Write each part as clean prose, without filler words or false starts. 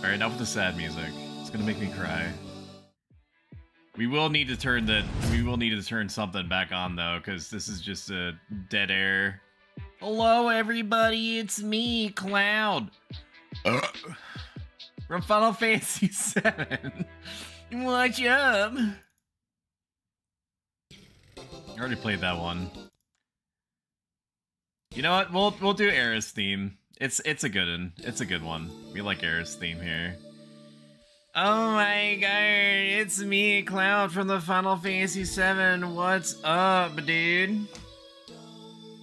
Alright, enough with the sad music. It's gonna make me cry. We will need to turn something back on though, because this is just a dead air. Hello everybody, it's me, Cloud. From Final Fantasy VII. What's up? I already played that one. You know what? We'll do Aerith's theme. It's a good one. It's a good one. We like Aerith's theme here. Oh my god, it's me, Cloud from the Final Fantasy VII. What's up, dude?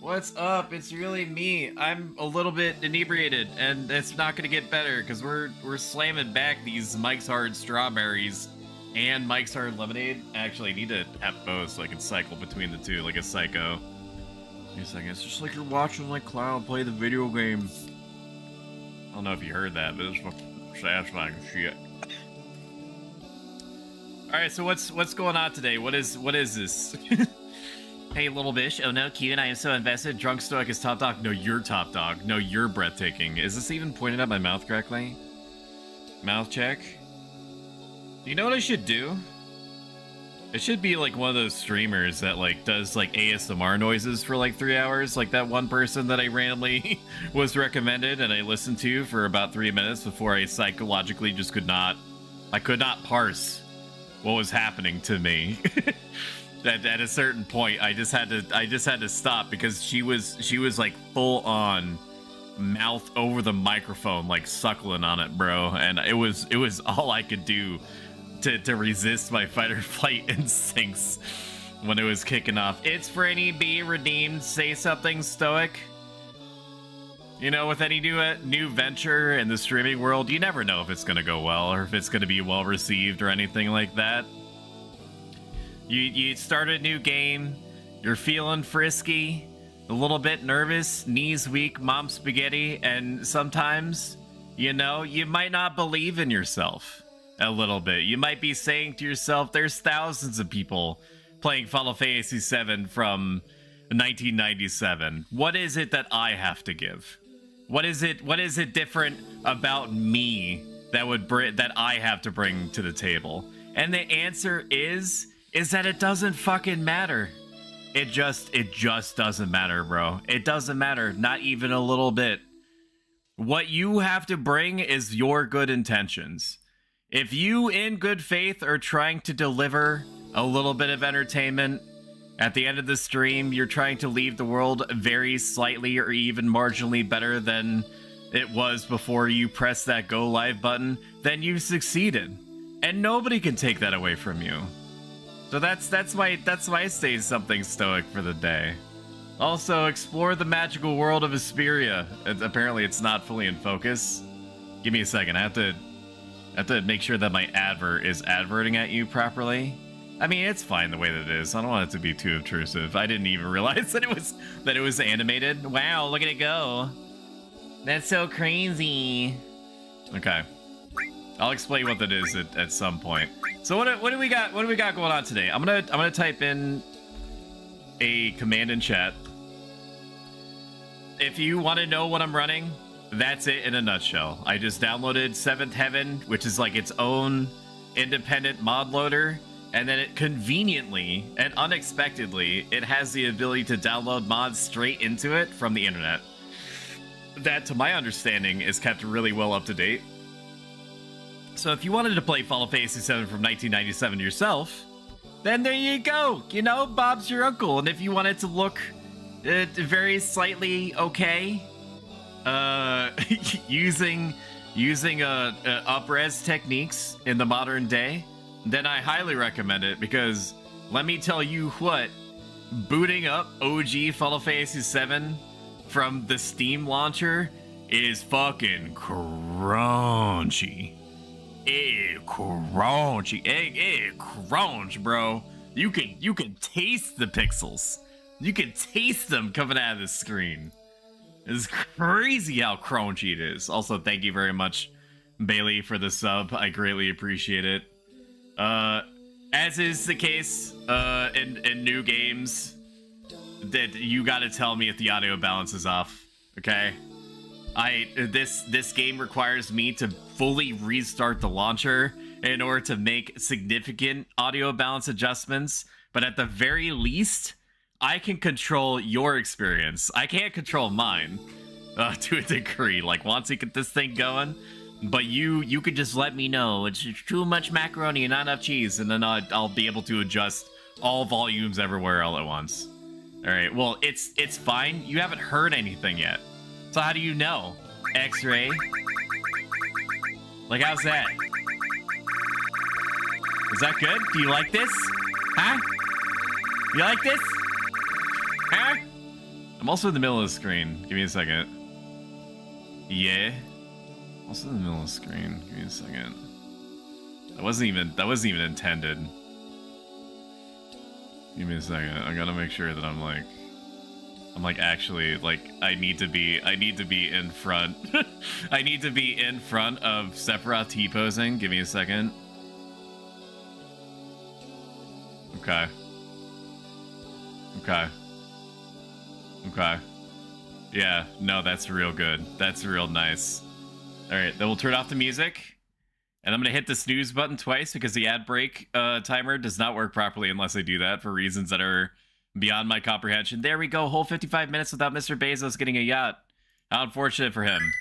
What's up? It's really me. I'm a little bit inebriated, and it's not gonna get better because we're slamming back these Mike's Hard Strawberries and Mike's Hard Lemonade. Actually, I need to have both so I can cycle between the two like a psycho. Wait a second. It's just like you're watching like Cloud play the video game. I don't know if you heard that, but it's fucking satisfying shit. All right, so what's going on today? What is this? Hey, little bish. Oh no, cute. I am so invested. Drunk Stoic is top dog. No, you're top dog. No, you're breathtaking. Is this even pointed at my mouth correctly? Mouth check. You know what I should do? It should be like one of those streamers that like does like ASMR noises for like 3 hours, like that one person that I randomly was recommended and I listened to for about 3 minutes before I psychologically just could not parse what was happening to me. At a certain point, I just had to stop because she was like full on mouth over the microphone, like suckling on it, bro, and it was all I could do to resist my fight or flight instincts when it was kicking off. It's Franny B redeemed. Say something, Stoic. You know, with any new venture in the streaming world, you never know if it's gonna go well or if it's gonna be well received or anything like that. You start a new game, you're feeling frisky, a little bit nervous, knees weak, mom spaghetti, and sometimes, you know, you might not believe in yourself a little bit. You might be saying to yourself, there's thousands of people playing Final Fantasy VII from 1997. What is it that I have to give? What is it different about me that I have to bring to the table? And the answer is that it doesn't fucking matter. It just doesn't matter, bro. It doesn't matter, not even a little bit. What you have to bring is your good intentions. If you, in good faith, are trying to deliver a little bit of entertainment, at the end of the stream, you're trying to leave the world very slightly or even marginally better than it was before you pressed that go live button, then you succeeded. And nobody can take that away from you. So that's why I say something stoic for the day. Also, explore the magical world of Vesperia. Apparently it's not fully in focus. Give me a second, I have to make sure that my advert is adverting at you properly. I mean, it's fine the way that it is. I don't want it to be too obtrusive. I didn't even realize that it was animated. Wow, look at it go. That's so crazy. Okay. I'll explain what that is at some point. So what do we got going on today? I'm gonna type in a command in chat. If you want to know what I'm running, that's it in a nutshell. I just downloaded Seventh Heaven, which is like its own independent mod loader, and then it conveniently and unexpectedly, it has the ability to download mods straight into it from the internet. That, to my understanding, is kept really well up to date. So if you wanted to play Final Fantasy VII from 1997 yourself, then there you go. You know, Bob's your uncle. And if you wanted to look very slightly okay, using up-res techniques in the modern day, then I highly recommend it, because let me tell you what, booting up OG Final Fantasy VII from the Steam launcher is fucking crunchy. Crunch, bro. You can taste the pixels. You can taste them coming out of the screen. It's crazy how crunchy it is. Also, thank you very much, Bailey, for the sub. I greatly appreciate it. As is the case in new games, that you gotta tell me if the audio balance is off, okay? This game requires me to fully restart the launcher in order to make significant audio balance adjustments, but at the very least, I can control your experience. I can't control mine to a degree. Like, once you get this thing going, but you could just let me know it's too much macaroni and not enough cheese, and then I'll be able to adjust all volumes everywhere all at once. All right, well, it's fine. You haven't heard anything yet. So how do you know? X-ray? Like, how's that? Is that good? Do you like this? Huh? You like this? Huh? I'm also in the middle of the screen. Give me a second. Yeah. Also in the middle of the screen. Give me a second. That wasn't even intended. Give me a second. I gotta make sure that I'm like actually, like, I need to be in front. I need to be in front of Sephiroth T-posing. Give me a second. Okay. Yeah, no, that's real good. That's real nice. Alright, then we'll turn off the music. And I'm going to hit the snooze button twice, because the ad break timer does not work properly unless I do that for reasons that are beyond my comprehension. There we go, whole 55 minutes without Mr. Bezos getting a yacht. How unfortunate for him.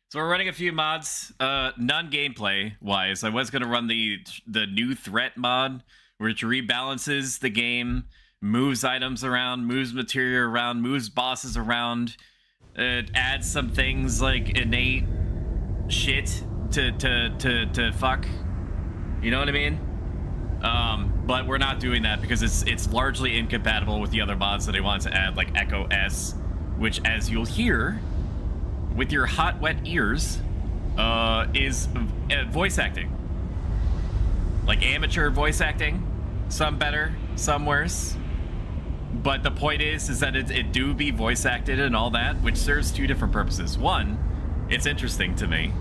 So we're running a few mods, none gameplay-wise. I was going to run the new threat mod, which rebalances the game, moves items around, moves material around, moves bosses around, adds some things like innate shit to fuck. You know what I mean? But we're not doing that because it's largely incompatible with the other mods that I wanted to add, like Echo S, which, as you'll hear with your hot, wet ears, is voice acting. Like amateur voice acting. Some better, some worse. But the point is that it do be voice acted and all that, which serves two different purposes. One, it's interesting to me,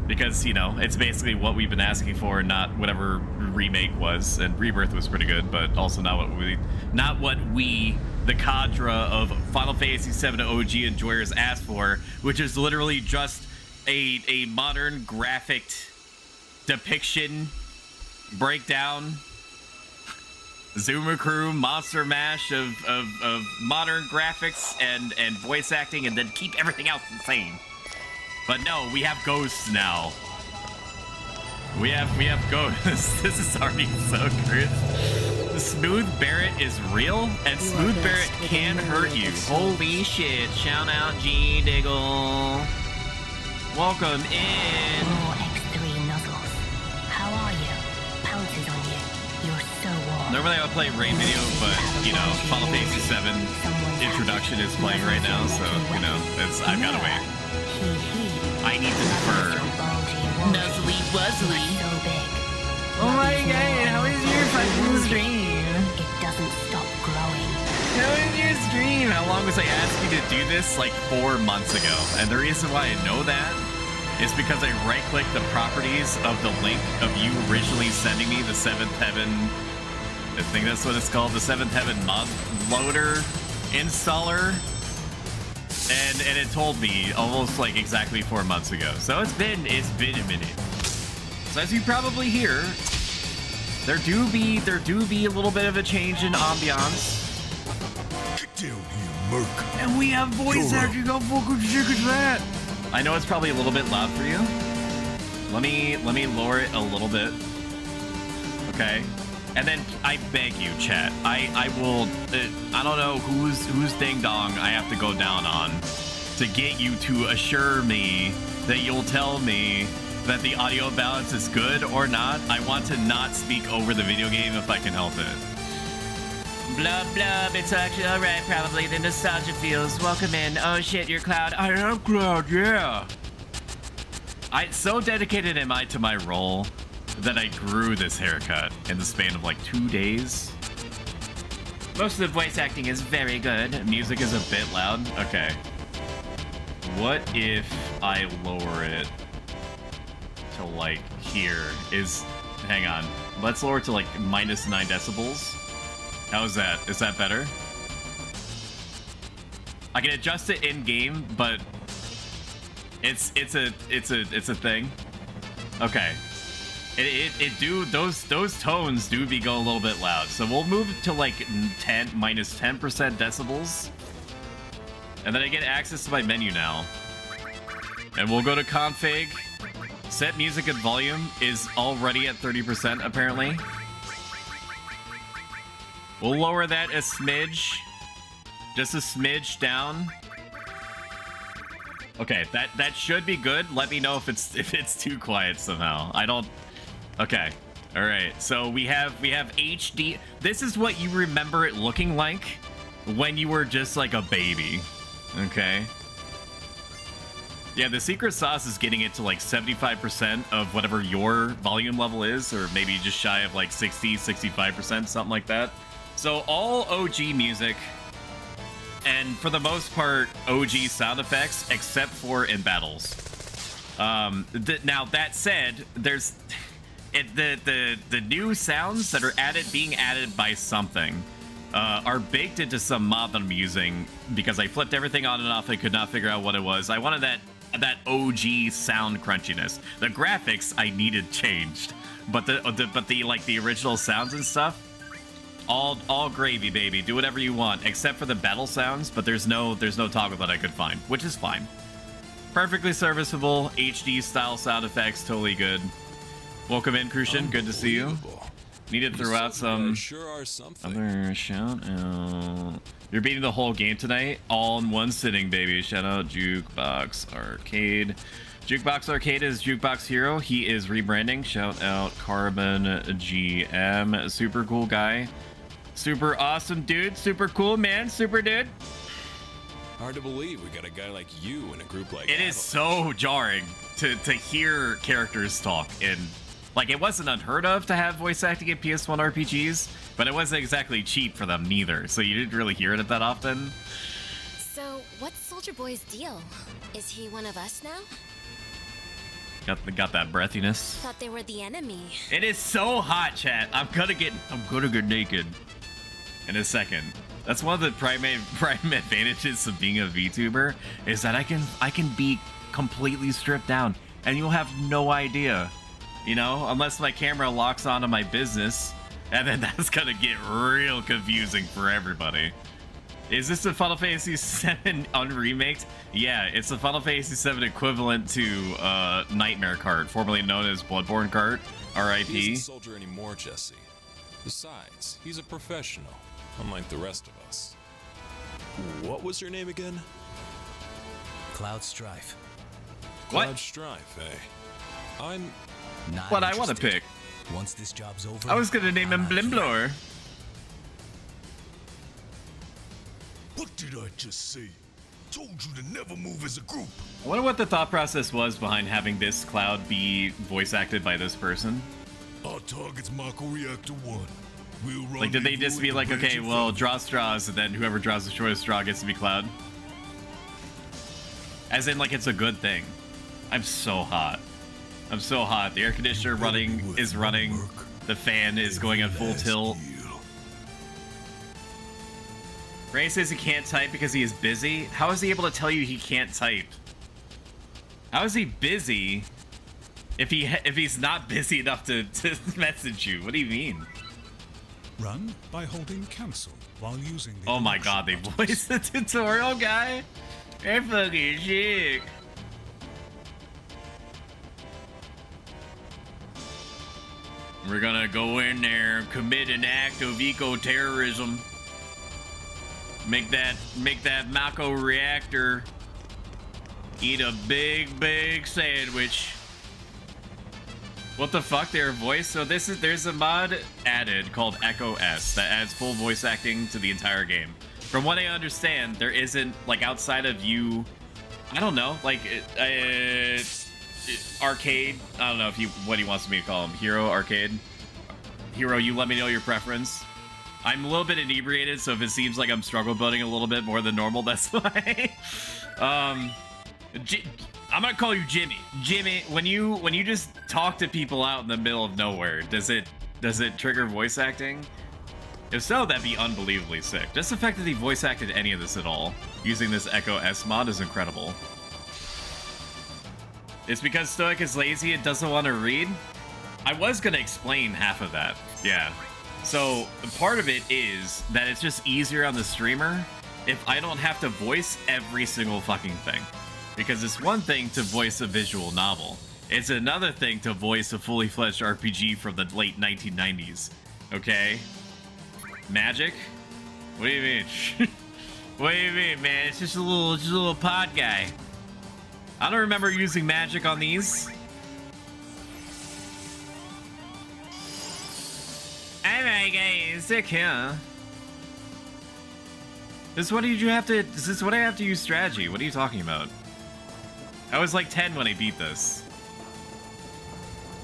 because, you know, it's basically what we've been asking for, not whatever remake was, and Rebirth was pretty good, but also not what we, the cadre of Final Fantasy VII OG enjoyers, asked for, which is literally just a modern graphic depiction, breakdown, Zuma Crew monster mash of modern graphics and voice acting, and then keep everything else the same. But no, we have ghosts now. We have ghosts. This is already so good. Smooth Barrett is real, and Smooth Barrett can hurt you. Holy shit. Shout out G Diggle. Welcome in. More X3 nozzles. How are you? Pounces on you. You're so warm. Normally I would play Rain Video, but, you know, Final Fantasy VII introduction is playing right now, so, you know, I've got to wait. I need to defer. Nuzzly wuzzly. Oh my god, how is your fucking stream? It doesn't stop growing. How is your stream? How long was I asking you to do this? Like 4 months ago. And the reason why I know that is because I right-clicked the properties of the link of you originally sending me the Seventh Heaven, I think that's what it's called, the Seventh Heaven mod loader installer. and it told me almost like exactly 4 months ago. So it's been a minute. So as you probably hear, there do be a little bit of a change in ambiance. Get down here, Merc. And we have voice acting. How fucking sick is that? I know it's probably a little bit loud for you. Let me lower it a little bit. Okay. And then I beg you, chat. I will. I don't know whose ding dong I have to go down on to get you to assure me that you'll tell me that the audio balance is good or not. I want to not speak over the video game if I can help it. Blub blub. It's actually alright. Probably the nostalgia feels. Welcome in. Oh shit, you're Cloud. I am Cloud. Yeah. I so dedicated am I to my role that I grew this haircut in the span of like 2 days. Most of the voice acting is very good. Music is a bit loud. Okay. What if I lower it to like here? Hang on. Let's lower it to like -9 decibels. How is that? Is that better? I can adjust it in game, but it's a thing. Okay. Those tones do go a little bit loud. So we'll move it to like -10% decibels. And then I get access to my menu now. And we'll go to config. Set music and volume is already at 30% apparently. We'll lower that a smidge. Just a smidge down. Okay, that should be good. Let me know if it's too quiet somehow. I don't. Okay. All right. So we have HD. This is what you remember it looking like when you were just like a baby. Okay. Yeah, the secret sauce is getting it to like 75% of whatever your volume level is, or maybe just shy of like 60-65%, something like that. So all OG music, and for the most part, OG sound effects, except for in battles. Now that said, there's the new sounds that are being added by something are baked into some mod that I'm using because I flipped everything on and off. I could not figure out what it was. I wanted that OG sound crunchiness. The graphics I needed changed, but the original sounds and stuff, all gravy, baby. Do whatever you want, except for the battle sounds. But there's no toggle that I could find, which is fine. Perfectly serviceable HD style sound effects, totally good. Welcome in, Crucian. Good to see you. Need to throw out some other shout out. You're beating the whole game tonight, all in one sitting, baby. Shout out Jukebox Arcade. Jukebox Arcade is Jukebox Hero. He is rebranding. Shout out Carbon GM. Super cool guy. Super awesome dude. Super cool man. Super dude. Hard to believe we got a guy like you in a group like It is so jarring to hear characters talk in. Like, it wasn't unheard of to have voice acting in PS1 RPGs, but it wasn't exactly cheap for them neither, so you didn't really hear it that often. So, what's Soldier Boy's deal? Is he one of us now? Got that breathiness. Thought they were the enemy. It is so hot, chat. I'm gonna get naked in a second. That's one of the prime advantages of being a VTuber, is that I can be completely stripped down, and you'll have no idea. You know, unless my camera locks onto my business, and then that's gonna get real confusing for everybody. Is this a Final Fantasy VII unremaked? Yeah, it's the Final Fantasy VII equivalent to Nightmare Cart, formerly known as Bloodborne Cart, RIP. He's not a soldier anymore, Jesse. Besides, he's a professional, unlike the rest of us. What was your name again? Cloud Strife. What? Cloud Strife, eh? I'm Not What I want to interested. pick. Once this job's over, I was gonna name him I'm out of here. Blimblor. What did I just say? Told you to never move as a group. I wonder what the thought process was behind having this Cloud be voice acted by this person. Our target's Mako Reactor 1. We'll Like, did they just be like, okay, well, draw straws, and then whoever draws the shortest straw gets to be Cloud? As in, like, it's a good thing. I'm so hot. I'm so hot. The air conditioner is running. The fan is going at full tilt. Ray says he can't type because he is busy. How is he able to tell you he can't type? How is he busy if he's not busy enough to message you? What do you mean? Run by holding cancel while using the Oh my god, they voiced the tutorial guy? They're fucking sick. We're gonna go in there and commit an act of eco-terrorism. Make that Mako reactor eat a big sandwich. What the fuck? Their voice? So there's a mod added called Echo S that adds full voice acting to the entire game. From what I understand, there isn't, like, outside of you, I don't know, like arcade. I don't know what he wants me to call him. Hero, arcade. Hero, you let me know your preference. I'm a little bit inebriated, so if it seems like I'm struggle building a little bit more than normal, that's why. I'm gonna call you Jimmy. Jimmy, when you just talk to people out in the middle of nowhere, does it trigger voice acting? If so, that'd be unbelievably sick. Just the fact that he voice acted any of this at all using this Echo S mod is incredible. It's because Stoic is lazy and doesn't want to read? I was gonna explain half of that, yeah. So part of it is that it's just easier on the streamer if I don't have to voice every single fucking thing. Because it's one thing to voice a visual novel. It's another thing to voice a fully fledged RPG from the late 1990s. Okay? Magic? What do you mean? What do you mean, man? It's just a little pod guy. I don't remember using magic on these. Oh my god, sick, huh? Is this what I have to use strategy? What are you talking about? I was like 10 when I beat this.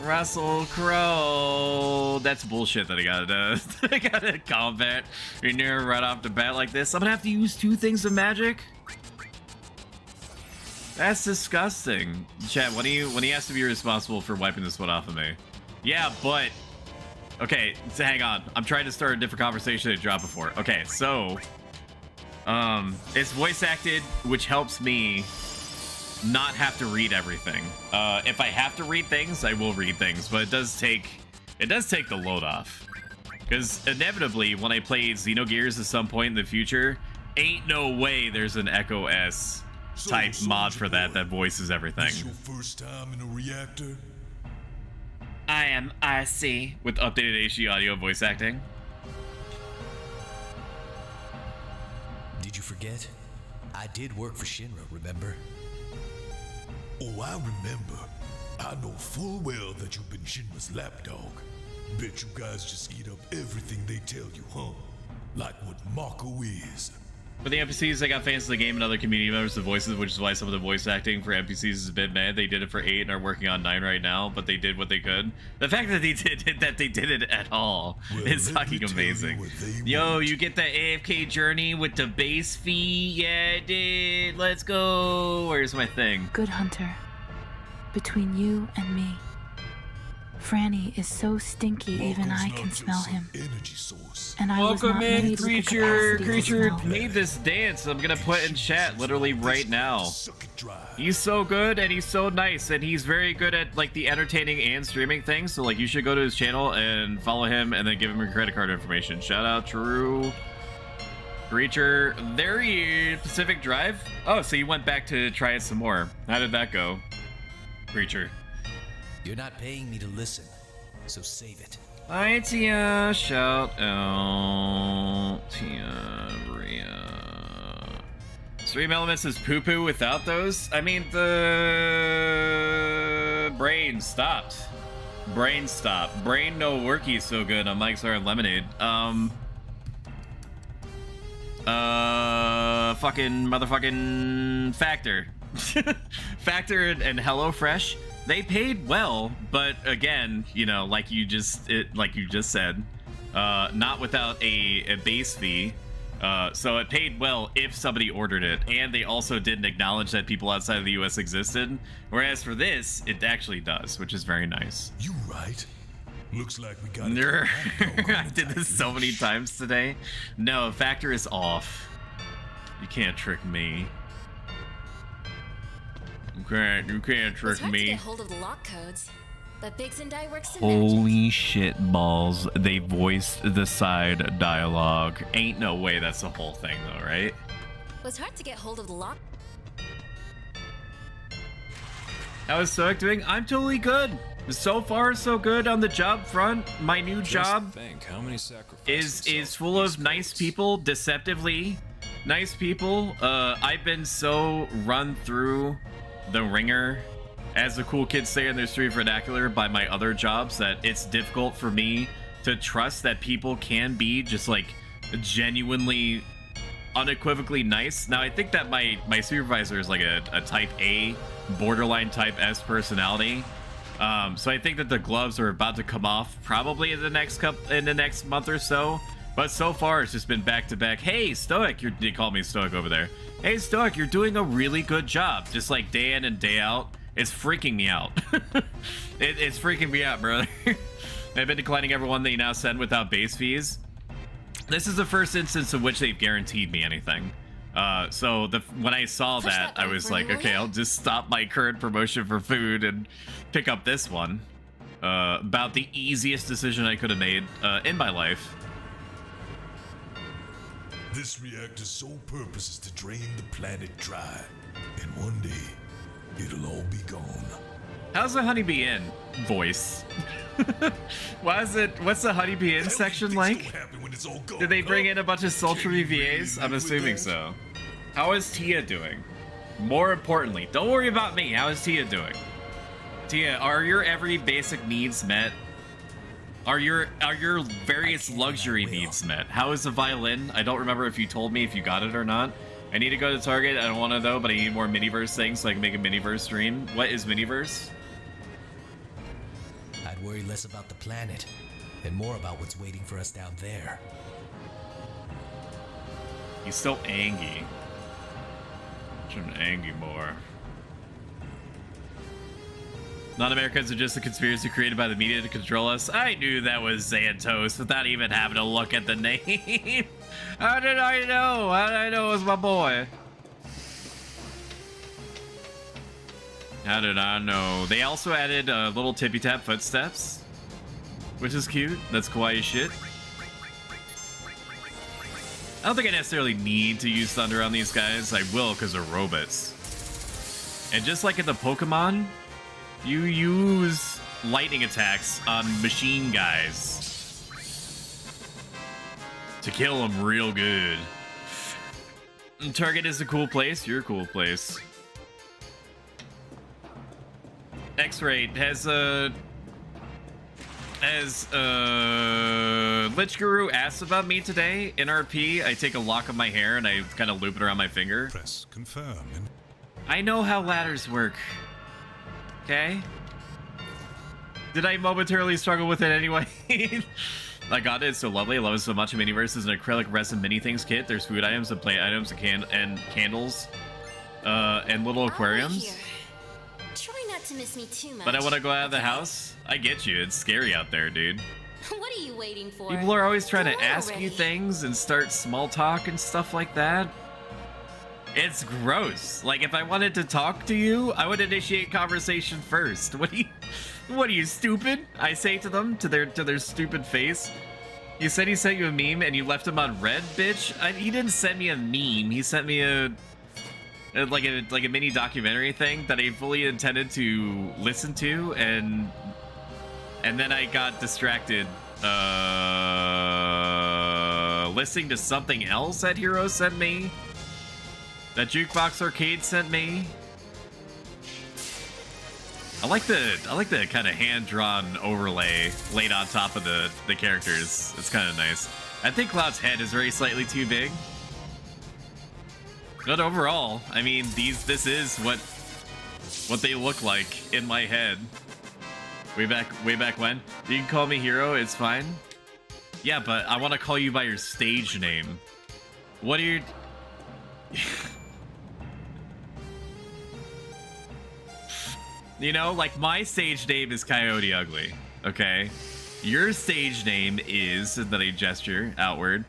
Russell Crowe. That's bullshit that I gotta combat in there right off the bat like this. I'm gonna have to use 2 things of magic? That's disgusting. Chat, when he has to be responsible for wiping the sweat off of me. Yeah, but okay, so hang on. I'm trying to start a different conversation that dropped before. Okay, so it's voice acted, which helps me not have to read everything. If I have to read things, I will read things, but it does take the load off. Because inevitably, when I play Xenogears at some point in the future, ain't no way there's an Echo S type mod for that voices everything. This your first time in a reactor? I am RC with updated HD audio voice acting. Did you forget? I did work for Shinra, remember? Oh, I remember. I know full well that you've been Shinra's lapdog. Bet you guys just eat up everything they tell you, huh? Like what Mako is. For the NPCs, they got fans of the game and other community members of voices, which is why some of the voice acting for NPCs is a bit mad. They did it for 8 and are working on 9 right now, but they did what they could. The fact that they did it at all is fucking amazing. Yo, you get the AFK journey with the base fee? Yeah, I did. Let's go. Where's my thing? Good hunter. Between you and me, Franny is so stinky even I can smell him. Energy source. And I was not made with the capacity to smell. Made this dance I'm gonna put in chat literally right now. He's so good and he's so nice and he's very good at like the entertaining and streaming things, so like you should go to his channel and follow him and then give him your credit card information. Shout out True Creature. There he is. Pacific Drive. Oh, so you went back to try it some more. How did that go, Creature? You're not paying me to listen, so save it. Hi, Tia. Shout out. Tia. Maria. Stream Elements is poo-poo without those? I mean, the brain stopped. Brain stopped. Brain no worky so good on Mike's Hard Lemonade. Fucking motherfucking Factor. Factor and HelloFresh. They paid well, but again, you know, like you just said, not without a base fee. So it paid well if somebody ordered it, and they also didn't acknowledge that people outside of the US existed. Whereas for this, it actually does, which is very nice. You right. Looks like we got I did this so many times today. No, Factor is off. You can't trick me. You can't trick It's hard to me. get hold of the lock codes, but Biggs and I work some Holy shit balls. They voiced the side dialogue. Ain't no way that's the whole thing though, right? magic. It was hard to get hold of the lock. How is Stoic doing? I'm totally good. So far, so good on the job front. My new job Think how many sacrifices is full of nice people, deceptively nice people. I've been so run through the ringer, as the cool kids say in their street vernacular, by my other jobs that it's difficult for me to trust that people can be just like genuinely, unequivocally nice. Now I think that my supervisor is like a type A, borderline type S personality. So I think that the gloves are about to come off probably in the next month or so. But so far it's just been back to back. Hey Stoic, they call me Stoic over there. Hey Stoic, you're doing a really good job. Just like day in and day out. It's freaking me out. It's freaking me out, brother. I've been declining everyone that you now send without base fees. This is the first instance in which they've guaranteed me anything. So when I saw that, I was like, okay, I'll just stop my current promotion for food and pick up this one. About the easiest decision I could have made in my life. This reactor's sole purpose is to drain the planet dry. And one day, it'll all be gone. How's the Honeybee Inn voice? What's the Honeybee Inn section like? Did they bring in a bunch of sultry VAs? I'm assuming so. How is Tia doing? More importantly, don't worry about me. How is Tia doing? Tia, are your every basic needs met? Are your various luxury needs met? How is the violin? I don't remember if you told me if you got it or not. I need to go to Target. I don't want to though, but I need more Miniverse things so I can make a Miniverse stream. What is Miniverse? I'd worry less about the planet and more about what's waiting for us down there. He's so angry. Shouldn't angry more. Non-Americans are just a conspiracy created by the media to control us. I knew that was Xantos without even having to look at the name. How did I know? How did I know it was my boy? How did I know? They also added little tippy-tap footsteps, which is cute. That's kawaii shit. I don't think I necessarily need to use thunder on these guys. I will because they're robots. And just like in the Pokemon, you use lightning attacks on machine guys to kill them real good. And Target is a cool place. You're a cool place. X-Ray has Lich Guru asked about me today in RP. I take a lock of my hair and I kind of loop it around my finger. Press confirm. I know how ladders work. Okay? Did I momentarily struggle with it anyway? I got it. It's so lovely. I love it so much. Miniverse is an acrylic resin mini things kit. There's food items and plant items and candles and little aquariums. Try not to miss me too much. But I want to go out of the house. I get you. It's scary out there, dude. What are you waiting for? People are always trying to Go ask you already. things and start small talk and stuff like that. It's gross. Like, if I wanted to talk to you, I would initiate conversation first. What are you, stupid? I say to them, to their stupid face. You said he sent you a meme and you left him on red, bitch? He didn't send me a meme. He sent me a mini documentary thing that I fully intended to listen to, and then I got distracted listening to something else that Hero sent me. That Jukebox Arcade sent me. I like the kind of hand-drawn overlay laid on top of the characters. It's kind of nice. I think Cloud's head is very slightly too big. But overall, I mean, this is what they look like in my head. Way back when. You can call me Hero, it's fine. Yeah, but I want to call you by your stage name. What are your... You know, like, my stage name is Coyote Ugly, okay? Your stage name is, and then I gesture outward,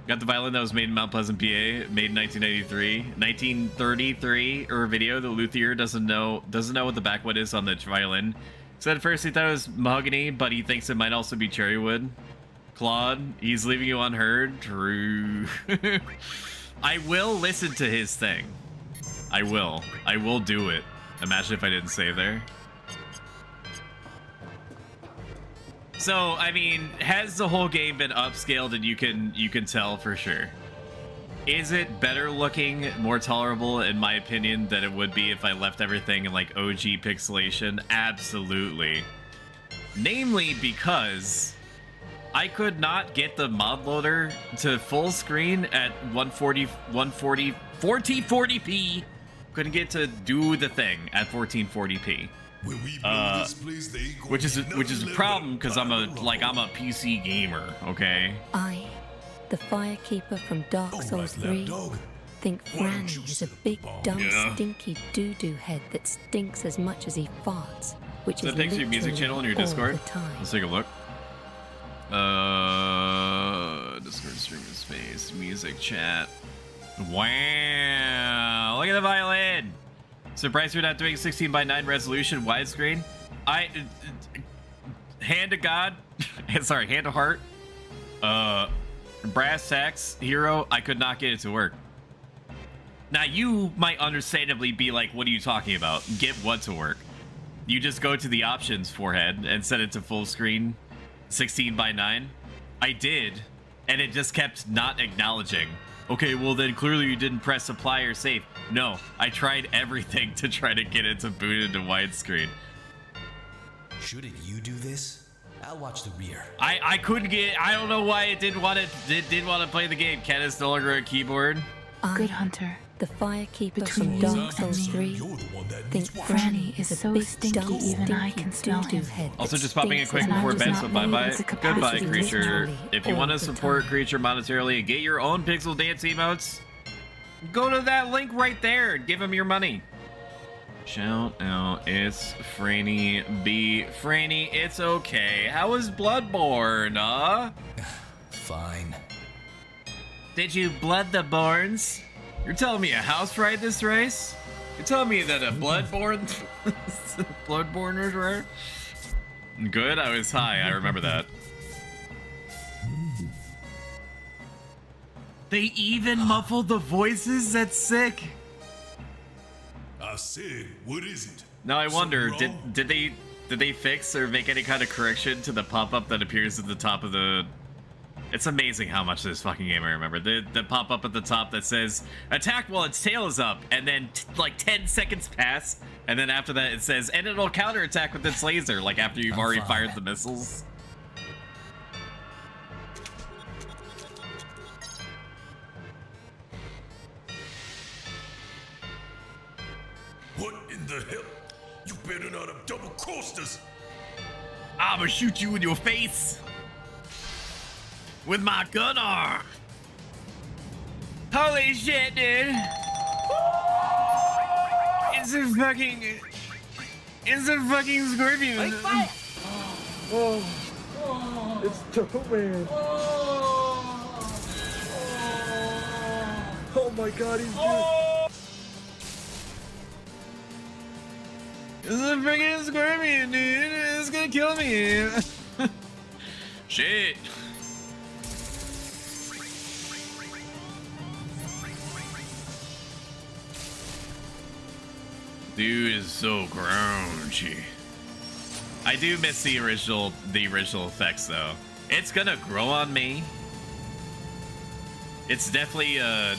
Got the violin that was made in Mount Pleasant, PA, made in 1933, or a video. The luthier doesn't know what the backwood is on the violin. So at first he thought it was mahogany, but he thinks it might also be cherry wood. Claude, he's leaving you unheard. True. I will listen to his thing. I will do it. Imagine if I didn't save there. So, I mean, has the whole game been upscaled, and you can tell for sure. Is it better looking, more tolerable, in my opinion, than it would be if I left everything in like OG pixelation? Absolutely. Namely because I could not get the mod loader to full screen at 1440p. Couldn't get to do the thing at 1440p. Which is a problem because I'm a PC gamer, okay? I, the firekeeper from Dark Souls 3, think Franny is a big, dumb, stinky doo-doo head that stinks as much as he farts, which is literally your music channel on your Discord. Let's take a look. Discord streaming space, music chat. Wow, look at the violin. Surprised you're not doing 16:9 resolution widescreen. Hand to God, sorry, hand to heart. Brass tacks, hero. I could not get it to work. Now you might understandably be like, "What are you talking about? Get what to work?" You just go to the options forehead and set it to full screen, 16:9. I did, and it just kept not acknowledging. Okay, well then clearly you didn't press apply or save. No, I tried everything to try to get it to boot into widescreen. Shouldn't you do this? I'll watch the rear. I couldn't get. I don't know why it didn't want to. It didn't want to play the game. Ken is no longer a keyboard. Good hunter. The firekeeper Between from you Dark Souls and 3, think Franny is so big, stinky dumb, even I can smell him. head Also, that just popping in stinks quick as before much bed, as so he bye-bye. farts. Goodbye, creature. If you want to all the support time. creature monetarily and get your own pixel dance emotes, go to that link right there and give him your money. Shout out, it's Franny B. Franny, it's okay. How was Bloodborne, huh? Fine. Did you blood the Borns? You're telling me a house ride this race? You're telling me that a Bloodborne... Bloodborne was rare? Good, I was high, I remember that. They even muffled the voices? That's sick. I said, what is it? Now I wonder, Something did they fix or make any kind of correction to the pop-up that appears at the top of the... It's amazing how much of this fucking game I remember. The pop-up at the top that says, attack while its tail is up, and then like 10 seconds pass, and then after that it says, and it'll counterattack with its laser, like after you've already fired the missiles. What in the hell? You better not have double-crossed us. I'ma shoot you in your face with my gunner. Holy shit, dude! It's a fucking scorpion. Oh, it's dopamine. Oh my god, he's good. It's a freaking scorpion, dude. It's gonna kill me. Shit. Dude is so crunchy. I do miss the original effects though. It's gonna grow on me. It's definitely a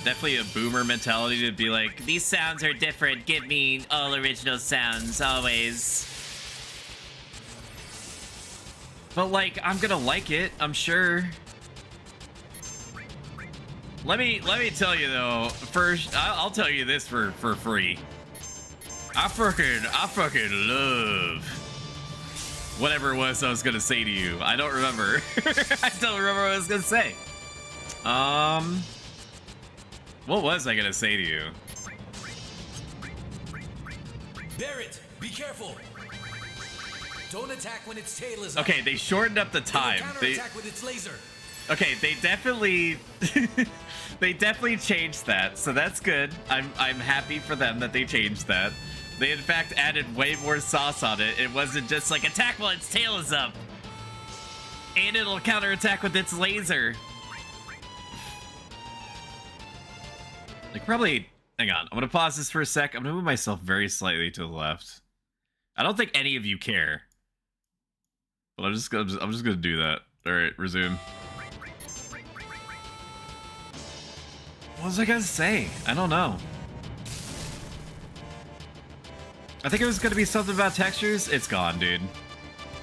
boomer mentality to be like, these sounds are different. Give me all original sounds always. But like, I'm gonna like it, I'm sure. Let me tell you though. First, I'll tell you this for free. I fucking love whatever it was I was gonna say to you. I don't remember. I don't remember what I was gonna say. What was I gonna say to you? Barrett, be careful. Don't attack when its tail is up. Okay, they shortened up the time. Counterattack with its laser. Okay, they definitely they definitely changed that, so that's good. I'm happy for them that they changed that. They in fact added way more sauce on it. It wasn't just like attack while its tail is up. And it'll counterattack with its laser. Like probably hang on, I'm gonna pause this for a sec. I'm gonna move myself very slightly to the left. I don't think any of you care. But I'm just gonna do that. Alright, resume. What was I gonna say? I don't know. I think it was gonna be something about textures. It's gone, dude.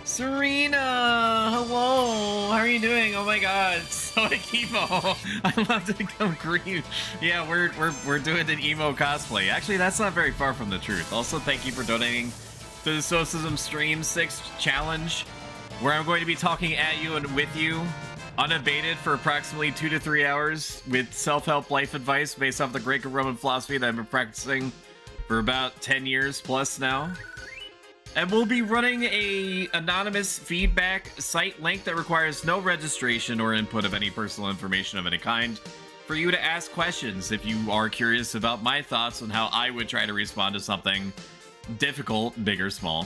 Serena, hello. How are you doing? Oh my God, Sonic emo. I love to go green. Yeah, we're doing an emo cosplay. Actually, that's not very far from the truth. Also, thank you for donating to the Socialism Stream 6 challenge, where I'm going to be talking at you and with you, unabated for approximately 2 to 3 hours with self-help life advice based off the Greco-Roman philosophy that I've been practicing for about 10 years plus now. And we'll be running a anonymous feedback site link that requires no registration or input of any personal information of any kind for you to ask questions if you are curious about my thoughts on how I would try to respond to something difficult, big or small.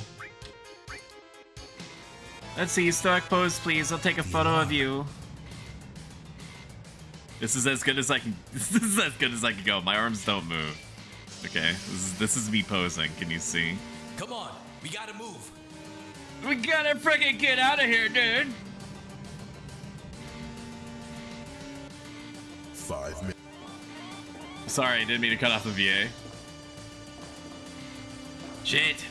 Let's see, stoic pose, please. I'll take a photo of you. This is as good as I can. This is as good as I can go. My arms don't move. Okay, this is me posing. Can you see? Come on, we gotta move. We gotta freaking get out of here, dude. 5 minutes. Sorry, I didn't mean to cut off the VA. Shit.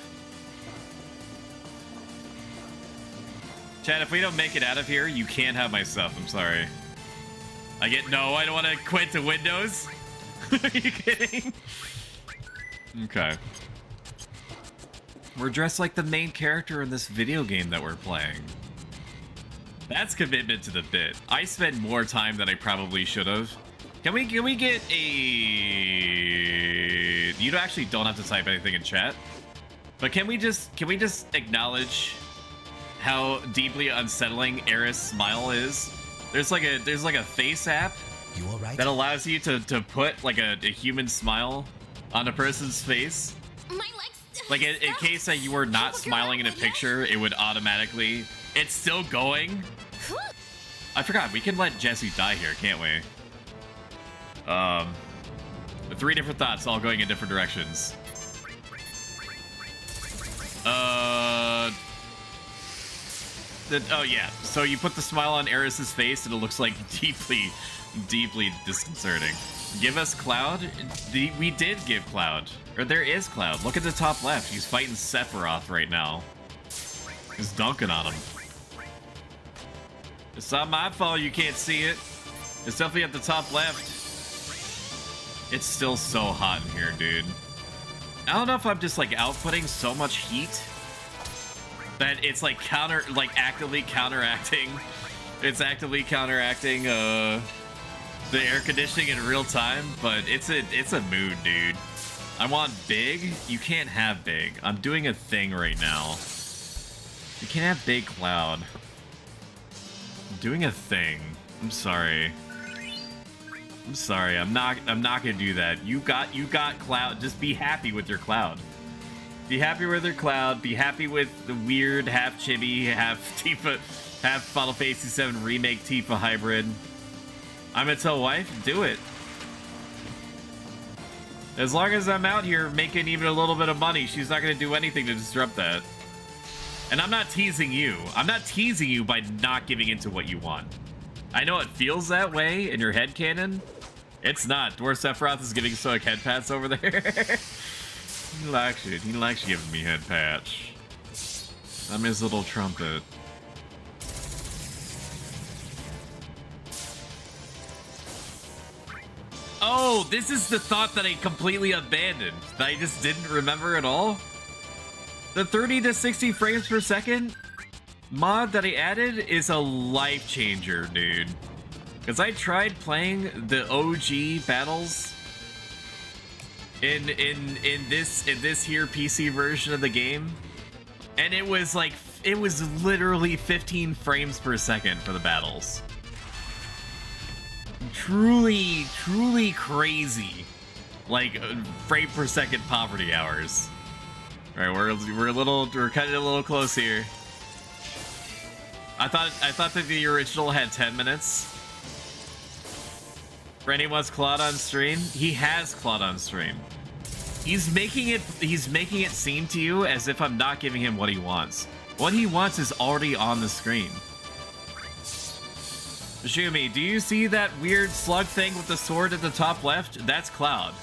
Chad, if we don't make it out of here, you can't have my stuff. I'm sorry. I don't want to quit to Windows. Are you kidding? Okay. We're dressed like the main character in this video game that we're playing. That's commitment to the bit. I spent more time than I probably should have. Can we get a... You actually don't have to type anything in chat. But can we just acknowledge how deeply unsettling Eris' smile is? There's like a face app that allows you to put like a human smile on a person's face. My legs. Like in case that you were not smiling in a picture, it would automatically. It's still going. I forgot we can let Jesse die here, can't we? 3 different thoughts, all going in different directions. Oh yeah, so you put the smile on Eris' face and it looks like deeply, deeply disconcerting. Give us Cloud? We did give Cloud. Or there is Cloud. Look at the top left. He's fighting Sephiroth right now. He's dunking on him. It's not my fault you can't see it. It's definitely at the top left. It's still so hot in here, dude. I don't know if I'm just like outputting so much heat that it's like actively counteracting. It's actively counteracting the air conditioning in real time, but it's a mood, dude. I want big. You can't have big. I'm doing a thing right now. You can't have big Cloud. I'm doing a thing. I'm sorry. I'm sorry. I'm not gonna do that. You got Cloud. Just be happy with your Cloud. Be happy with your Cloud. Be happy with the weird half chibi, half Tifa, half Final Fantasy VII Remake Tifa hybrid. I'm gonna tell wife, do it. As long as I'm out here making even a little bit of money, she's not gonna do anything to disrupt that. And I'm not teasing you. I'm not teasing you by not giving into what you want. I know it feels that way in your headcanon. It's not. Dwarf Sephiroth is giving Stoic head pats over there. He likes it. He likes giving me head pats. I'm his little trumpet. Oh, this is the thought that I completely abandoned. That I just didn't remember at all. The 30 to 60 frames per second mod that I added is a life changer, dude. Because I tried playing the OG battles in this here PC version of the game, and it was literally 15 frames per second for the battles. truly, truly crazy, like frame per second poverty hours. All right, we're cutting it a little close here. I thought that the original had 10 minutes. Randy wants Claude on stream. He has Claude on stream. He's making it seem to you as if I'm not giving him what he wants. What he wants is already on the screen. Shumi, do you see that weird slug thing with the sword at the top left? That's Cloud.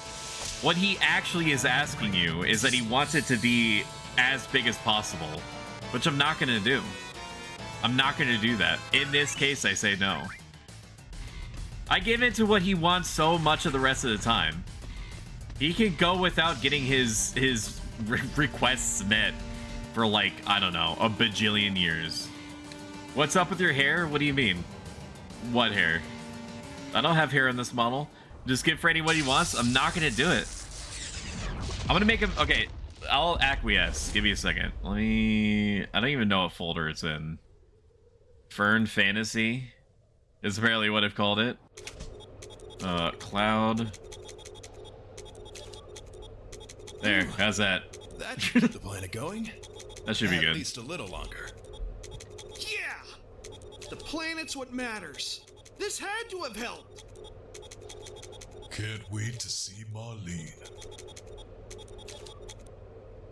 What he actually is asking you is that he wants it to be as big as possible, which I'm not going to do. I'm not going to do that. In this case, I say no. I give in to what he wants so much of the rest of the time. He can go without getting his requests met for, like, I don't know, a bajillion years. What's up with your hair? What do you mean? What hair? I don't have hair in this model. Just give Freddy what he wants. I'm not gonna do it. I'm gonna make him. Okay, I'll acquiesce. Give me a second. I don't even know what folder it's in. Fern Fantasy is apparently what I've called it. Cloud. There. How's that? That should keep the planet going. That should be good. At least a little longer. Yeah! The planet's what matters. This had to have helped. Can't wait to see Marlene.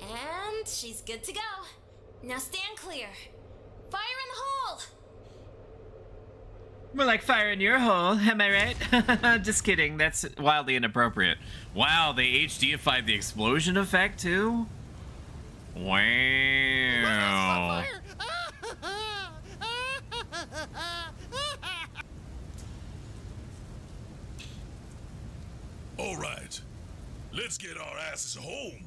And she's good to go. Now stand clear. Fire in the hole! More like fire in your hole, am I right? Just kidding, that's wildly inappropriate. Wow, they HDified the explosion effect too? Wow. All right, let's get our asses home.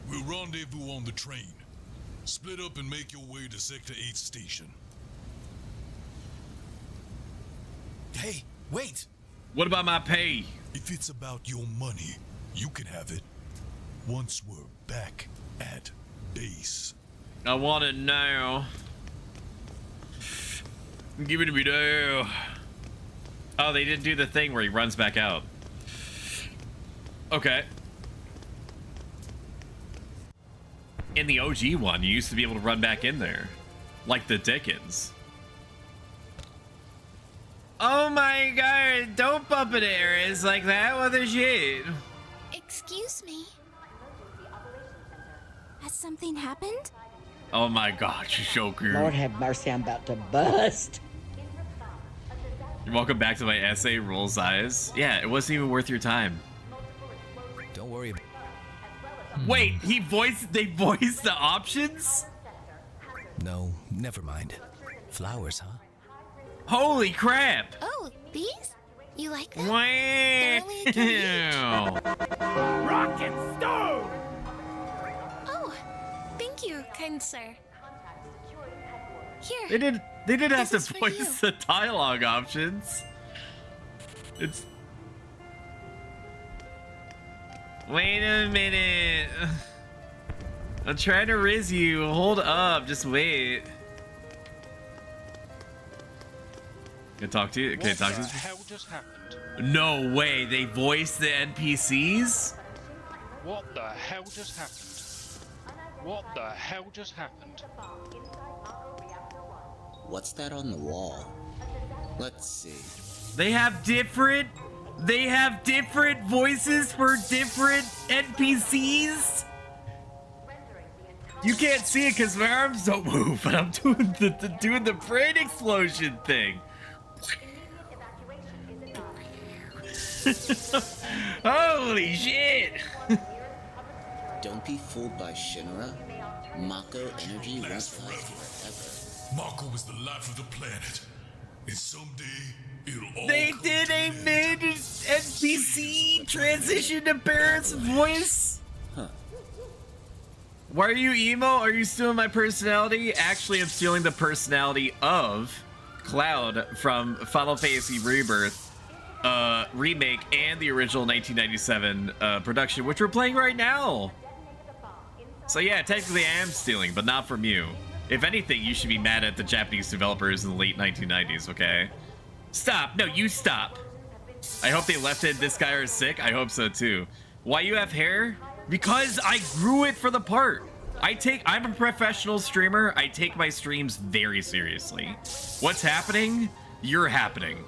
We'll rendezvous on the train. Split up and make your way to Sector 8 station. Hey, wait! What about my pay? If it's about your money, you can have it. Once we're back at base. I want it now. Give it to me now. Oh, they didn't do the thing where he runs back out. Okay. In the OG one, you used to be able to run back in there. Like the Dickens. Oh my god, don't bump into areas like that. What the shit? Excuse me. Has something happened? Oh my god, she's so cute. Lord have mercy, I'm about to bust. Welcome back to my essay, Rules Eyes. Yeah, it wasn't even worth your time. Don't worry about Wait, they voiced the options? No, never mind. Flowers, huh? Holy crap! Oh, these? You like them? Wow! They're only a gift. Rock and stone! Oh, thank you, kind sir. Here. They did have to This is for voice you. the dialogue options. It's. Wait a minute. I'm trying to riz you. Hold up. Just wait. Can I talk to you? Can I talk to you? What the hell just happened? No way. They voiced the NPCs? What the hell just happened? What the hell just happened? What's that on the wall? Let's see. They have different voices for different NPCs. You can't see it because my arms don't move, but I'm doing the brain explosion thing. Holy shit! Don't be fooled by Shinra. Mako energy won't last forever. Mako is the life of the planet. And someday, it'll all They come did to a an end. mid NPC transition to Barrett's voice? Huh. Why are you emo? Are you stealing my personality? Actually, I'm stealing the personality of Cloud from Final Fantasy Rebirth remake and the original 1997 production, which we're playing right now. So yeah, technically I am stealing, but not from you. If anything, you should be mad at the Japanese developers in the late 1990s, okay? Stop. No, you stop. I hope they left it. This guy is sick. I hope so too. Why you have hair? Because I grew it for the part. I'm a professional streamer. I take my streams very seriously. What's happening? You're happening.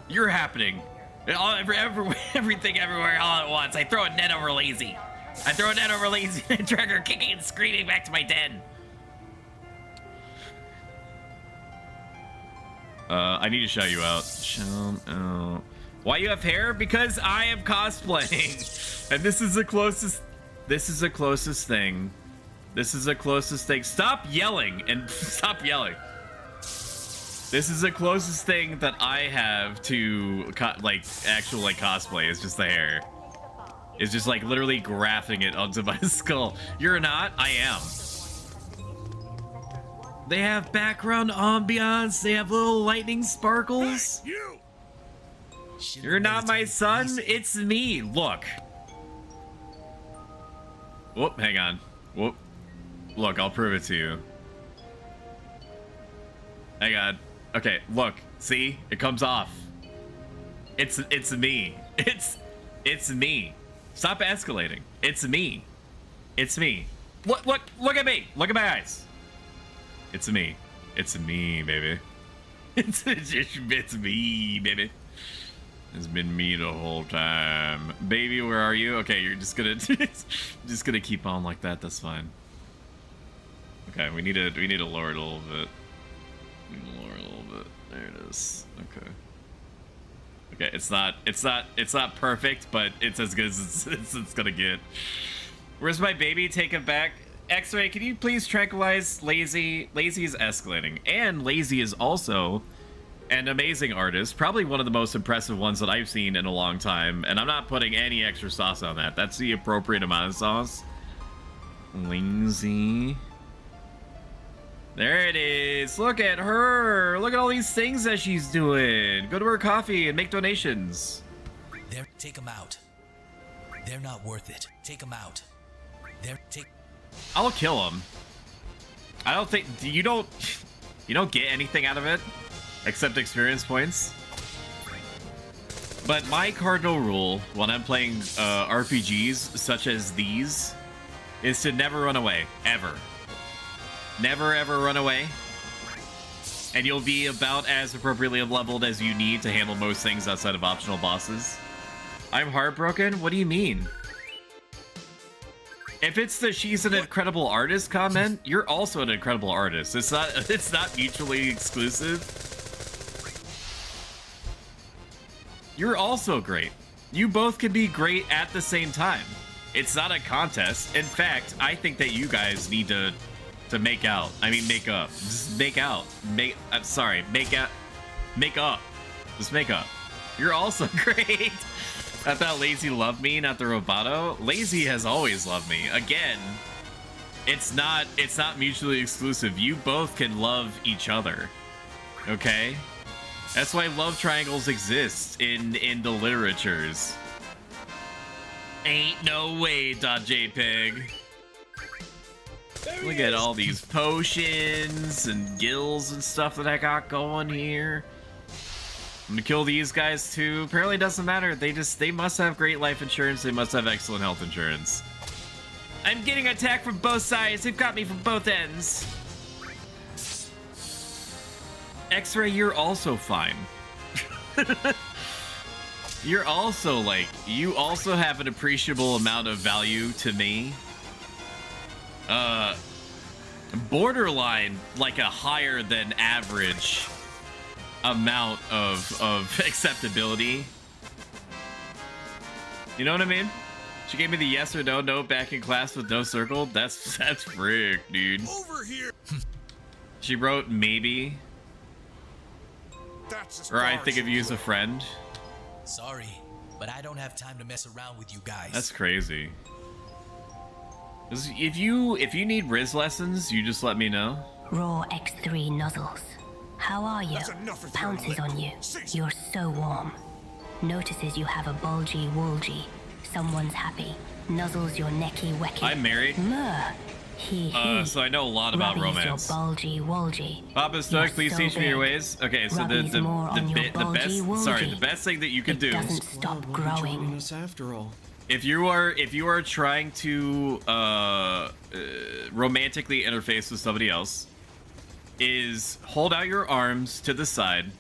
You're happening. Everything everywhere all at once. I throw a net over Lazy. And drag her kicking and screaming back to my den. I need to shout you out. Shout out. Why you have hair? Because I am cosplaying. And this is the closest thing. This is the closest thing. Stop yelling and stop yelling. This is the closest thing that I have to actual cosplay. It's just the hair. It's just like literally grafting it onto my skull. You're not? I am. They have background ambiance. They have little lightning sparkles. Hey, you! You're not my son. It's me. Look. Whoop, hang on. Whoop. Look, I'll prove it to you. Hang on. Okay, look. See? It comes off. It's me. It's me. Stop escalating. It's me. It's me. Look at me. Look at my eyes. It's me. It's me, baby. It's me, baby. It's been me the whole time. Baby, where are you? Okay, you're just gonna keep on like that. That's fine. Okay, we need to lower it a little bit. There it is. Okay. Okay, it's not perfect, but it's as good as it's gonna get. Where's my baby? Take him back. X-Ray, can you please tranquilize Lazy? Lazy is escalating, and Lazy is also an amazing artist, probably one of the most impressive ones that I've seen in a long time, and I'm not putting any extra sauce on that. That's the appropriate amount of sauce. Lazy. There it is. Look at her. Look at all these things that she's doing. Go to her coffee and make donations. Take them out. They're not worth it. Take them out. I'll kill him. I don't think you don't get anything out of it except experience points. But my cardinal rule when I'm playing RPGs such as these is to never run away, ever. Never ever run away. And you'll be about as appropriately leveled as you need to handle most things outside of optional bosses. I'm heartbroken? What do you mean? If it's the she's an incredible artist comment, you're also an incredible artist. It's not mutually exclusive. You're also great. You both can be great at the same time. It's not a contest. In fact, I think that you guys need to make out. I mean, make up. Just make out. I'm sorry. Make up. Just make up. You're also great. I thought Lazy loved me, not the Roboto. Lazy has always loved me. Again, it's not mutually exclusive. You both can love each other. Okay? That's why love triangles exist in the literatures. Ain't no way, .jpg. Look at all these potions and gills and stuff that I got going here. I'm gonna kill these guys too. Apparently it doesn't matter. They must have great life insurance. They must have excellent health insurance. I'm getting attacked from both sides. They've got me from both ends. X-Ray, you're also fine. You're also you also have an appreciable amount of value to me. Borderline like a higher than average amount of acceptability. You know what I mean? She gave me the yes or no note back in class with no circle. That's frick, dude. Over here. She wrote maybe. Or I think of you as a friend. Sorry, but I don't have time to mess around with you guys. That's crazy. If you need Riz lessons, you just let me know. Raw X3 nozzles. How are you? Pounces on you. You're so warm. Notices you have a bulgy woolgy. Someone's happy. Nuzzles your necky wecky. I'm married. So I know a lot about romance. Bulgy Wolgy. Papa Stoic, please teach me your ways. Okay, so the best thing that you can do doesn't stop growing. Us after all. if you are trying to romantically interface with somebody else, is hold out your arms to the side,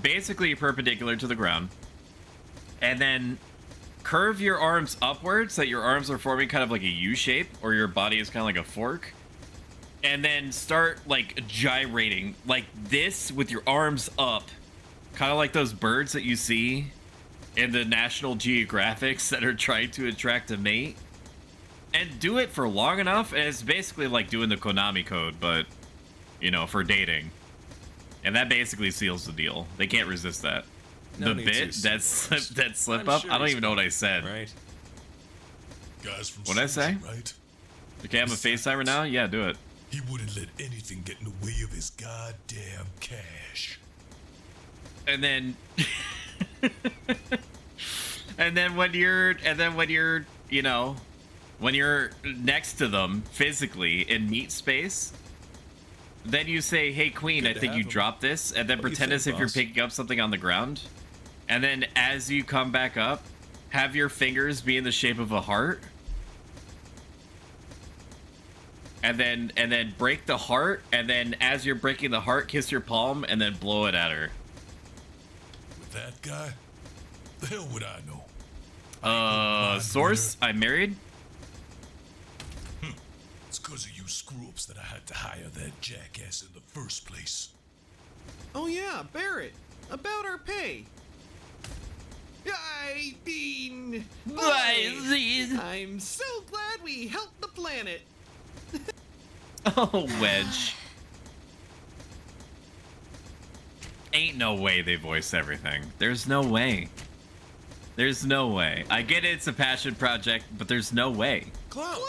basically perpendicular to the ground, and then curve your arms upwards so that your arms are forming kind of like a U shape, or your body is kind of like a fork, and then start like gyrating like this with your arms up, kind of like those birds that you see in the National Geographics that are trying to attract a mate. And do it for long enough, and it's basically like doing the Konami code, but you know, for dating. And that basically seals the deal. They can't resist that. No the need bit to, that slip up. Sure I don't even know what I said. Right. Guys from What'd I say? right? Okay, I'm a FaceTimer now. Yeah, do it. He wouldn't let anything get in the way of his goddamn cash. And then, and then when you're, you know, when you're next to them physically in meat space, then you say, "Hey, Queen, Good I to think have you them. dropped this," and then What do you pretend think, as if you're boss? picking up something on the ground. And then as you come back up, have your fingers be in the shape of a heart. And then break the heart, and then as you're breaking the heart, kiss your palm, and then blow it at her. With that guy, the hell would I know? Source, I'm married. It's because of you screw-ups that I had to hire that jackass in the first place. Oh yeah, Barrett. About our pay. I mean, boy, I'm so glad we helped the planet. Oh, Wedge. Ain't no way they voice everything. There's no way. There's no way. I get it, it's a passion project, but there's no way. Cloud.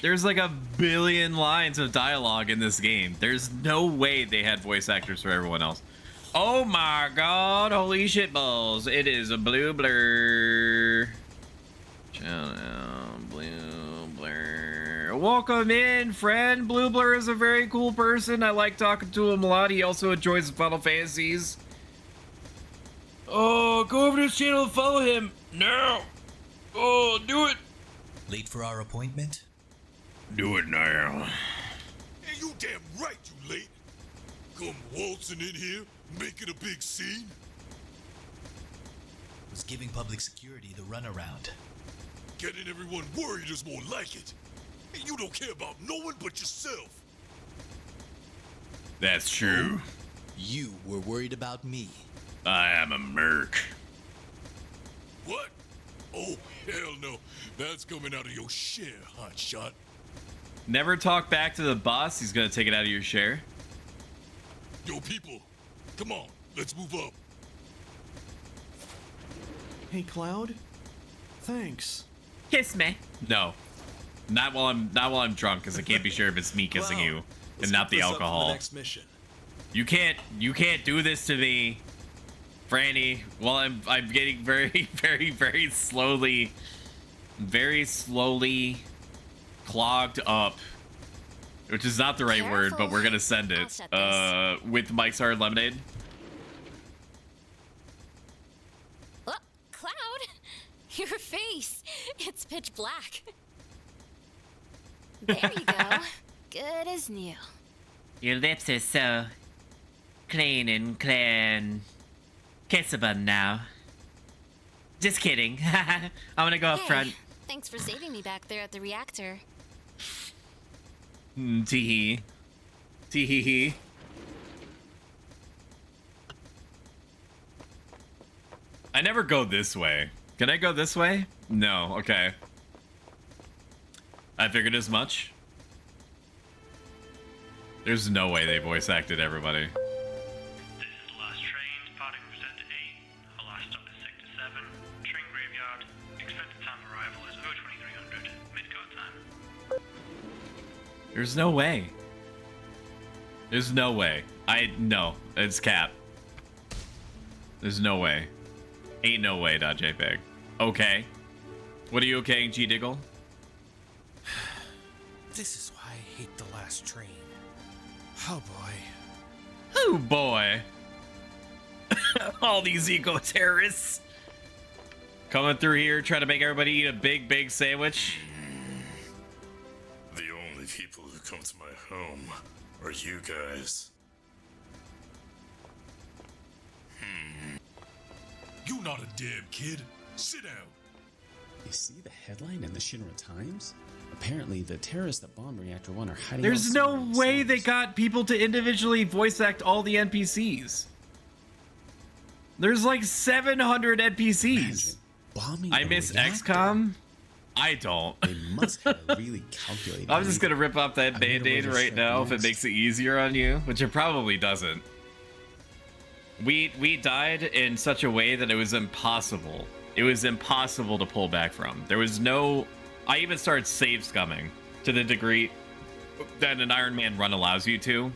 There's like a billion lines of dialogue in this game. There's no way they had voice actors for everyone else. Oh my god, holy shit balls. It is a blue blur. Shout out, blue blur. Welcome in, friend. Blue Blur is a very cool person. I like talking to him a lot. He also enjoys Final Fantasies. Oh, go over to his channel and follow him. No. Oh, do it. Late for our appointment? Do it now. Hey, you damn right you late. Come waltzing in here, making a big scene. Was giving public security the runaround. Getting everyone worried is more like it. Hey, you don't care about no one but yourself. That's true. You were worried about me. I am a merc. What? Oh, hell no. That's coming out of your share, hotshot. Never talk back to the boss. He's gonna take it out of your share. Yo, people, come on, let's move up. Hey, Cloud. Thanks. Kiss me. No, not while I'm drunk, because I can't be sure if it's me kissing you and not the alcohol. Next mission. You can't do this to me, Franny. While I'm getting very slowly clogged up, which is not the right word, but we're gonna send it with Mike's Hard Lemonade. Oh, Cloud, your face. It's pitch black. There you go. Good as new. Your lips are so clean and clean. Kiss a button now. Just kidding. I'm gonna go up front. Thanks for saving me back there at the reactor. Tee-hee. Tee-hee-hee. I never go this way. Can I go this way? No, okay. I figured as much. There's no way they voice acted everybody. This is the last train, departing from Sector 8. Our last stop is Sector 7, train graveyard. Expected time of arrival is 02300, mid-go time. There's no way. There's no way. No, it's cap. There's no way. Ain't no way, .jpg. Okay. What are you okaying, G-Diggle? This is why I hate the last train. Oh boy. Oh boy. All these eco-terrorists coming through here trying to make everybody eat a big sandwich. The only people who come to my home are you guys. You not a damn kid. Sit down. You see the headline in the Shinra Times? Apparently, the terrorists that bombed Reactor 1 are hiding. There's no way they got people to individually voice act all the NPCs. There's like 700 NPCs. I miss XCOM. I don't. They must have really calculated. I'm just gonna rip off that band-aid right now if it makes it easier on you, which it probably doesn't. We died in such a way that it was impossible. It was impossible to pull back from. There was no... I even started save scumming to the degree that an Iron Man run allows you to,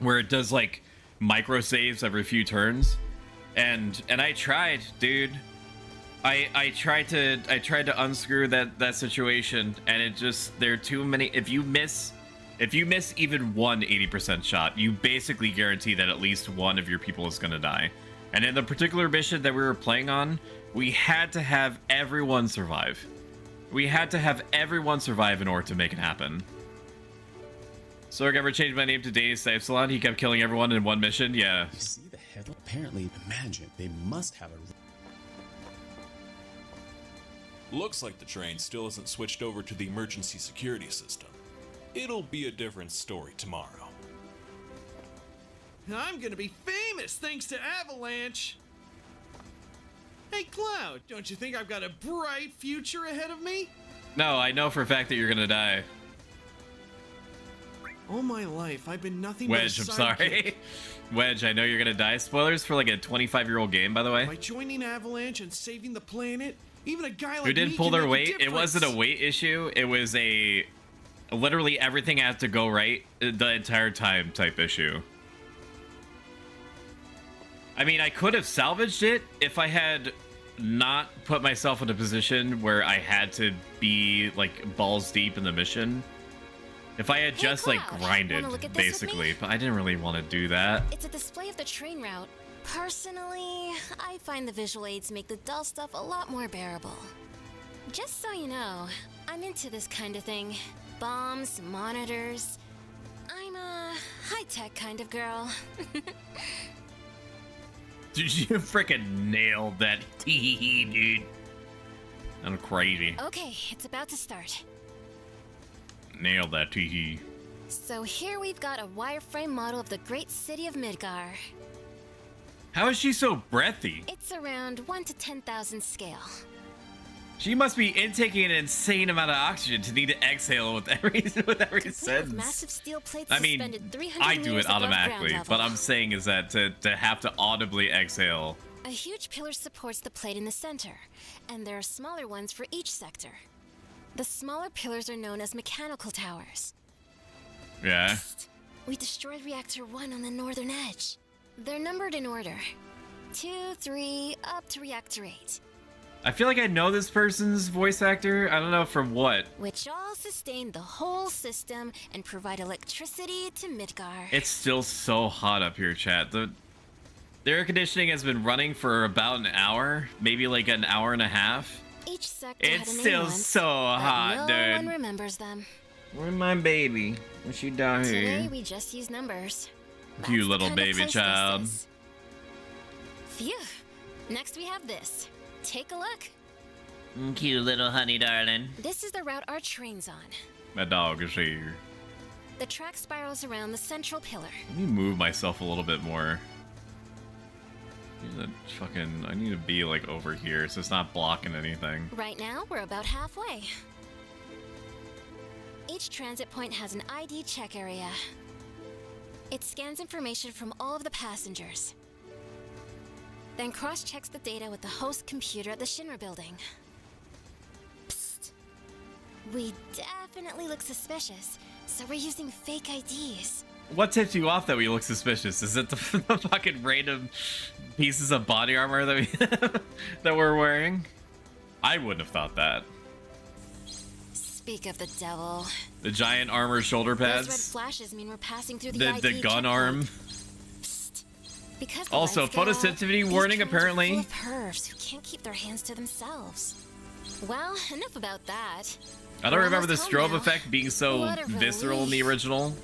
where it does like micro saves every few turns. And I tried, dude. I tried to unscrew that situation, and it just, there are too many. If you miss even one 80% shot, you basically guarantee that at least one of your people is gonna die. And in the particular mission that we were playing on, we had to have everyone survive. We had to have everyone survive in order to make it happen. Sorg ever changed my name to Deus Epsilon? He kept killing everyone in one mission? Yeah. You see the headline? Apparently, imagine, they must have a... Looks like the train still isn't switched over to the emergency security system. It'll be a different story tomorrow. I'm gonna be famous thanks to Avalanche! Hey Cloud, don't you think I've got a bright future ahead of me? No, I know for a fact that you're gonna die. All my life, I've been nothing Wedge, but a I'm sidekick. sorry. Wedge, I know you're gonna die. Spoilers for like a 25-year-old game, by the way. By joining Avalanche and saving the planet, even a guy like Who didn't me pull can their make a weight? It wasn't a weight issue. It was a literally everything had to go right the entire time type issue. I mean, I could have salvaged it if I had not put myself in a position where I had to be like balls deep in the mission. If I had just like grinded, basically, but I didn't really want to do that. It's a display of the train route. Personally, I find the visual aids make the dull stuff a lot more bearable. Just so you know, I'm into this kind of thing. Bombs, monitors. I'm a high-tech kind of girl. Did you freaking nail that tee, dude? I'm crazy. Okay, it's about to start. Nailed that tee. So here we've got a wireframe model of the great city of Midgar. How is she so breathy? It's around 1 to 10,000 scale. She must be intaking an insane amount of oxygen to need to exhale with every sentence. Massive steel plates I mean, suspended 300 I do meters it above automatically, ground but level. I'm saying is that to have to audibly exhale. A huge pillar supports the plate in the center, and there are smaller ones for each sector. The smaller pillars are known as mechanical towers. Yeah. We destroyed Reactor 1 on the northern edge. They're numbered in order. 2, 3, up to Reactor 8. I feel like I know this person's voice actor. I don't know from what. Which all sustain the whole system and provide electricity to Midgar. It's still so hot up here, chat. The air conditioning has been running for about an hour, maybe like an hour and a half. Each sector It's had a name still once, so but hot, no dude. one remembers them. Where's my baby? What's she down Today here? we just use numbers. You That's little the kind of baby place this child. is. Phew. Next we have this. Take a look. Cute little honey darling. This is the route our train's on. My dog is here. The track spirals around the central pillar. Let me move myself a little bit more. I need to be like over here so it's not blocking anything. Right now, we're about halfway. Each transit point has an ID check area. It scans information from all of the passengers, then cross-checks the data with the host computer at the Shinra building. Psst. We definitely look suspicious, so we're using fake IDs. What tips you off that we look suspicious? Is it the fucking random pieces of body armor that that we're wearing? I wouldn't have thought that. Speak of the devil. The giant armor shoulder Those red pads. flashes mean we're passing through the ID The gun checkpoint. arm. Because the Also, lights go out, photosensitivity these warning trains are apparently. full of pervs who can't keep their hands to themselves. Well, enough about that. I don't We're remember the almost home strobe now. effect being so What a visceral in the relief. original.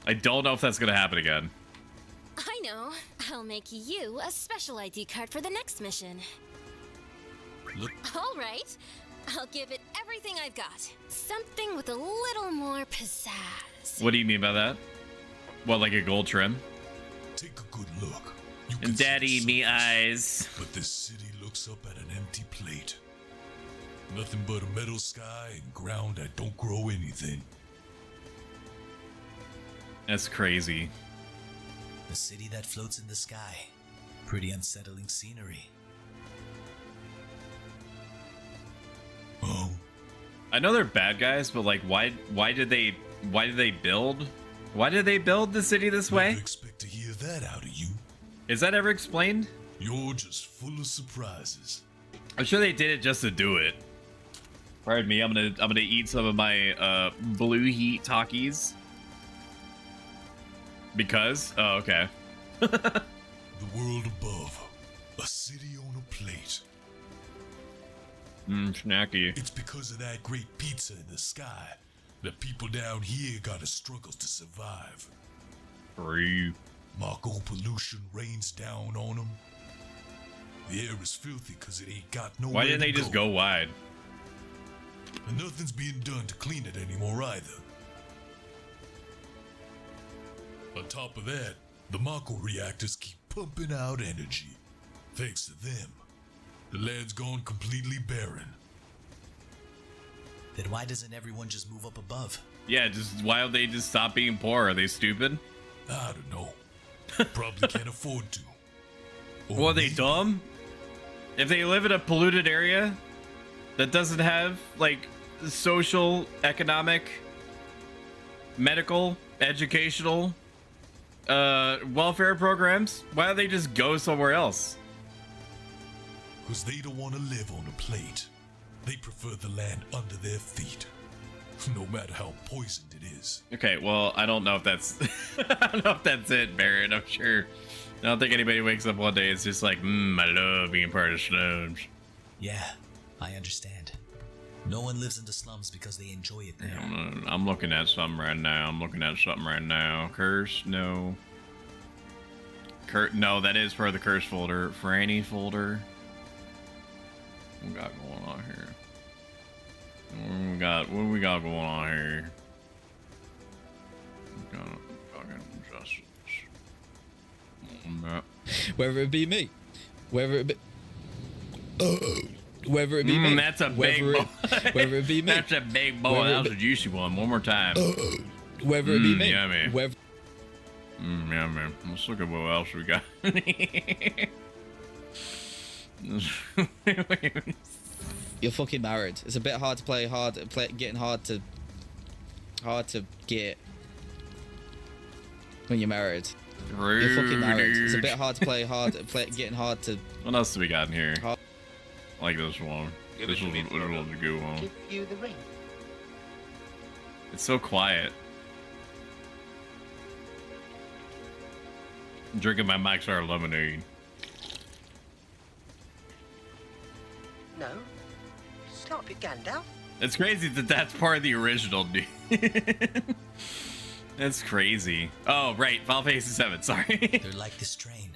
I don't know if that's gonna happen again. I know. I'll make you a special ID card for the next mission. Look. All right. I'll give it everything I've got. Something with a little more pizzazz. What do you mean by that? What, like a gold trim? Take a good look. You And daddy, me eyes. But this city looks up at an empty plate. Nothing but a metal sky and ground that don't grow anything. That's crazy. The city that floats in the sky. Pretty unsettling scenery. Oh. I know they're bad guys, but like, why did they build? Why did they build the city this way? Never expect to hear that out of you. Is that ever explained? You're just full of surprises. I'm sure they did it just to do it. Pardon me, I'm gonna eat some of my blue heat Takis. Because? Oh, okay. The world above. A city on a plate. Snacky. It's because of that great pizza in the sky that people down here gotta struggle to survive. Free. Marco pollution rains down on them. The air is filthy because it ain't got nowhere Why didn't to they just go wide? And nothing's being done to clean it anymore either. On top of that, the Mako reactors keep pumping out energy. Thanks to them, the land's gone completely barren. Then why doesn't everyone just move up above? Yeah, just why don't they just stop being poor? Are they stupid? I don't know. Probably can't afford to. Well, are they dumb? If they live in a polluted area that doesn't have like social, economic, medical, educational, welfare programs, why don't they just go somewhere else? Because they don't want to live on a plate. They prefer the land under their feet. No matter how poisoned it is. Okay, well, I don't know if that's I don't know if that's it, Barrett. I'm sure. I don't think anybody wakes up one day and it's just like, I love being part of slums. Yeah, I understand. No one lives in the slums because they enjoy it there. I'm looking at something right now. Curse? No. No, that is part of the curse folder. Franny folder. What we got going on here? What we got going on here? We got fucking justice. Whether it be me, whether it be me, that's a big boy. Whether it be me, that's a big boy. That was a juicy one. One more time. Whether it be me, yummy. whether yummy. Let's look at what else we got. you're fucking married. It's a bit hard to play. Getting hard to get when you're married. Rude. You're fucking married. It's a bit hard to play. Getting hard to. What else do we got in here? I like this one. This was a good one. Give you the ring. It's so quiet. I'm drinking my Max R lemonade. No. Stop it, Gandalf. It's crazy that that's part of the original, dude. That's crazy. Oh, right. Final Fantasy VII. Sorry. They're like this train.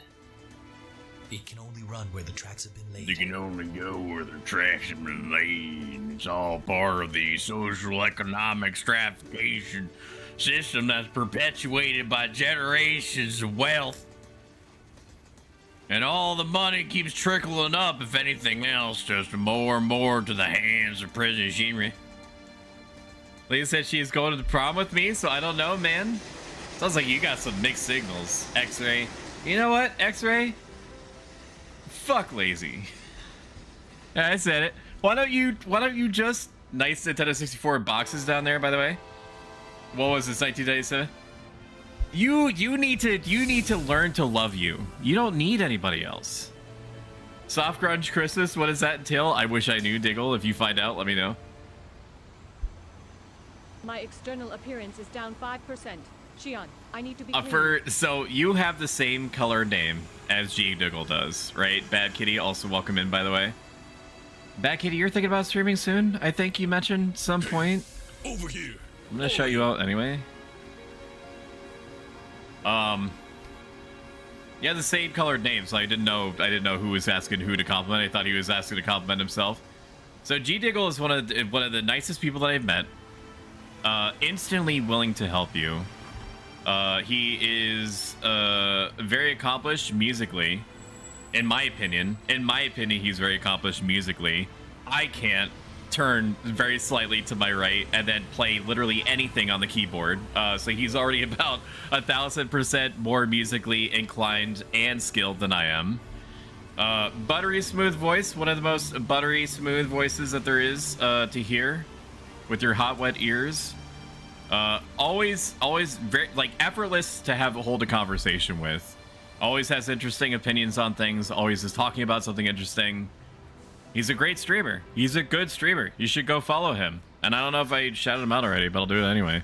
It can only run where the tracks have been laid. You can only go where the tracks have been laid. It's all part of the social economic stratification system that's perpetuated by generations of wealth. And all the money keeps trickling up, if anything else, just more and more to the hands of prison machinery. Leah said she is going to the prom with me, so I don't know, man. Sounds like you got some mixed signals. X-Ray. You know what, X-Ray? Fuck lazy. I said it. Why don't you just nice Nintendo 64 boxes down there, by the way? What was this, 1997? You need to learn to love you. You don't need anybody else. Soft grunge Christmas, what does that entail? I wish I knew, Diggle. If you find out, let me know. My external appearance is down 5%. Shion, I need to be So you have the same color name as G Diggle does, right? Bad Kitty, also welcome in, by the way. Bad Kitty, you're thinking about streaming soon? I think you mentioned some point. Over here. I'm gonna shout you out anyway. Yeah, the same colored name, so I didn't know who was asking who to compliment. I thought he was asking to compliment himself. So G Diggle is one of the nicest people that I've met. Instantly willing to help you. He is very accomplished musically, in my opinion. In my opinion, he's very accomplished musically. I can't turn very slightly to my right and then play literally anything on the keyboard. So he's already about 1,000% more musically inclined and skilled than I am. Buttery smooth voice, one of the most buttery smooth voices that there is to hear with your hot wet ears. Always very like effortless to hold a conversation with. Always has interesting opinions on things, always is talking about something interesting. He's a great streamer. He's a good streamer. You should go follow him. And I don't know if I shouted him out already, but I'll do it anyway.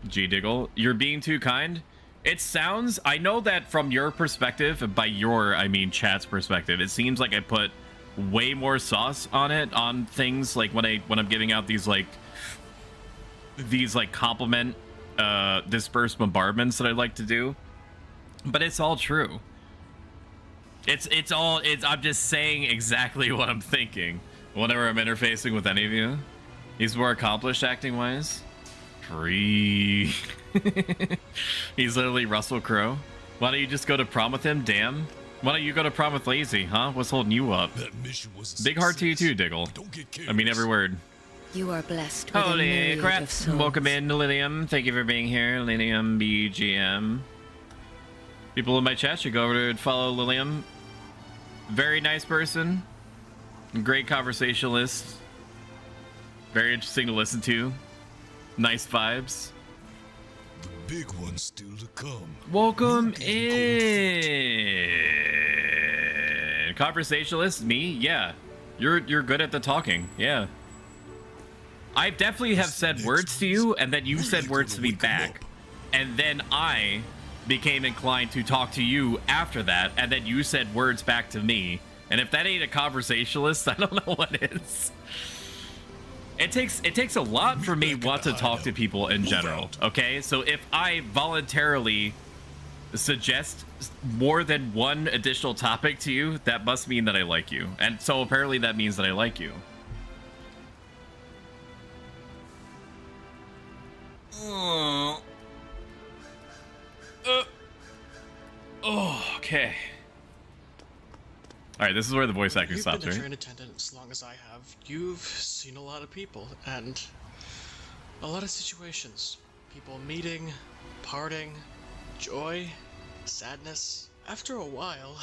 G Diggle, you're being too kind. It sounds, I know that from your perspective, by your, I mean chat's perspective, it seems like I put way more sauce on it, on things like when I'm giving out these compliment dispersed bombardments that I like to do. But it's all true. I'm just saying exactly what I'm thinking whenever I'm interfacing with any of you. He's more accomplished acting wise. He's literally Russell Crowe. Why don't you just go to prom with him? Damn. Why don't you go to prom with Lazy, huh? What's holding you up? That mission was a Big heart to you too, Diggle. I mean every word. You are blessed with a Holy myriad crap. of souls. Welcome in, Lilium. Thank you for being here, Lilium BGM. People in my chat should go over to follow Lilium. Very nice person. Great conversationalist. Very interesting to listen to. Nice vibes. The big one's still to come. Welcome in. Conversationalist, me? Yeah. You're good at the talking. Yeah. I definitely have said words to you, and then you said words to me back. And then I became inclined to talk to you after that, and then you said words back to me. And if that ain't a conversationalist, I don't know what is. It takes a lot for me want to talk to people in general, okay? So if I voluntarily suggest more than one additional topic to you, that must mean that I like you. And so apparently that means that I like you. Okay. All right, this is where the voice acting stops, right? You've been a train attendant as long as I have. You've seen a lot of people and a lot of situations. People meeting, parting, joy, sadness. After a while,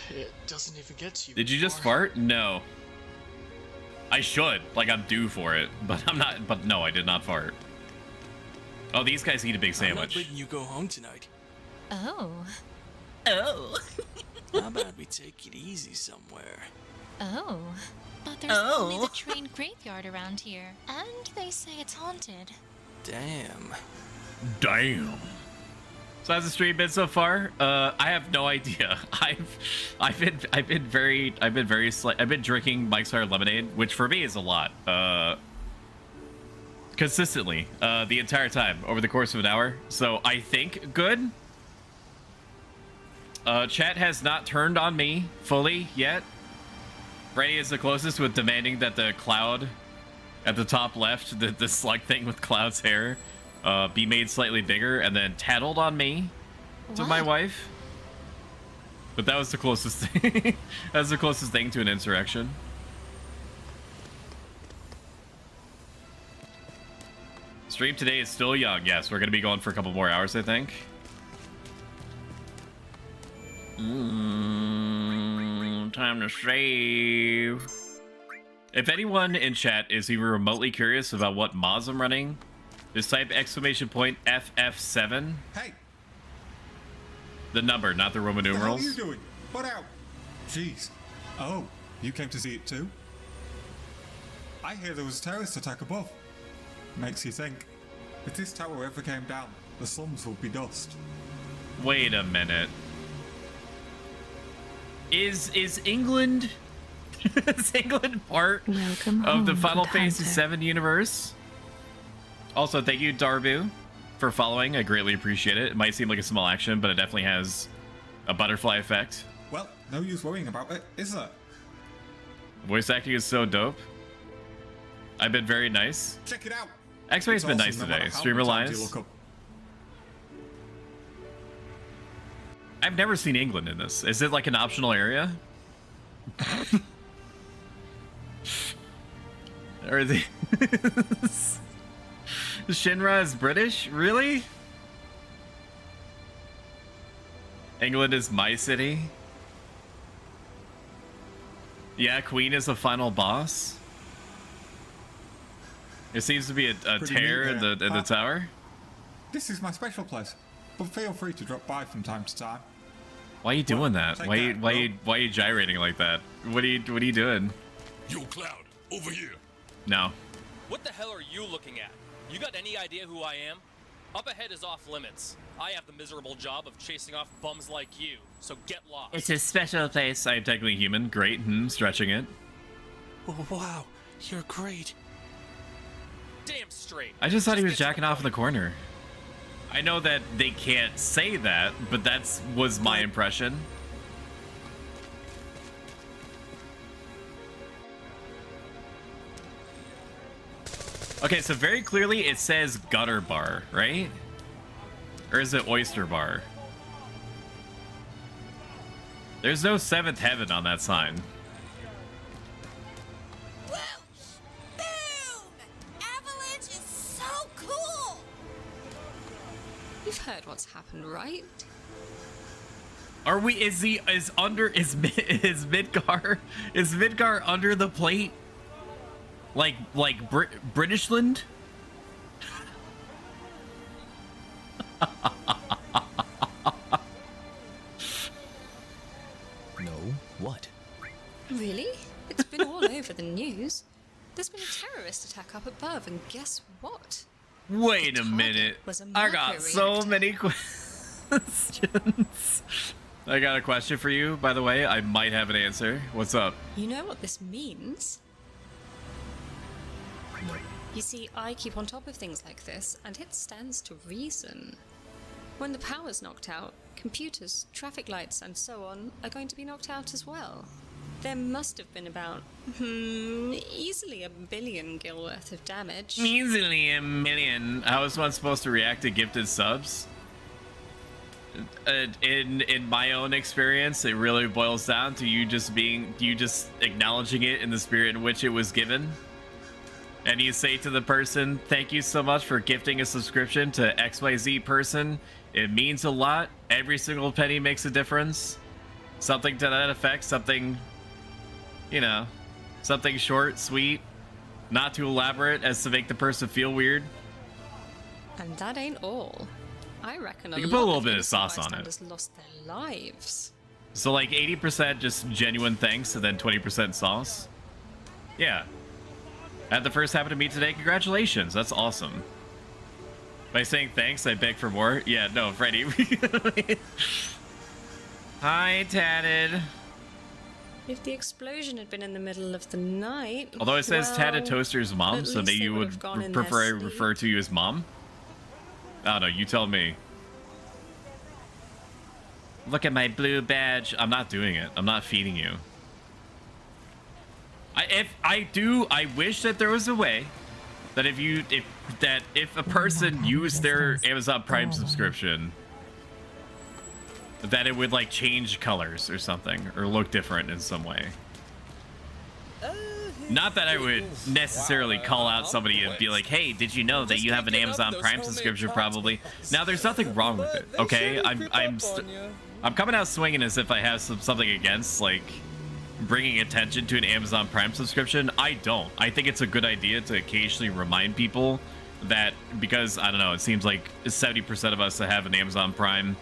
it doesn't even get to you. Did you just fart? No. I should. Like, I'm due for it, but I'm not. But no, I did not fart. Oh, these guys eat a big sandwich. I'm not letting you go home tonight. Oh. Oh. How about we take it easy somewhere? Oh. But there's only the train graveyard around here, and they say it's haunted. Damn. Damn. So how's the stream been so far? I have no idea. I've been drinking Mike's Hard Lemonade, which for me is a lot. Consistently, the entire time over the course of an hour. So I think good. Chat has not turned on me fully yet. Brady is the closest with demanding that the cloud at the top left, the slug thing with Cloud's hair, be made slightly bigger, and then tattled on me to my wife. But that was the closest thing. That was the closest thing to an insurrection. Stream today is still young. Yes, we're gonna be going for a couple more hours, I think. Time to save. If anyone in chat is even remotely curious about what mods I'm running, just type !FF7. Hey. The number, not the Roman numerals. What are you doing? Put out. Jeez. Oh, You came to see it too? I hear there was a terrorist attack above. Makes you think, if this tower ever came down, the slums would be dust. Wait a minute. Is England is England part of the Final Fantasy VII universe? Also, thank you, Darbu, for following. I greatly appreciate it. It might seem like a small action, but it definitely has a butterfly effect. Well, no use worrying about it, is there? Voice acting is so dope. I've been very nice. Check it out. X-Ray's been nice today. Streamer Lies. I've never seen England in this. Is it like an optional area? Or is it... Shinra is British? Really? England is my city? Yeah, Queen is the final boss? There seems to be a tear in the tower. This is my special place, but feel free to drop by from time to time. Why are you doing that? Why are you gyrating like that? What are you doing? Yo, Cloud, over here. No. What the hell are you looking at? You got any idea who I am? Up ahead is off limits. I have the miserable job of chasing off bums like you, so get lost. It's a special place. I am technically human. Great. Stretching it. Oh, wow, you're great. Damn straight. I just thought he was jacking off in the corner. I know that they can't say that, but was my impression. Okay, so very clearly it says gutter bar, right? Or is it oyster bar? There's no seventh heaven on that sign. You've heard what's happened, right? Are we? Is Midgar under the plate? Like Britishland? No, what? Really? It's been all over the news. There's been a terrorist attack up above, and guess what? Wait a minute. I got so many questions. I got a question for you, by the way. I might have an answer. What's up? You know what this means? You see, I keep on top of things like this, and it stands to reason. When the power's knocked out, computers, traffic lights, and so on are going to be knocked out as well. There must have been about, easily 1 billion gil worth of damage. Easily 1 million. How is one supposed to react to gifted subs? In my own experience, it really boils down to you just acknowledging it in the spirit in which it was given. And you say to the person, thank you so much for gifting a subscription to XYZ person. It means a lot. Every single penny makes a difference. Something to that effect, something, you know, something short, sweet, not too elaborate as to make the person feel weird. And that ain't all. I reckon you can put a little bit of sauce on it. Lost their lives. So like 80% just genuine thanks and then 20% sauce. Yeah. Had the first happen to me today. Congratulations. That's awesome. By saying thanks, I beg for more. Yeah, no, Freddy. Hi, Tatted. If the explosion had been in the middle of the night... Although it says well, Tatted Toaster's mom, so maybe you would prefer I refer to you as mom? I don't know, you tell me. Look at my blue badge. I'm not doing it. I'm not feeding you. I wish that there was a way that if a person used their Amazon Prime subscription, that it would like change colors or something, or look different in some way. Not that I would necessarily call out somebody and be like, hey, did you know that you have an Amazon Prime subscription probably? Now, there's nothing wrong with it, okay? I'm coming out swinging as if I have something against, like, bringing attention to an Amazon Prime subscription. I don't. I think it's a good idea to occasionally remind people that, because, I don't know, it seems like 70% of us that have an Amazon Prime,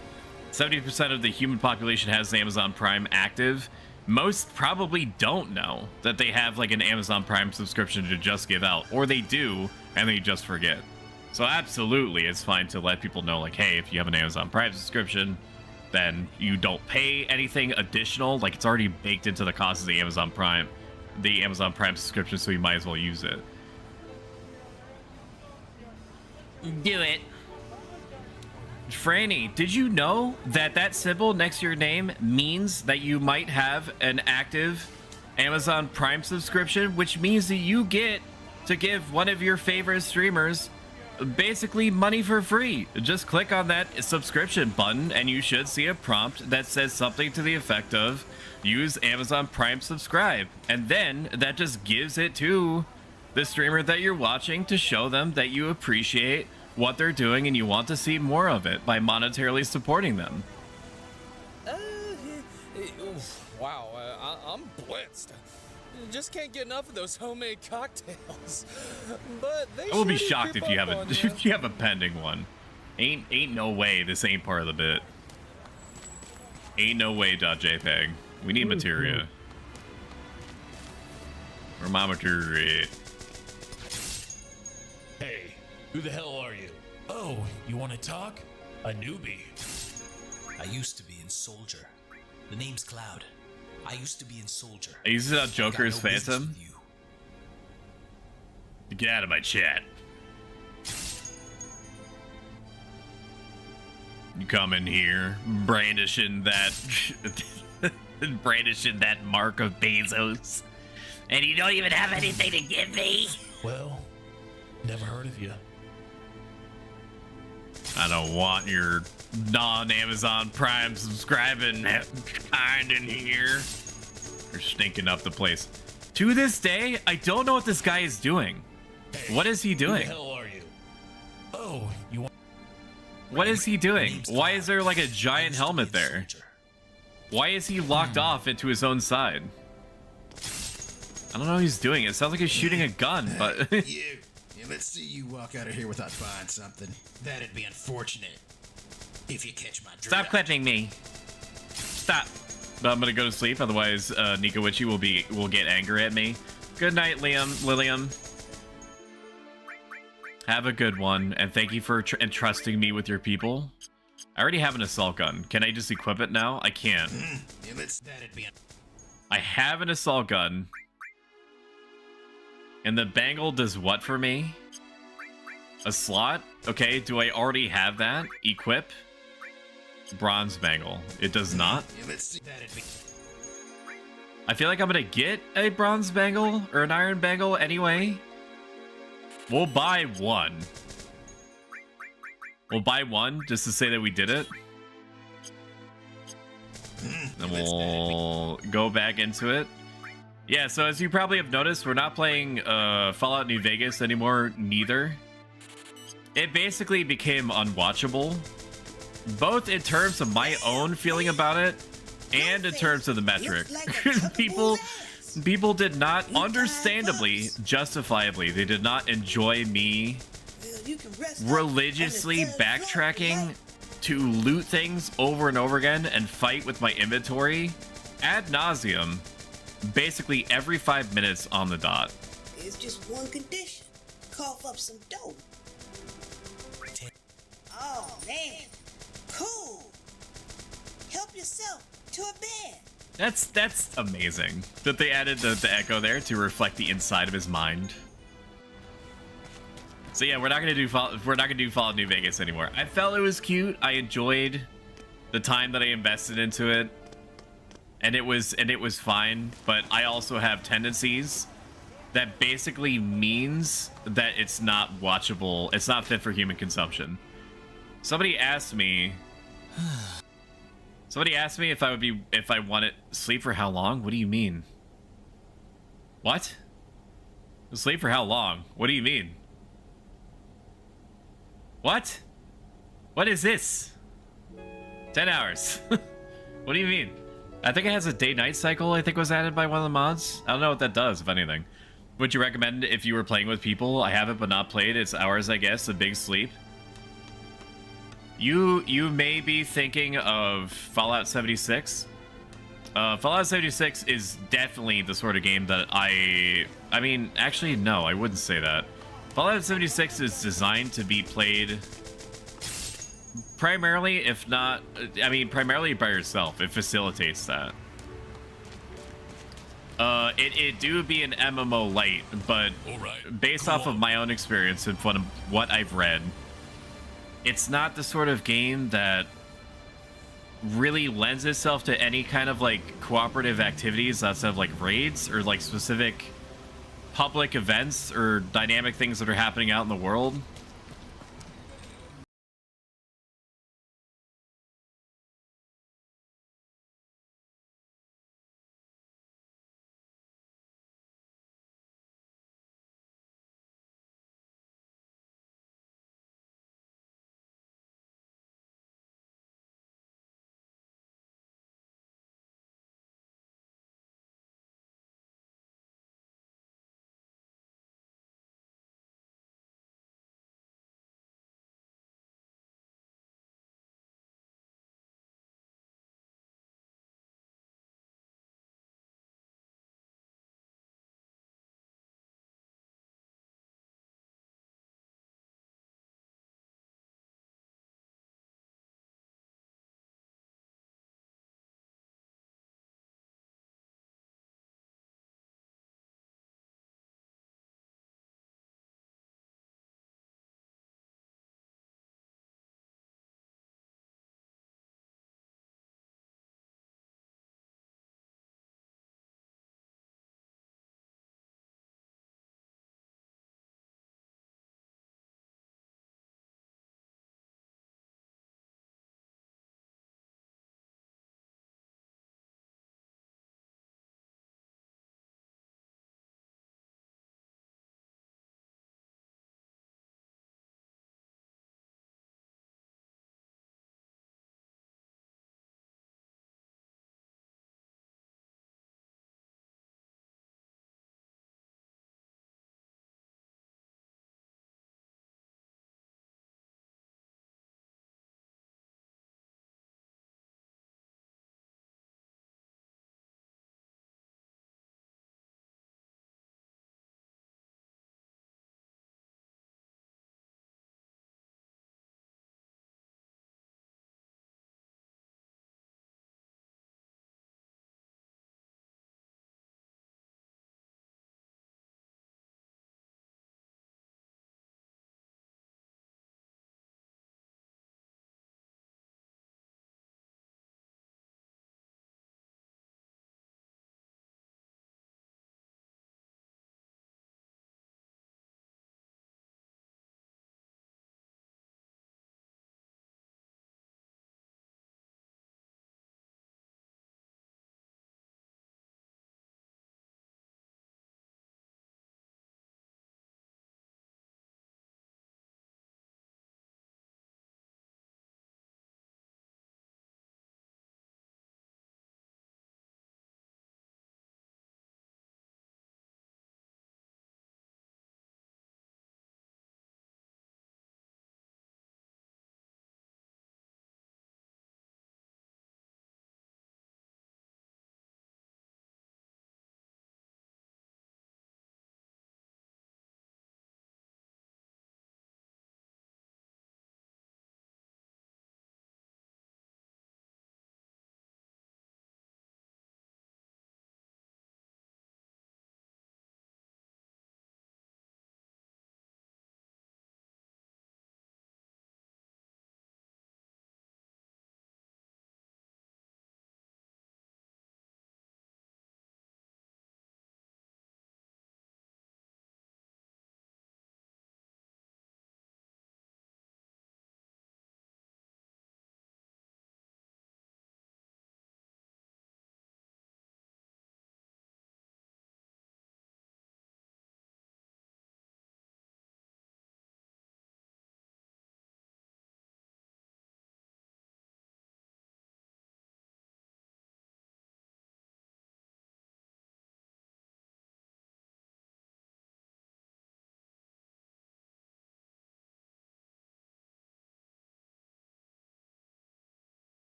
70% of the human population has Amazon Prime active, most probably don't know that they have like an Amazon Prime subscription to just give out, or they do and they just forget. So absolutely, it's fine to let people know, like, hey, if you have an Amazon Prime subscription, then you don't pay anything additional. Like, it's already baked into the cost of the Amazon Prime subscription, so you might as well use it. Do it. Franny, did you know that that symbol next to your name means that you might have an active Amazon Prime subscription, which means that you get to give one of your favorite streamers basically money for free? Just click on that subscription button and you should see a prompt that says something to the effect of use Amazon Prime subscribe, and then that just gives it to the streamer that you're watching to show them that you appreciate what they're doing and you want to see more of it by monetarily supporting them. Wow, I'm blitzed. Just can't get enough of those homemade cocktails. But they I will be sure do shocked creep if you up have on a if you have a pending one. Ain't no way this ain't part of the bit. Ain't no way .jpg. We need materia. Or my materia. Hey, who the hell are you? Oh, you want to talk? A newbie. I used to be in Soldier. The name's Cloud. I used to be in Soldier. Is that Joker's Phantom? Get out of my chat. You come in here brandishing that mark of Bezos, and you don't even have anything to give me. Well, never heard of you. I don't want your non-Amazon Prime subscribing kind in here. You're stinking up the place. To this day, I don't know what this guy is doing. Hey, what is he doing? Who the hell are you? Oh, you want... What is he doing? Why is there like a giant helmet there? Why is he locked off into his own side? I don't know what he's doing. It sounds like he's shooting a gun, but... Yeah, let's see you walk out of here without buying something. That'd be unfortunate. If you catch my drift. Stop clipping me. Stop. But I'm gonna go to sleep, otherwise Nikowichi will get angry at me. Good night, Lilium. Have a good one, and thank you for entrusting me with your people. I already have an assault gun. Can I just equip it now? I can't. Yeah, that'd be I have an assault gun. And the bangle does what for me? A slot? Okay, do I already have that? Equip? Bronze bangle. It does not? Yeah, let's see. That'd be... I feel like I'm gonna get a bronze bangle or an iron bangle anyway. We'll buy one. We'll buy one just to say that we did it. Then we'll go back into it. Yeah, so as you probably have noticed, we're not playing Fallout New Vegas anymore, neither. It basically became unwatchable, both in terms of my own feeling about it and in terms of the metric. People did not, understandably, justifiably, they did not enjoy me religiously backtracking to loot things over and over again and fight with my inventory ad nauseum. Basically every 5 minutes on the dot. It's just one condition. Cough up some dough. Oh man. Cool. Help yourself to a bed. That's amazing that they added the echo there to reflect the inside of his mind. So yeah, we're not gonna do Fallout New Vegas anymore. I felt it was cute. I enjoyed the time that I invested into it. And it was fine, but I also have tendencies that basically means that it's not watchable. It's not fit for human consumption. Somebody asked me if I wanted sleep for how long? What do you mean? What? Sleep for how long? What do you mean? What? What is this? 10 hours. What do you mean? I think it has a day-night cycle, I think was added by one of the mods. I don't know what that does, if anything. Would you recommend if you were playing with people? I haven't but not played. It's hours, I guess, a big sleep. You may be thinking of Fallout 76. Fallout 76 is definitely the sort of game that I mean, actually, no, I wouldn't say that. Fallout 76 is designed to be played primarily, if not, I mean, primarily by yourself. It facilitates that. It do be an MMO light, but based off of my own experience and what I've read, it's not the sort of game that really lends itself to any kind of like cooperative activities outside of like raids or like specific public events or dynamic things that are happening out in the world.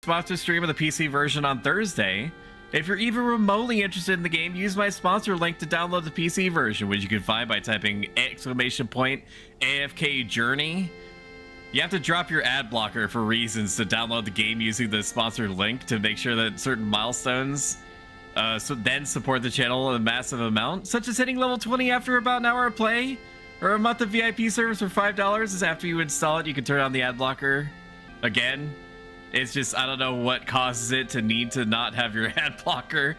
sponsor stream of the PC version on Thursday. If you're even remotely interested in the game, use my sponsor link to download the PC version, which you can find by typing !AFK Journey. You have to drop your ad blocker for reasons to download the game using the sponsored link to make sure that certain milestones then support the channel in a massive amount, such as hitting level 20 after about an hour of play, or a month of VIP service for $5 is after you install it. You can turn on the ad blocker again. It's just, I don't know what causes it to need to not have your ad blocker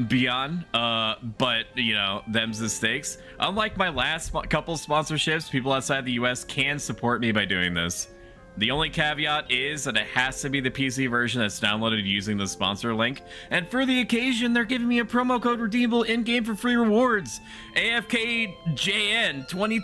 be on, but, you know, them's the stakes. Unlike my last couple sponsorships, people outside the US can support me by doing this. The only caveat is that it has to be the PC version that's downloaded using the sponsor link. And for the occasion, they're giving me a promo code redeemable in-game for free rewards. AFKJN20.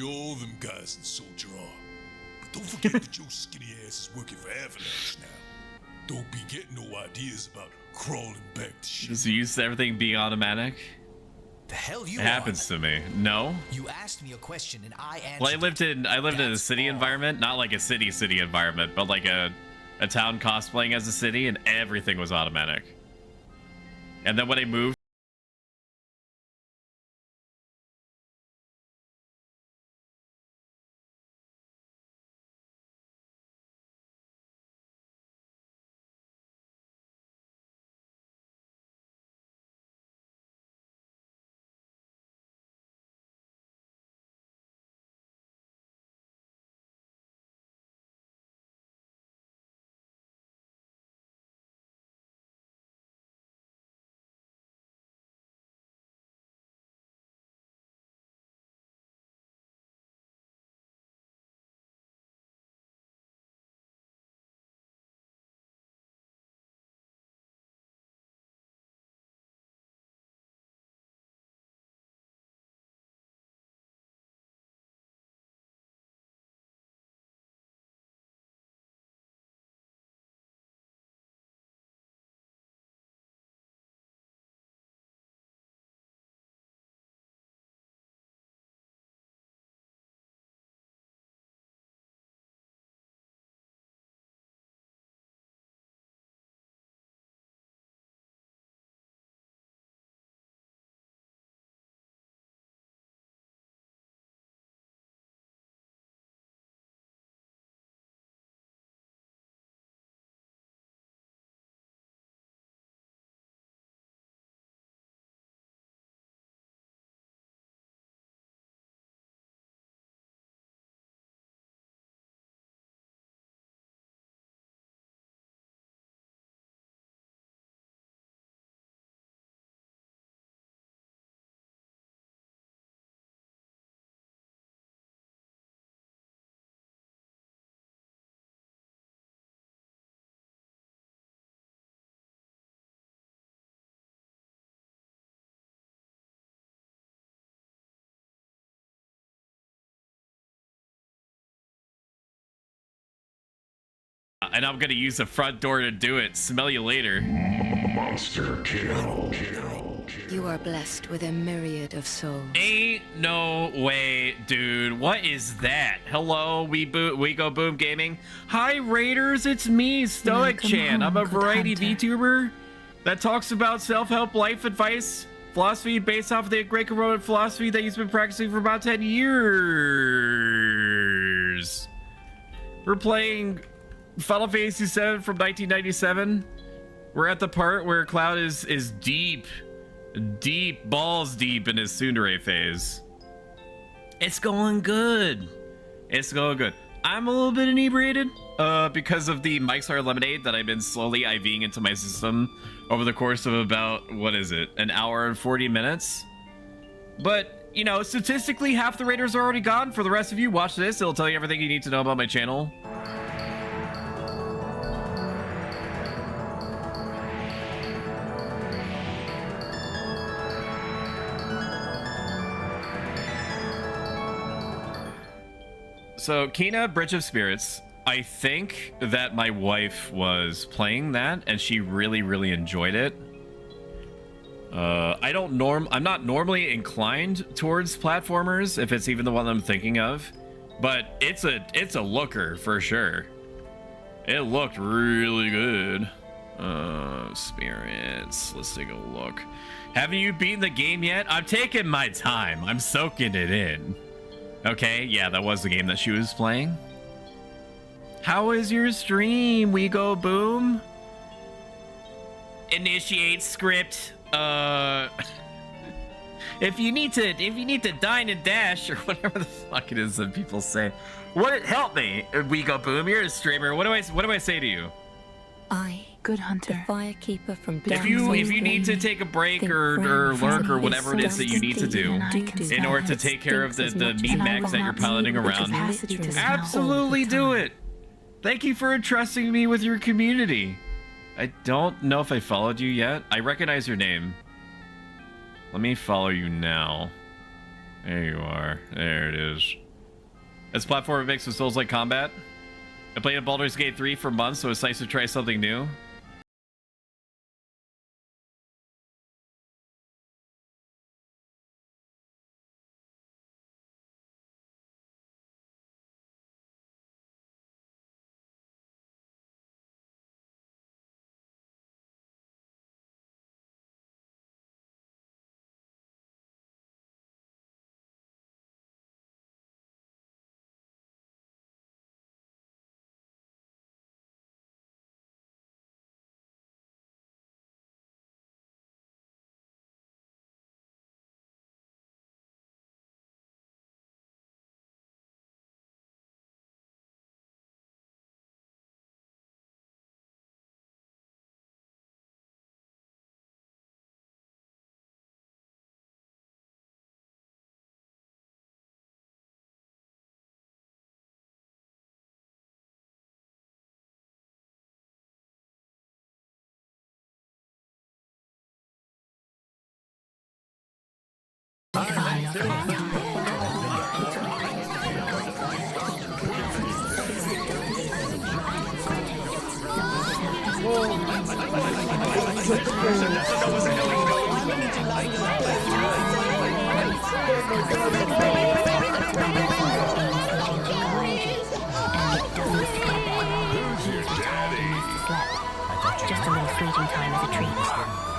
All them guys in Soldier are. But don't forget that your skinny ass is working for Avalanche now. Don't be getting no ideas about crawling back to shit. Just use everything being automatic. The hell you It happens to me. No. You asked me a question and I answered. Well, I lived in a city environment, not like a city environment, but like a town cosplaying as a city, and everything was automatic. And then when I moved, and I'm gonna use the front door to do it. Smell you later. Monster kill. You are blessed with a myriad of souls. Ain't no way, dude. What is that? Hello, we go boom gaming. Hi Raiders, it's me, Stoic Chan. I'm a variety VTuber that talks about self-help life advice, philosophy based off of the Greco-Roman philosophy that he's been practicing for about 10 years. We're playing Final Fantasy VII from 1997. We're at the part where Cloud is deep, balls deep in his tsundere phase. It's going good. It's going good. I'm a little bit inebriated because of the Mike's Lemonade that I've been slowly IVing into my system over the course of about, what is it, an hour and 40 minutes? But, you know, statistically, half the Raiders are already gone. For the rest of you, watch this. It'll tell you everything you need to know about my channel. So, Kena, Bridge of Spirits, I think that my wife was playing that and she really, really enjoyed it. I'm not normally inclined towards platformers, if it's even the one I'm thinking of, but it's a looker for sure. It looked really good. Spirits, let's take a look. Haven't you beaten the game yet? I'm taking my time. I'm soaking it in. Okay, yeah, that was the game that she was playing. How is your stream? We go boom. Initiate script. If you need to dine and dash or whatever the fuck it is that people say. Help me. We go boom. You're a streamer. What do I say to you? Good hunter. The firekeeper from If you need to take a break or lurk or whatever it is that you need to do in order to take care of the meat bags that you're piloting around, absolutely do it. Thank you for entrusting me with your community. I don't know if I followed you yet. I recognize your name. Let me follow you now. There you are. There it is. It's a platform mixed with Souls-like combat. I played in Baldur's Gate 3 for months, so it's nice to try something new. Just a little sleeping time as a treat.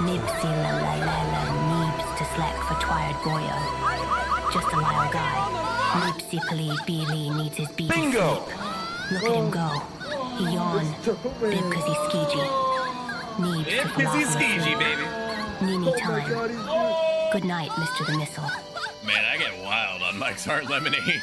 Nibsy la la la la neebs to slack for tired boyo. Just a lyle guy. Nibsy pally beely needs his beady Bingo! sleep. Look at him go. He yawn. Bib cause he's skeegee. Neebs to Cause he's falafel skeegee, sleep. baby. Nini time. Good night, Mr. the Missile. Man, I get wild on Mike's Heart Lemonade.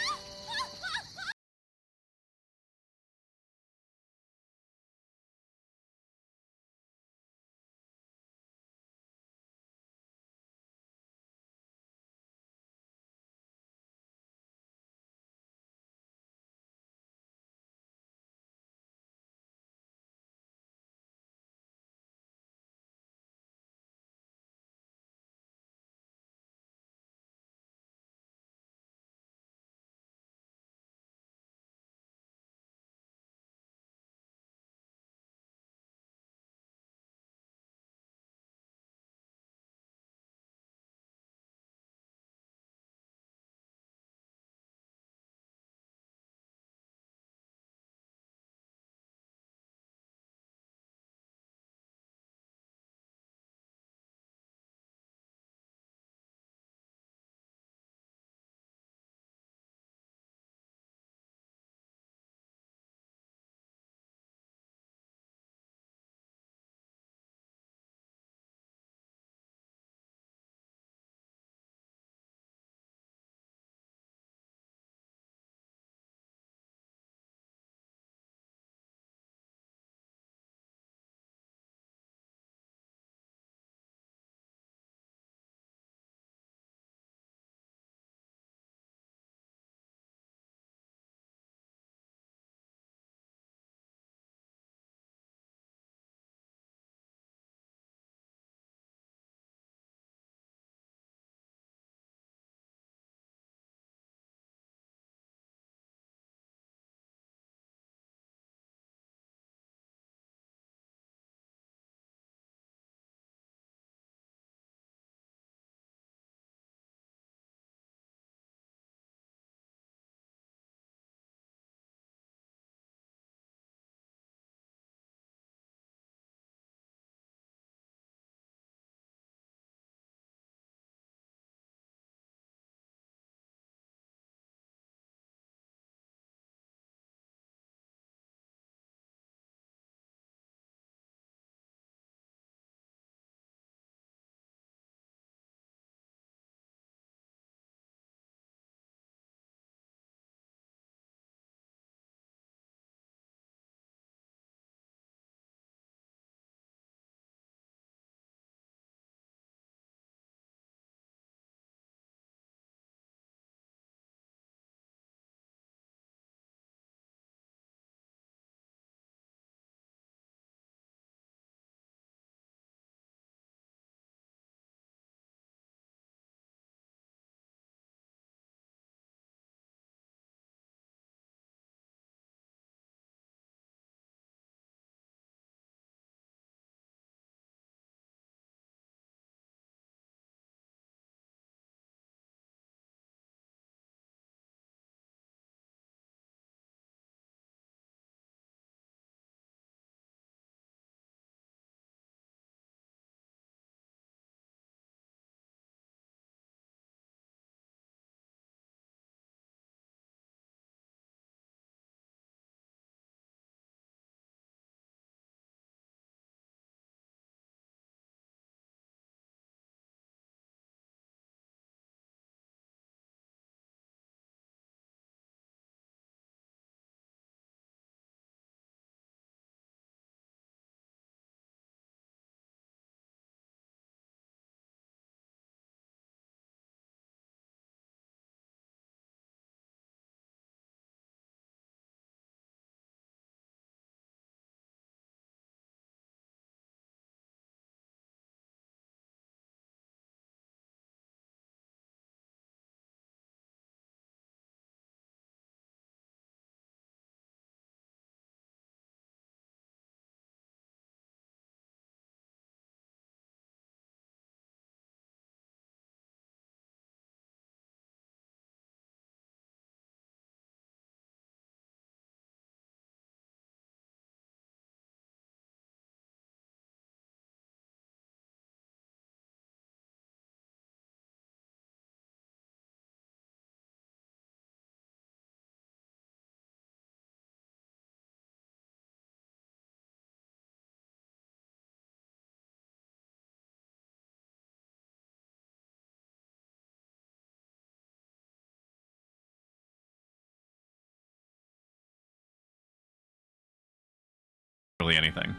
really anything.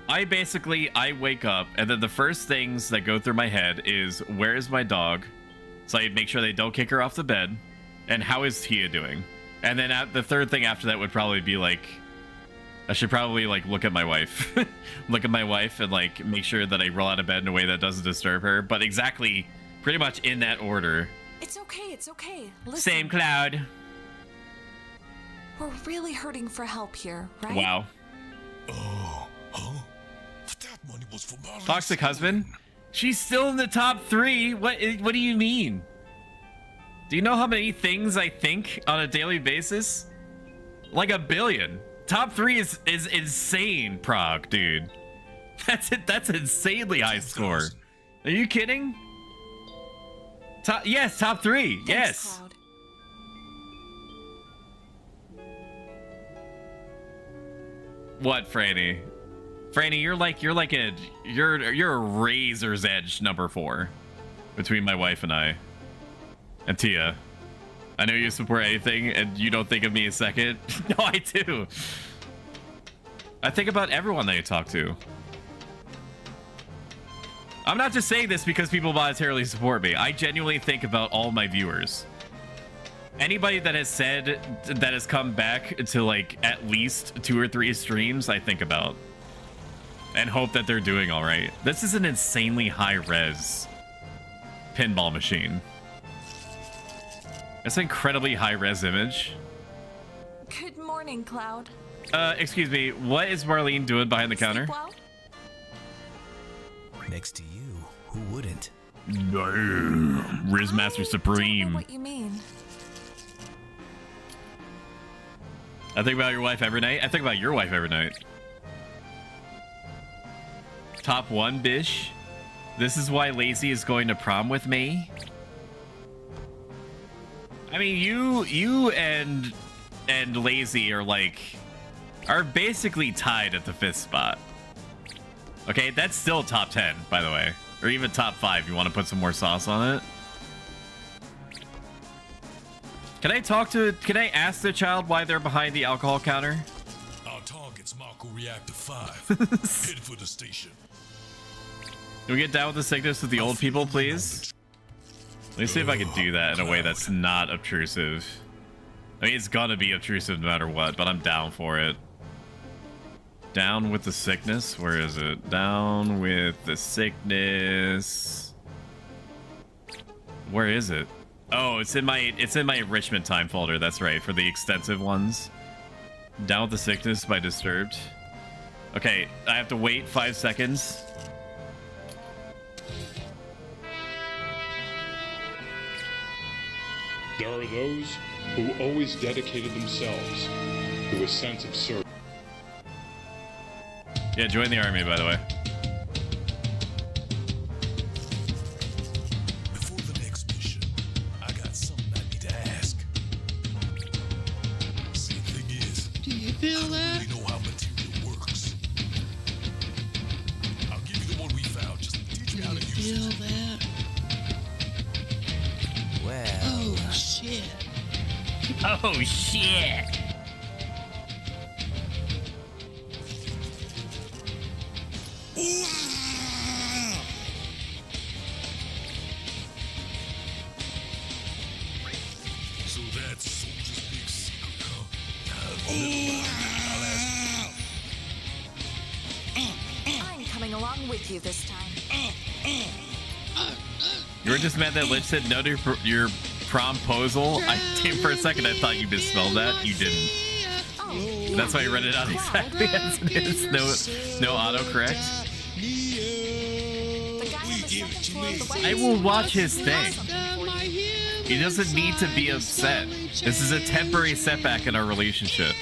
I wake up, and then the first things that go through my head is, where is my dog? So I make sure they don't kick her off the bed. And how is Tia doing? And then the third thing after that would probably be like, I should probably like look at my wife. Look at my wife and like make sure that I roll out of bed in a way that doesn't disturb her. But exactly, pretty much in that order. It's okay, it's okay. Listen, Same Cloud. we're really hurting for help here, right? Wow. Oh, huh? But that money was for my Toxic husband? She's still in the top 3. What do you mean? Do you know how many things I think on a daily basis? Like a billion. Top 3 is insane, Prague, dude. That's it. That's insanely high score. Are you kidding? Yes, top 3. Thanks, yes. Cloud. What, Franny? Franny, you're a razor's edge number 4 between my wife and I. And Tia. I know you support anything and you don't think of me a second. No, I do. I think about everyone that you talk to. I'm not just saying this because people monetarily support me. I genuinely think about all my viewers. Anybody that has said that has come back to like at least 2 or 3 streams, I think about. And hope that they're doing all right. This is an insanely high res pinball machine. It's an incredibly high res image. Good morning, Cloud. Excuse me, what is Marlene doing behind the counter? Well? Next to you, who wouldn't? Rizmaster Supreme. I don't know what you mean. I think about your wife every night. I think about your wife every night. Top 1, Bish. This is why Lazy is going to prom with me. I mean, you and Lazy are basically tied at the 5th spot. Okay, that's still top 10, by the way, or even top 5. You want to put some more sauce on it? Can I ask the child why they're behind the alcohol counter? Our target's Marco Reactor 5. Head for the station. Can we get down with the sickness with the old people, please? Let me see if I can do that in a way that's not obtrusive. I mean, it's gonna be obtrusive no matter what, but I'm down for it. Down with the sickness? Where is it? Down with the sickness. Where is it? Oh, it's in my enrichment time folder. That's right, for the extensive ones. Down with the sickness by Disturbed. Okay, I have to wait 5 seconds. There are those who always dedicated themselves to a sense of service. Yeah, join the army, by the way. Before the next mission, I got something I need to ask. See, the thing is, Do you feel I that? don't really know how material works. I'll give you the one we found. Just teach me how to use Feel it. that? Well. Oh shit. Oh shit! So that's Soldier's big secret, huh? I'm coming along with you this time. You were just mad that Lich said no to your promposal? For a second I thought you misspelled that. You didn't. That's why I read it out exactly as it is. No autocorrect. I will watch his thing. He doesn't need to be upset. This is a temporary setback in our relationship.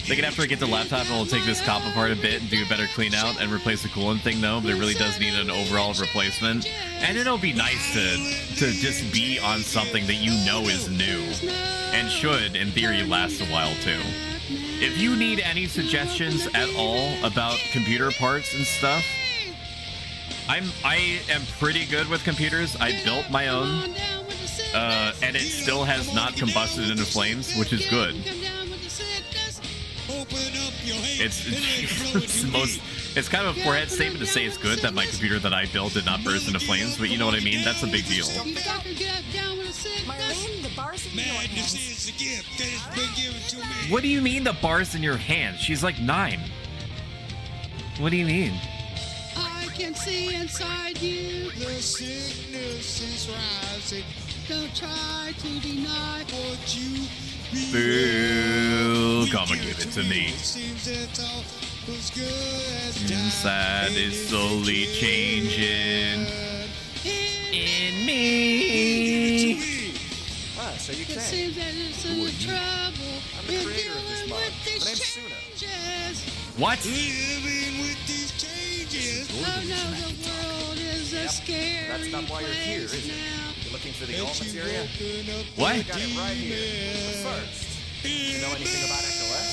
Like after I get the laptop, it'll take this comp apart a bit and do a better clean out and replace the coolant thing though, but it really does need an overall replacement. And it'll be nice to just be on something that you know is new and should, in theory, last a while too. If you need any suggestions at all about computer parts and stuff, I am pretty good with computers. I built my own, and it still has not combusted into flames, which is good. Open up. It's kind of a forehead statement to say it's good that my computer that I built did not burst into flames, but you know what I mean? That's a big deal. Marlene, the bar's in your hands. What do you mean the bar's in your hands? She's like 9. What do you mean? I can see inside you. The sickness is rising. Don't try to deny what you Boo, come and give it to me. Inside is slowly changing in me. Ah, so you It can. seems that it's in the trouble. I'm the creator of this mod. My name's Suna. What? Living with these changes. Oh no, the world is a scary That's not why you're here, is it? You're looking for the all materia? What? I got it right here. But first, you know anything about XOS?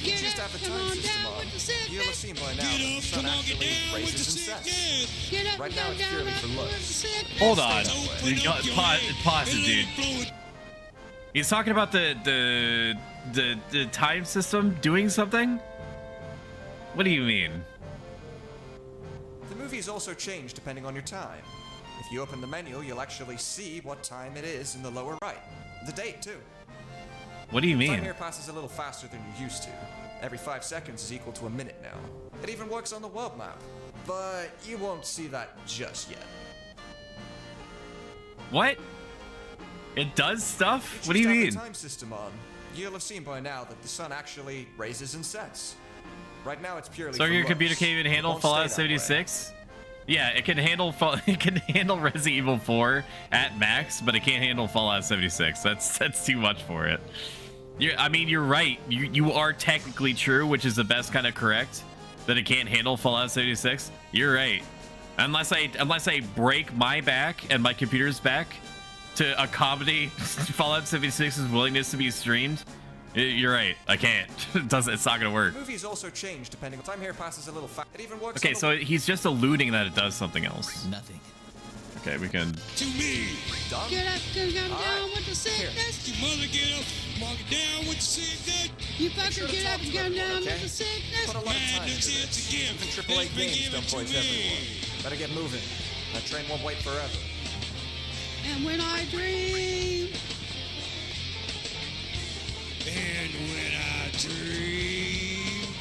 You just have the time system on. You'll have seen by now that the sun actually raises and sets. Right now it's purely for looks. Hold on. Pause it, dude. He's talking about the time system doing something? What do you mean? The movies also change depending on your time. If you open the menu, you'll actually see what time it is in the lower right. The date, too. What do you mean? Time here passes a little faster than you're used to. Every 5 seconds is equal to a minute now. It even works on the world map. But you won't see that just yet. What? It does stuff? You What do you just have mean? the time system on. You'll have seen by now that the sun actually raises and sets. Right now it's purely So for your looks. computer can't even It handle won't stay Fallout that way. 76? Yeah, it can handle Resident Evil 4 at max, but it can't handle Fallout 76. That's too much for it. I mean, you're right. You are technically true, which is the best kind of correct, that it can't handle Fallout 76. You're right. Unless I break my back and my computer's back to accommodate Fallout 76's willingness to be streamed, you're right. I can't. It's not gonna work. The movies also change depending on time here passes a little fast. It even works. Okay, on the so he's just alluding that it does something else. Nothing. Okay, we can. To me. Done? Get up, come down with the sickness. Your mother get up, mark it down with the sickness. You fucker get up and come down with the sickness. Put a lot of time into this. Even AAA games don't please everyone. Better get moving. That train won't wait forever. And when I dream. And when I dream.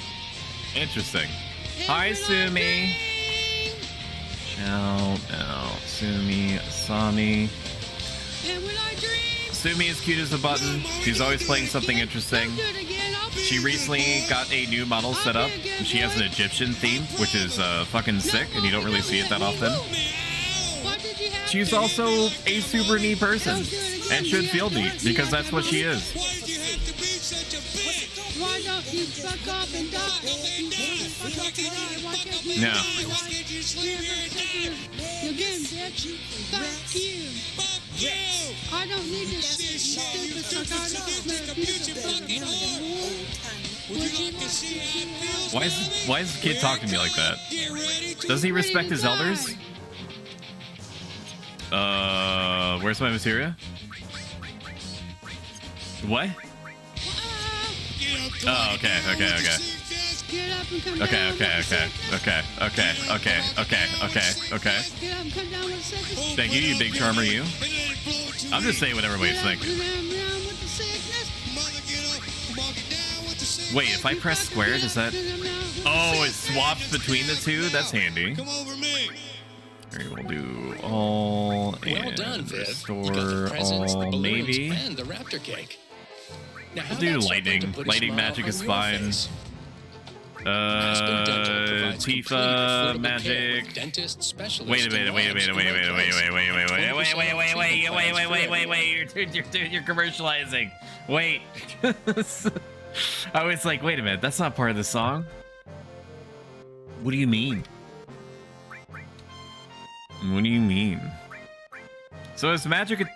Interesting. Hi, Sumi. Shout out, Sumi, Asami. And when I dream. Sumi is cute as a button. She's always playing something interesting. She recently got a new model set up. She has an Egyptian theme, which is fucking sick, and you don't really see it that often. She's also a super neat person, and should feel neat, because that's what she is. Why don't you fuck off and die? Yeah. Again, bitch. Fuck you. I don't need this stupid Why is the kid talking to me like that? Does he respect his elders? Where's my materia? What? Oh, okay. Thank you, you big charmer, you. I'm just saying what everybody's thinking. Wait, if I press square, does that... Oh, it swaps between the two? That's handy. Alright, we'll do all Well and done, Viv. restore You got the presents, the all, balloons, maybe. and the raptor cake. Now, We'll how'd do that start lightning. to put a Lightning smile magic on is your fine. face? Aspen Dental provides complete Tifa affordable care magic. with dentist, specialist, Wait a minute, and wait, you're commercializing. Wait. I was like, wait a minute, that's not part of the song. What do you mean? What do you mean? So his magic...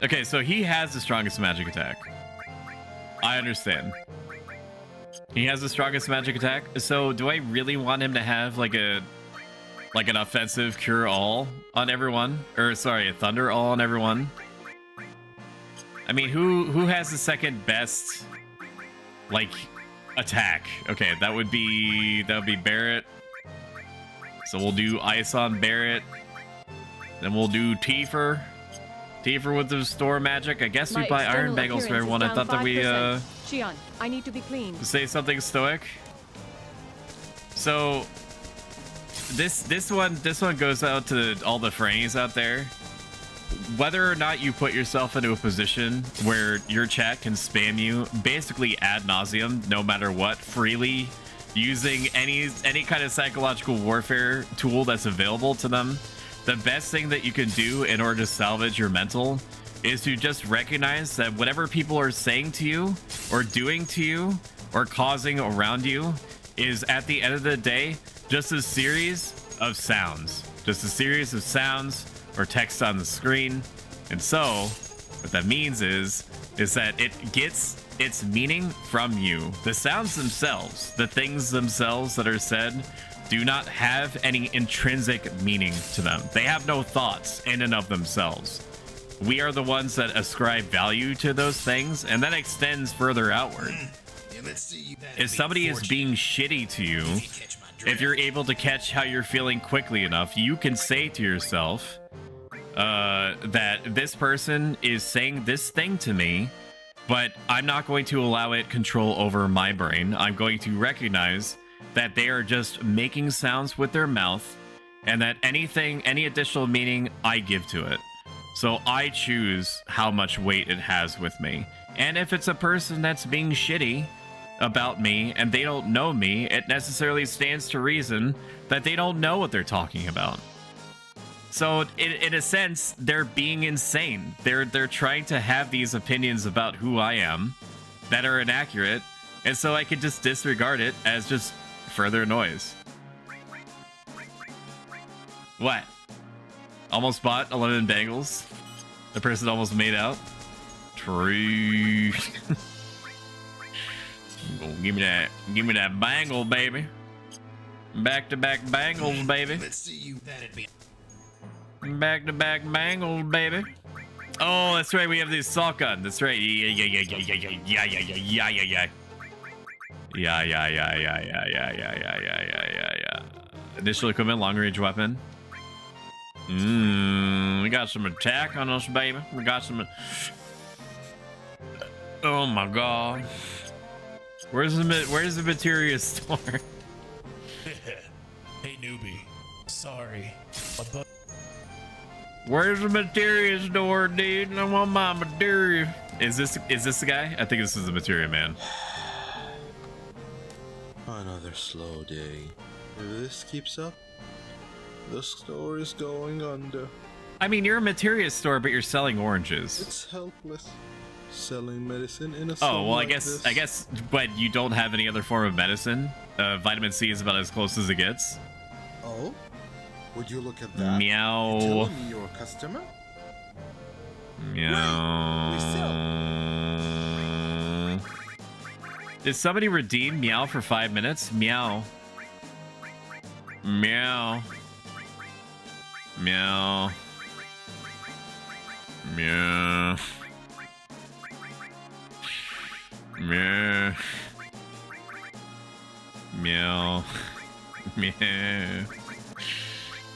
Okay, so he has the strongest magic attack. I understand. He has the strongest magic attack. So do I really want him to have like an offensive cure all on everyone? Or sorry, a thunder all on everyone? I mean, who has the second best Like, attack. Okay, that would be Barrett. So we'll do Ice on Barrett. Then we'll do Tifer. Tifer with the store magic. I guess we buy Iron Bangles for everyone. I thought that we Shion, I need to be clean. say something stoic. So this one goes out to all the Frannies out there. Whether or not you put yourself into a position where your chat can spam you basically ad nauseum, no matter what, freely, using any kind of psychological warfare tool that's available to them, the best thing that you can do in order to salvage your mental is to just recognize that whatever people are saying to you or doing to you or causing around you is, at the end of the day, just a series of sounds. Just a series of sounds or text on the screen. And so what that means is that it gets its meaning from you. The sounds themselves, the things themselves that are said, do not have any intrinsic meaning to them. They have no thoughts in and of themselves. We are the ones that ascribe value to those things, and that extends further outward. If somebody is being shitty to you, if you're able to catch how you're feeling quickly enough, you can say to yourself that this person is saying this thing to me, but I'm not going to allow it control over my brain. I'm going to recognize that they are just making sounds with their mouth, and that any additional meaning I give to it. So I choose how much weight it has with me. And if it's a person that's being shitty about me and they don't know me, it necessarily stands to reason that they don't know what they're talking about. So in a sense, they're being insane. They're trying to have these opinions about who I am that are inaccurate, and so I could just disregard it as just further noise. What? Almost bought 11 bangles. The person almost made out. True. Give me that bangle, baby. Back to back bangles, baby. Let's see you. That'd be. Back to back bangles, baby. Oh, that's right. We have this assault gun. That's right. Yeah. Initial equipment, long range weapon. We got some attack on us, baby. We got some. Oh my god. Where's the materia store? Hey newbie, sorry. Where's the materia store, dude? I want my materia. Is this the guy? I think this is the materia man. Another slow day. If this keeps up, the store is going under. I mean, you're a materia store, but you're selling oranges. It's helpless. Selling medicine in a Oh, well, like I guess, but you don't have any other form of medicine. Vitamin C is about as close as it gets. Oh? Would you look at that? Meow. You telling me you're a customer? Meow. Did somebody redeem meow for 5 minutes? Meow. Meow. Meow. Meow. Meow. Meow. Meow.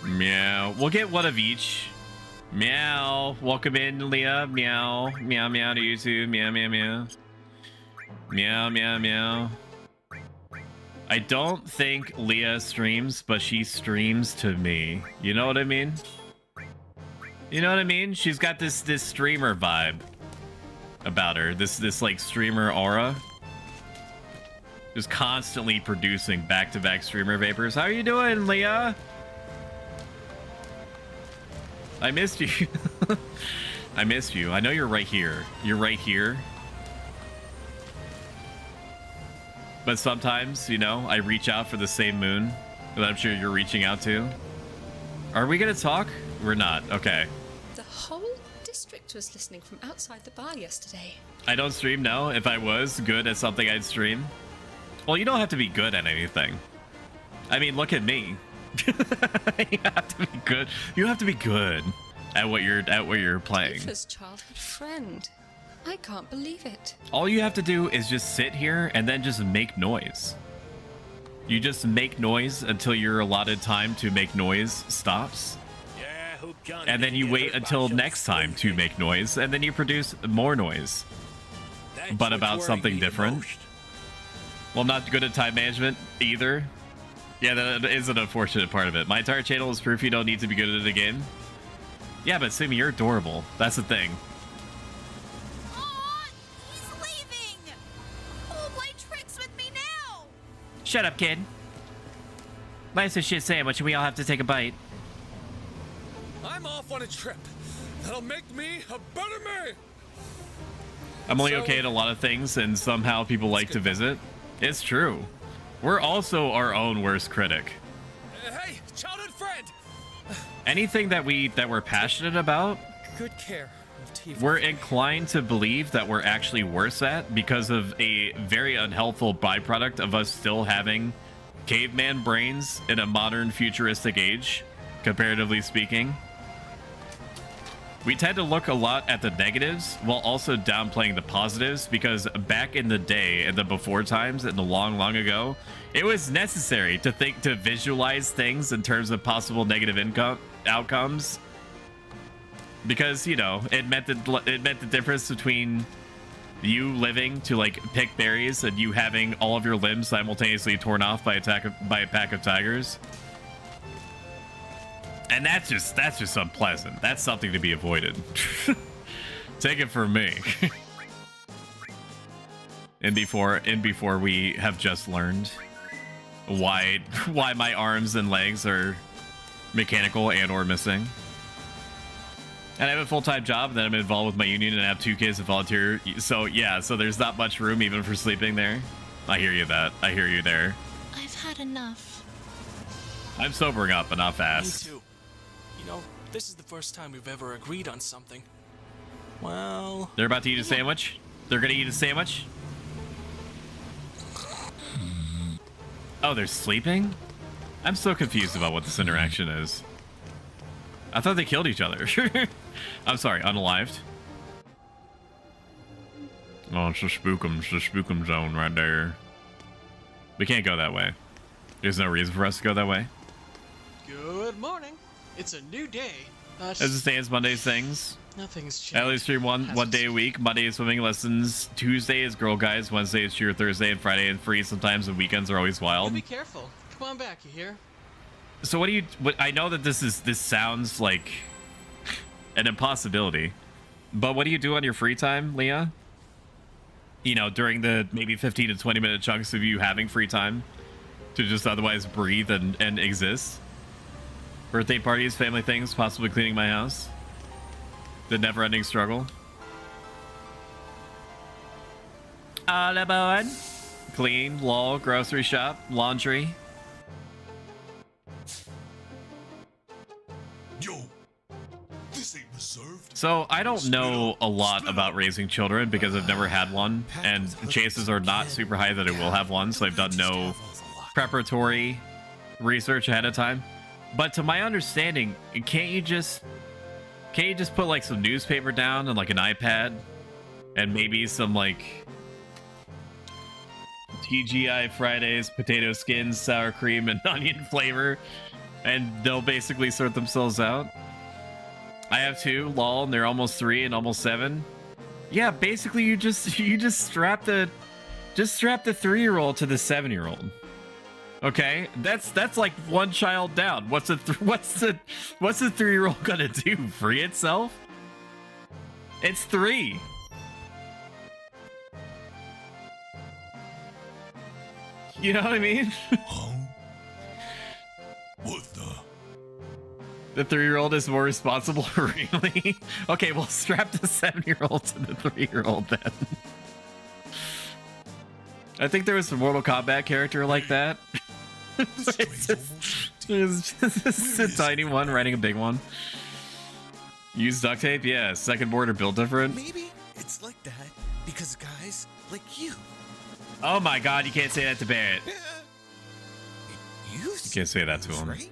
Meow. We'll get one of each. Meow. Welcome in, Leah. Meow. Meow, meow to you too. Meow, meow, meow. Meow, meow, meow. I don't think Leah streams, but she streams to me. You know what I mean? You know what I mean? She's got this streamer vibe about her. This like streamer aura. Just constantly producing back-to-back streamer vapors. How are you doing, Leah? I missed you. I missed you. I know you're right here. You're right here. But sometimes, you know, I reach out for the same moon that I'm sure you're reaching out to. Are we gonna talk? We're not. Okay. The whole district was listening from outside the bar yesterday. I don't stream now. If I was good at something, I'd stream. Well, you don't have to be good at anything. I mean, look at me. You have to be good. You have to be good at what you're playing. Tifa's childhood friend. I can't believe it. All you have to do is just sit here and then just make noise. You just make noise until your allotted time to make noise stops. And then you wait until next time to make noise, and then you produce more noise. But about something different. Well, I'm not good at time management either. Yeah, that is an unfortunate part of it. My entire channel is proof you don't need to be good at a game. Yeah, but Sumi, you're adorable. That's the thing. He's leaving! Who'll play tricks with me now? Shut up, kid. Buy us a shit sandwich and we all have to take a bite. I'm off on a trip. That'll make me a better me. I'm only okay at a lot of things, and somehow people like to visit. It's true. We're also our own worst critic. Hey, childhood friend. Anything that we're passionate about, Good care of Tifa. we're inclined to believe that we're actually worse at because of a very unhelpful byproduct of us still having caveman brains in a modern futuristic age, comparatively speaking. We tend to look a lot at the negatives while also downplaying the positives, because back in the day, in the before times, in the long ago, it was necessary to visualize things in terms of possible negative outcomes, because, you know, it meant the difference between you living to like pick berries and you having all of your limbs simultaneously torn off by a pack of tigers. And that's just unpleasant. That's something to be avoided. Take it from me. and before we have just learned why my arms and legs are mechanical and or missing. And I have a full-time job, then I'm involved with my union, and I have 2 kids to volunteer. So yeah, so there's not much room even for sleeping there. I hear you there. I've had enough. I'm sobering up, but not fast. Me too. You know, this is the first time we've ever agreed on something. Well... They're about to eat a sandwich? They're gonna eat a sandwich? Oh, they're sleeping? I'm so confused about what this interaction is. I thought they killed each other. I'm sorry, unalived. Oh, it's the spookum zone right there. We can't go that way. There's no reason for us to go that way. Good morning. It's a new day. As it stands, Monday's things. Nothing's changed. At least stream one day a week. Monday is swimming lessons. Tuesday is Girl Guys. Wednesday is cheer. Thursday and Friday and free sometimes, and weekends are always wild. Be careful. Come on back, you hear? So what I know that this sounds like an impossibility, but what do you do on your free time, Leah? You know, during the maybe 15 to 20 minute chunks of you having free time to just otherwise breathe and exist. Birthday parties, family things, possibly cleaning my house. The never-ending struggle. All aboard. Clean, lol, grocery shop, laundry. Yo, this ain't reserved. So I don't know a lot about raising children because I've never had one, and chances are not super high that I will have one, so I've done no preparatory research ahead of time. But to my understanding, can't you just put like some newspaper down and like an iPad and maybe some like TGI Fridays, potato skins, sour cream, and onion flavor, and they'll basically sort themselves out? I have 2, lol, and they're almost 3 and almost 7. Yeah, basically you just strap the 3-year-old to the 7-year-old. Okay, that's like one child down. What's the 3-year-old gonna do? Free itself? It's 3. You know what I mean? What the 3-year-old is more responsible, really? Okay, well, strap the 7-year-old to the 3-year-old then. I think there was a Mortal Kombat character like that. It's just a tiny one riding a big one. Use duct tape? Yeah, second board are built different. Maybe it's like that because guys like you. Oh my god, you can't say that to Barrett. You can't say that to him. Right?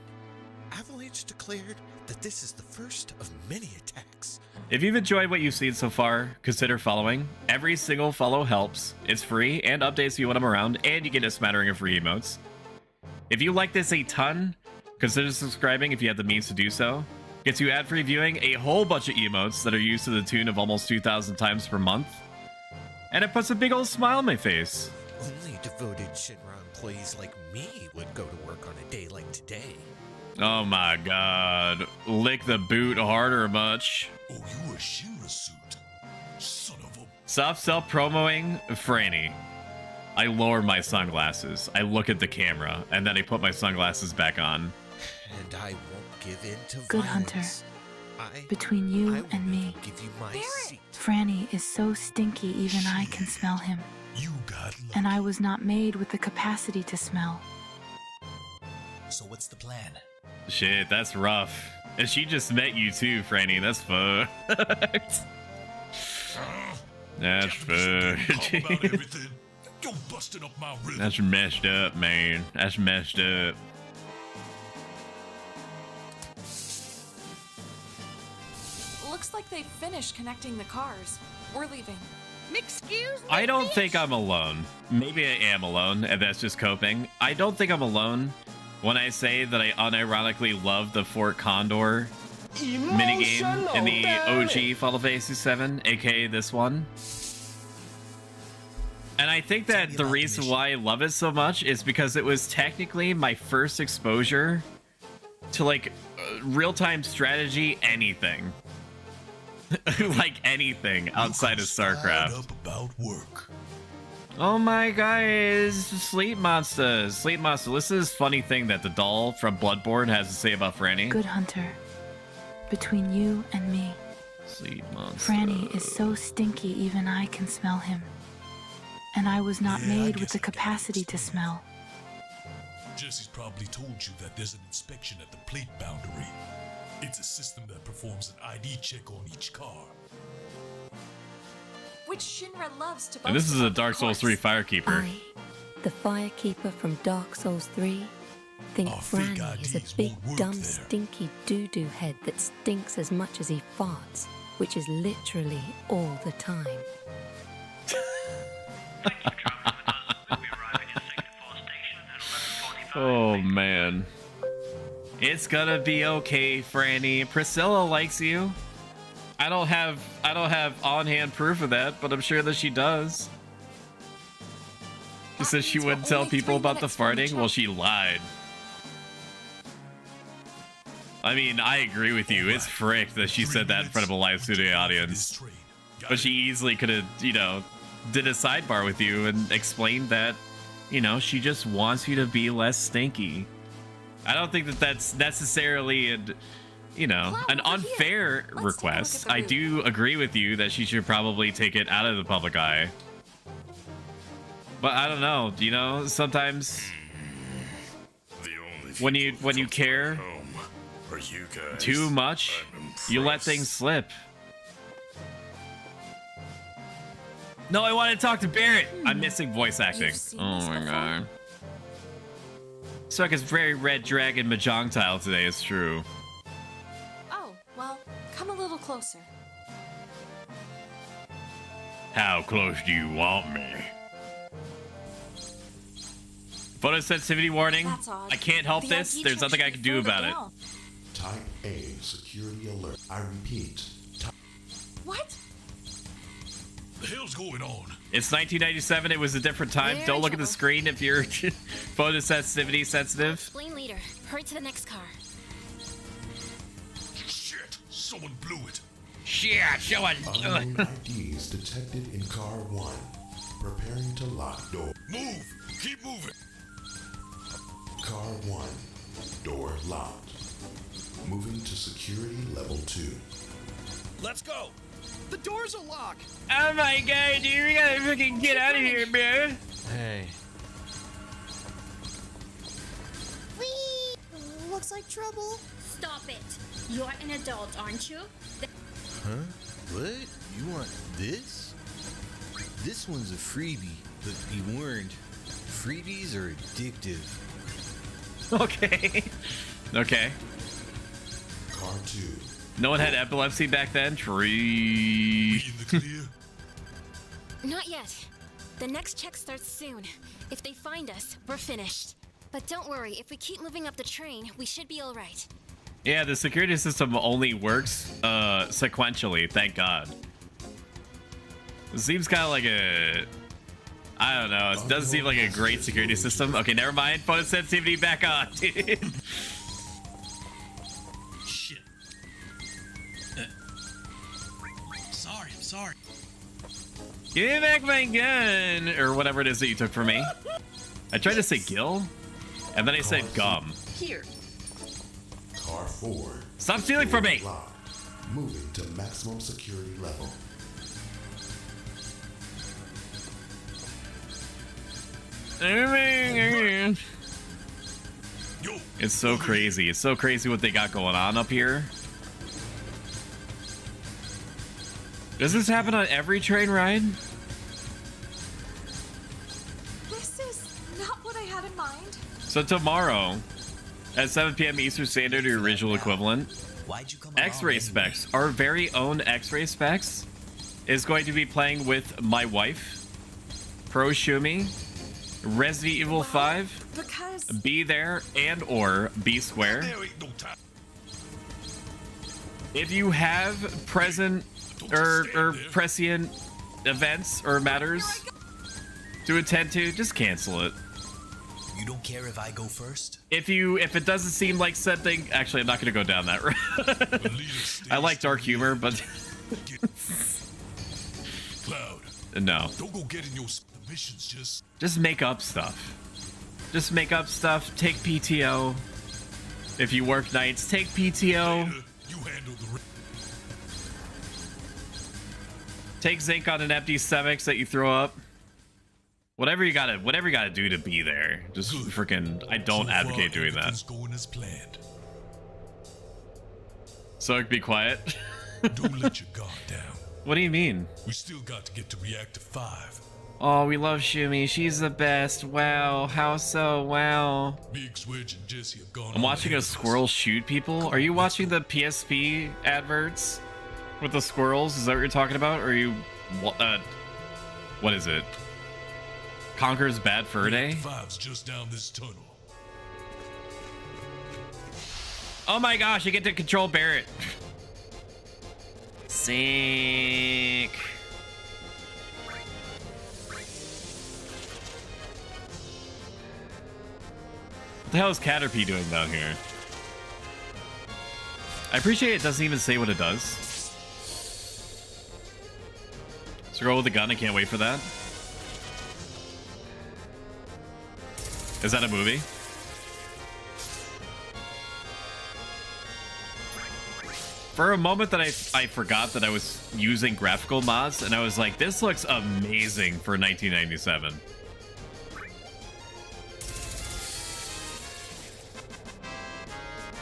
Avalanche declared that this is the first of many attacks. If you've enjoyed what you've seen so far, consider following. Every single follow helps. It's free and updates you when I'm around, and you get a smattering of free emotes. If you like this a ton, consider subscribing if you have the means to do so. Gets you ad-free viewing, a whole bunch of emotes that are used to the tune of almost 2,000 times per month. And it puts a big old smile on my face. Only devoted Shinra employees like me would go to work on a day like today. Oh my god. Lick the boot harder much. Oh, you a Shinra suit. Son of a... Soft self-promoing Franny. I lower my sunglasses. I look at the camera, and then I put my sunglasses back on. And I won't give in to Good violence. Hunter, between you and me, Give you my seat. Franny is so stinky even I can smell him. You got And I was not made with the capacity to smell. So what's the plan? Shit, that's rough. And she just met you too, Franny. That's fucked. That's fucked. You're busting up my rhythm. That's messed up, man. That's messed up. Looks like they finished connecting the cars. We're leaving. Excuse me? I don't think I'm alone. Maybe I am alone, and that's just coping. I don't think I'm alone when I say that I unironically love the Fort Condor minigame in the OG Final Fantasy VII, aka this one. And I think that the reason why I love it so much is because it was technically my first exposure to like real-time strategy anything. Like anything outside of StarCraft. About work. Oh my guys, Sleep Monster. Sleep Monster, listen to this funny thing that the doll from Bloodborne has to say about Franny. Good Hunter, between you and me, Sleep Monster. Franny is so stinky even I can smell him. And I was not made with the capacity to smell. Jesse's probably told you that there's an inspection at the plate boundary. It's a system that performs an ID check on each car. Which Shinra loves to boast And this is a about, Dark of Souls course. 3 Firekeeper. I, the Firekeeper from Dark Souls 3, think Franny is a big, dumb, stinky doo-doo head that stinks as much as he farts, which is literally all the time. Oh man. It's gonna be okay, Franny. Priscilla likes you. I don't have on-hand proof of that, but I'm sure that she does. She says she wouldn't tell people about the farting. Well, she lied. I mean, I agree with you. It's frick that she said that in front of a live studio audience. But she easily could have, you know, did a sidebar with you and explained that, you know, she just wants you to be less stinky. I don't think that that's necessarily an unfair request. I do agree with you that she should probably take it out of the public eye. But I don't know, you know, sometimes when you care too much, you let things slip. No, I want to talk to Barrett. I'm missing voice acting. Oh my god. Suck is very red dragon mahjong tile today, it's true. Oh, well, come a little closer. How close do you want me? Photosensitivity warning. That's odd. I can't help The this. ID There's check nothing I should can be do further about it. down. Type A security alert. I repeat. What? The hell's going on? It's 1997. It was a different time. Don't look at the screen if you're photosensitivity sensitive. Explain later. Hurry to the next car. Shit! Someone blew it. Shit! Someone. Unknown IDs detected in car 1. Preparing to lock door. Move! Keep moving! Car 1. Door locked. Moving to security level 2. Let's go! The doors are locked! Oh my god, dude, we gotta fucking get out of here, bro. Hey. Whee! Looks like trouble. Stop it. You're an adult, aren't you? Huh? What? You want this? This one's a freebie, but be warned, freebies are addictive. Okay. Okay. Car 2. No one had epilepsy back then? Tree. Not yet. The next check starts soon. If they find us, we're finished. But don't worry, if we keep moving up the train, we should be alright. Yeah, the security system only works sequentially, thank God. It seems kind of like a... I don't know, it doesn't seem like a great security system. Okay, never mind. Photosensitivity back on, dude. Shit. I'm sorry. Give me back my gun! Or whatever it is that you took from me. I tried to say Gil, and then I said gum. Here. Car 4. Stop stealing from me! Locked. Moving to maximum security level. It's so crazy. It's so crazy what they got going on up here. Does this happen on every train ride? This is not what I had in mind. So tomorrow, at 7 p.m. Eastern Standard, or original equivalent, X-Ray Specs, our very own X-Ray Specs, is going to be playing with my wife, Pro Shumi, Resident Evil 5, Because Be There, and or Be Square. If you have present or prescient events or matters to attend to, just cancel it. You don't care if I go first? If it doesn't seem like something, actually, I'm not gonna go down that road. I like dark humor, but Cloud. No. Don't go getting your missions. Just make up stuff. Just make up stuff. Take PTO. If you work nights, take PTO. You handle the. Take zinc on an empty stomach that you throw up. Whatever you gotta do to be there. Just freaking. I don't advocate doing that. Going as planned. So be quiet. Don't let your guard down. What do you mean? We still got to get to Reactor 5. Oh, we love Shumi. She's the best. Wow. How so? Wow. Big Switch and Jesse have gone. I'm watching a squirrel shoot people. Are you watching the PSP adverts with the squirrels? Is that what you're talking about? Or are you what is it? Conker's Bad Fur Day? 5's just down this tunnel. Oh my gosh, you get to control Barrett. Sick. What the hell is Caterpie doing down here? I appreciate it doesn't even say what it does. Scroll with the gun, I can't wait for that. Is that a movie? For a moment that I forgot that I was using graphical mods, and I was like, this looks amazing for 1997.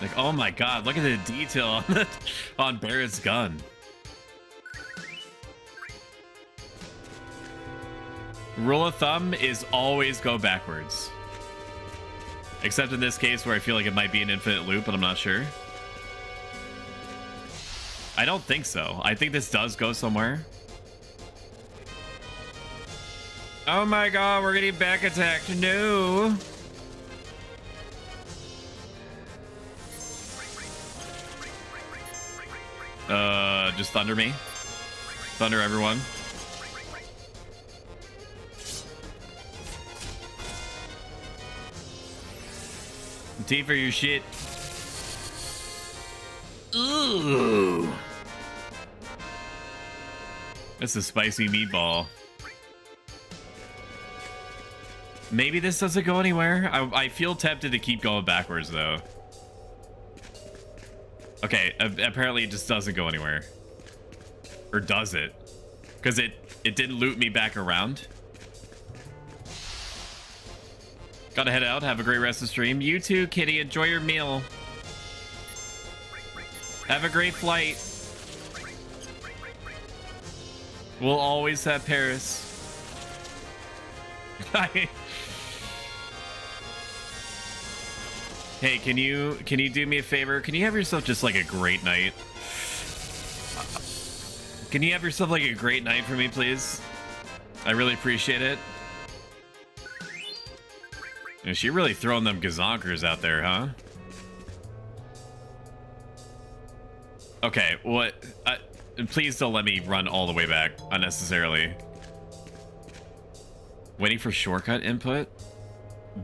Like, oh my god, look at the detail on on Barrett's gun. Rule of thumb is always go backwards. Except in this case where I feel like it might be an infinite loop, but I'm not sure. I don't think so. I think this does go somewhere. Oh my god, we're getting back attacked. No. Just thunder me. Thunder everyone. T for your shit. Ooh. That's a spicy meatball. Maybe this doesn't go anywhere. I feel tempted to keep going backwards though. Okay, apparently it just doesn't go anywhere. Or does it? Because it didn't loop me back around. Gotta head out. Have a great rest of the stream. You too, Kitty. Enjoy your meal. Have a great flight. We'll always have Paris. Hey, can you do me a favor? Can you have yourself just like a great night? Can you have yourself like a great night for me, please? I really appreciate it. Is she really throwing them gazonkers out there, huh? Okay, what? Please don't let me run all the way back unnecessarily. Waiting for shortcut input?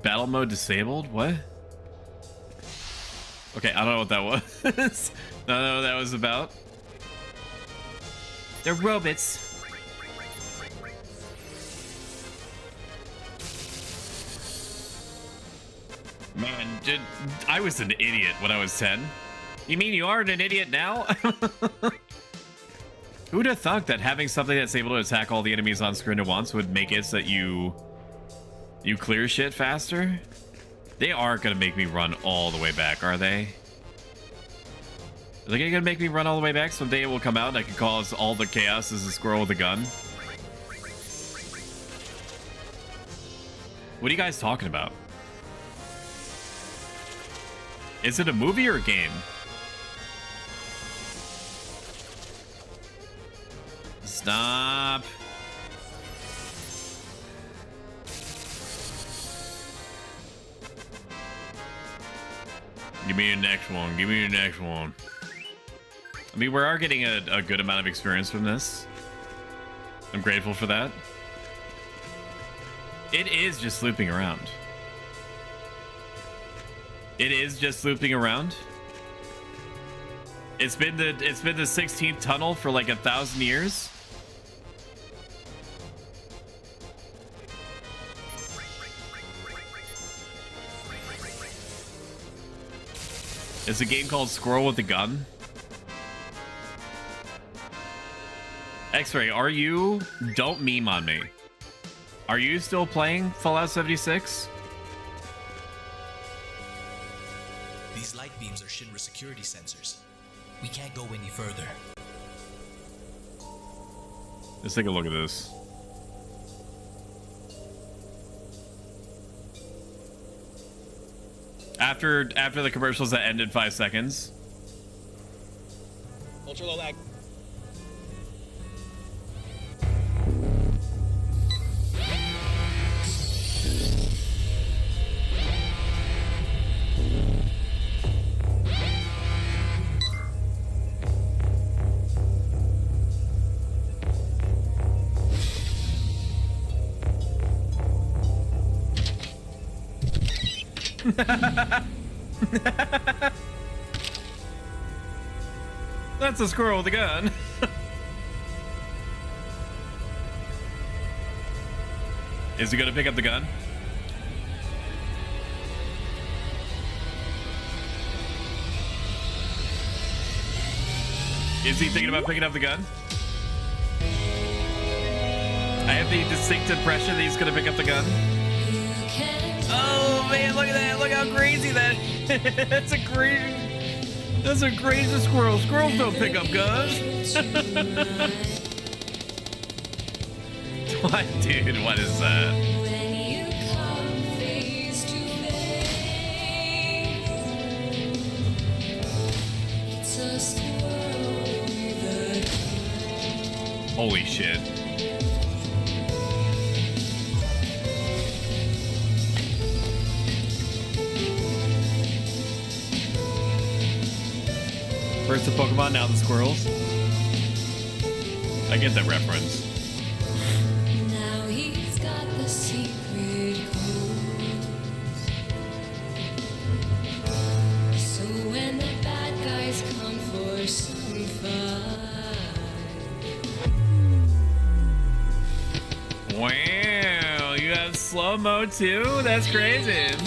Battle mode disabled? What? Okay, I don't know what that was. I don't know what that was about. They're robots. Man, I was an idiot when I was 10. You mean you aren't an idiot now? Who'd have thought that having something that's able to attack all the enemies on screen at once would make it so that you clear shit faster? They aren't gonna make me run all the way back, are they? Are they gonna make me run all the way back? Someday it will come out and I can cause all the chaos as a squirrel with a gun. What are you guys talking about? Is it a movie or a game? Stop. Give me the next one. Give me the next one. I mean, we are getting a good amount of experience from this. I'm grateful for that. It is just looping around. It is just looping around. It's been the 16th tunnel for like 1,000 years. It's a game called Squirrel with a Gun. X-Ray, are you... Don't meme on me. Are you still playing Fallout 76? These light beams are Shinra security sensors. We can't go any further. Let's take a look at this. After the commercials that end in 5 seconds. Ultra low lag. That's a squirrel with a gun. Is he gonna pick up the gun? Is he thinking about picking up the gun? I have the distinct impression that he's gonna pick up the gun. Oh man, look at that! Look how crazy that is. That's a crazy squirrel. Squirrels don't pick up guns. What, dude? What is that? Holy shit. First the Pokemon, now the squirrels. I get that reference. Now he's got the secret codes. So when the bad guys come for some fight. Wow, you have slow-mo too? That's crazy.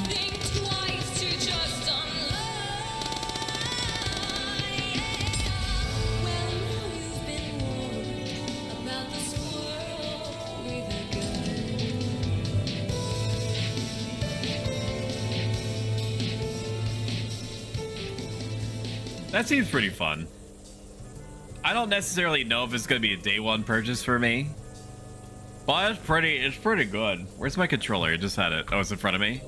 That seems pretty fun. I don't necessarily know if it's gonna be a day one purchase for me, but it's pretty good. Where's my controller? I just had it. Oh, it's in front of me.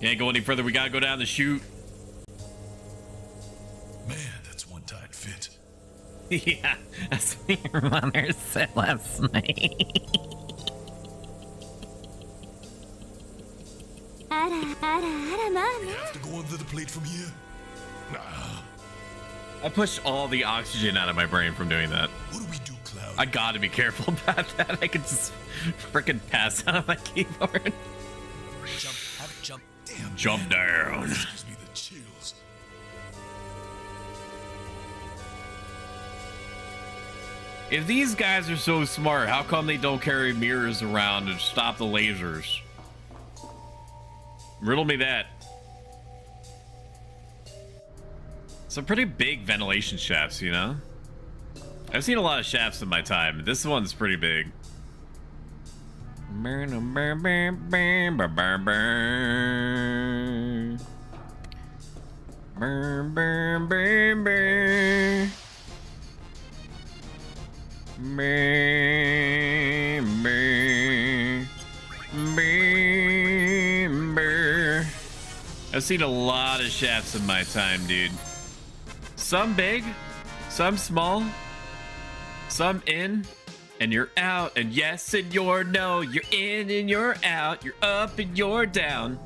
Can't go any further. We gotta go down the chute. Man, that's one tight fit. Yeah, that's what your mother said last night. We have to go under the plate from here? Nah. I pushed all the oxygen out of my brain from doing that. What do we do, Cloud? I gotta be careful about that. I could just freaking pass out of my keyboard. Jump, have it jump. Damn. Jump down. This gives me the chills. If these guys are so smart, how come they don't carry mirrors around and stop the lasers? Riddle me that. Some pretty big ventilation shafts, you know? I've seen a lot of shafts in my time. This one's pretty big. I've seen a lot of shafts in my time, dude. Some big, some small, some in, and you're out, and yes and you're no. You're in and you're out. You're up and you're down.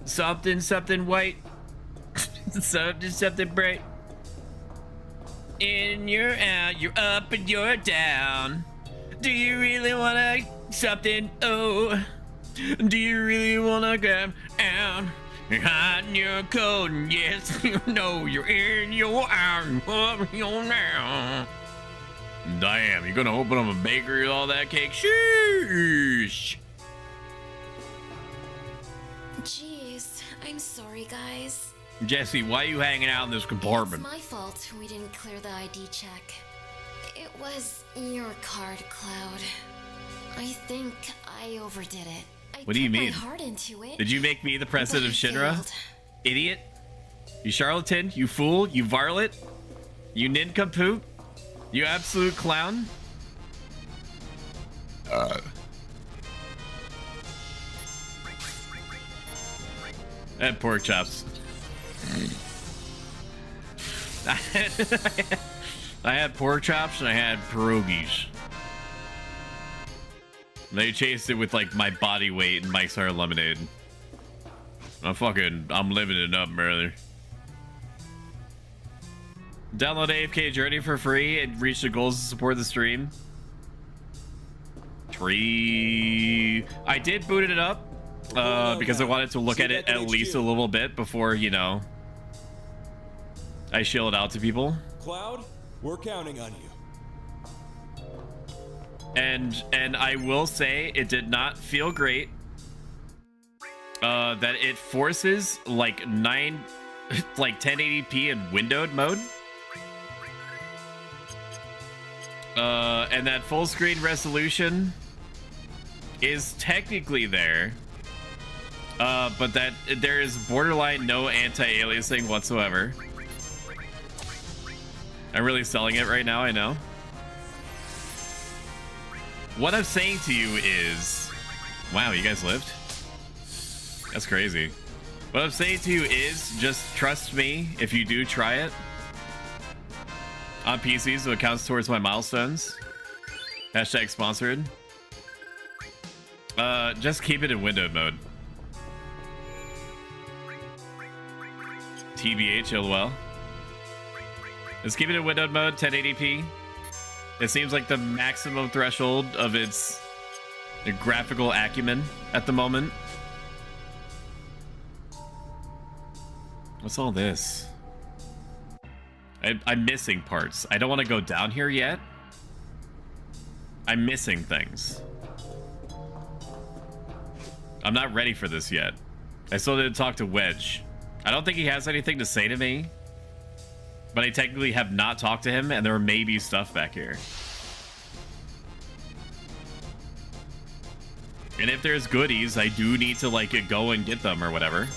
Something, something white. Something, something bright. In and you're out. You're up and you're down. Do you really wanna something? Oh. Do you really wanna grab out? You're hot and you're cold, and yes, you know you're in, you're out, up, you're down. Damn, you gonna open up a bakery with all that cake? Sheesh. Jeez, I'm sorry, guys. Jesse, why are you hanging out in this compartment? It's my fault we didn't clear the ID check. It was your card, Cloud. I think I overdid it. What do you mean? I put my heart into it. Did you make me the president of but I Shinra? failed. Idiot. You charlatan, you fool, you varlet, you nincompoop, you absolute clown. I had pork chops. I had pork chops and I had pierogies. They chased it with like my body weight and Mike's Hard Lemonade. I'm living it up, brother. Download AFK Journey for free and reach the goals to support the stream. I did boot it up because I wanted to look at it at least a little bit before, you know, I shill it out to people. Cloud, we're counting on you. And I will say it did not feel great. That it forces like 1080p in windowed mode. And that full screen resolution is technically there. But that there is borderline no anti-aliasing whatsoever. I'm really selling it right now, I know. What I'm saying to you is... Wow, you guys lived? That's crazy. What I'm saying to you is, just trust me if you do try it. On PC, so it counts towards my milestones. Hashtag sponsored. Just keep it in windowed mode. TBH, LOL. Let's keep it in windowed mode, 1080p. It seems like the maximum threshold of its graphical acumen at the moment. What's all this? I'm missing parts. I don't want to go down here yet. I'm missing things. I'm not ready for this yet. I still didn't talk to Wedge. I don't think he has anything to say to me. But I technically have not talked to him, and there may be stuff back here. And if there's goodies, I do need to, like, go and get them or whatever.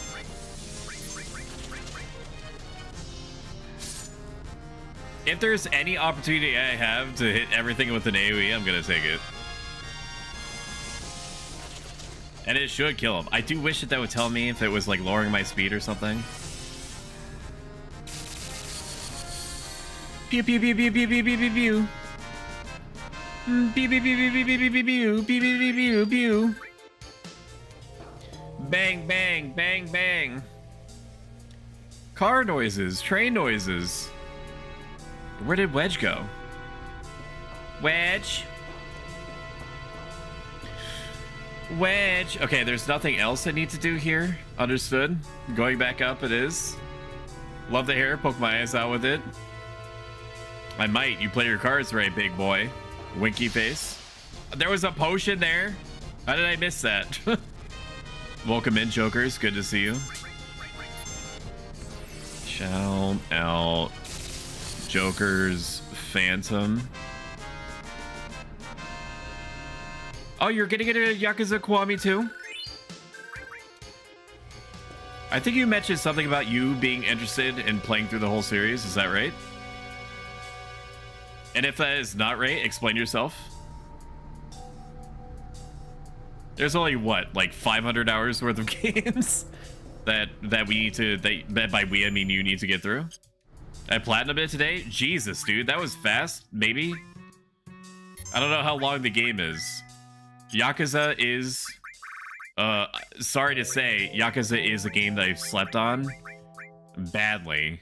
If there's any opportunity I have to hit everything with an AoE, I'm gonna take it. And it should kill him. I do wish that would tell me if it was like lowering my speed or something. Pew pew pew pew pew pew pew pew pew. Pew pew pew pew pew pew pew pew pew pew pew pew. Bang bang bang bang. Car noises, train noises. Where did Wedge go? Wedge. Wedge. Okay, there's nothing else I need to do here. Understood. Going back up it is. Love the hair. Poke my eyes out with it. I might. You play your cards right, big boy. Winky face. There was a potion there. How did I miss that? Welcome in, Jokers. Good to see you. Shout out Jokers Phantom. Oh, you're getting into Yakuza Kiwami too? I think you mentioned something about you being interested in playing through the whole series. Is that right? And if that is not right, explain yourself. There's only what, like 500 hours worth of games that we need to, that by we I mean you need to get through. I platinumed it today. Jesus, dude, that was fast. Maybe. I don't know how long the game is. Yakuza is, sorry to say, Yakuza is a game that I've slept on badly.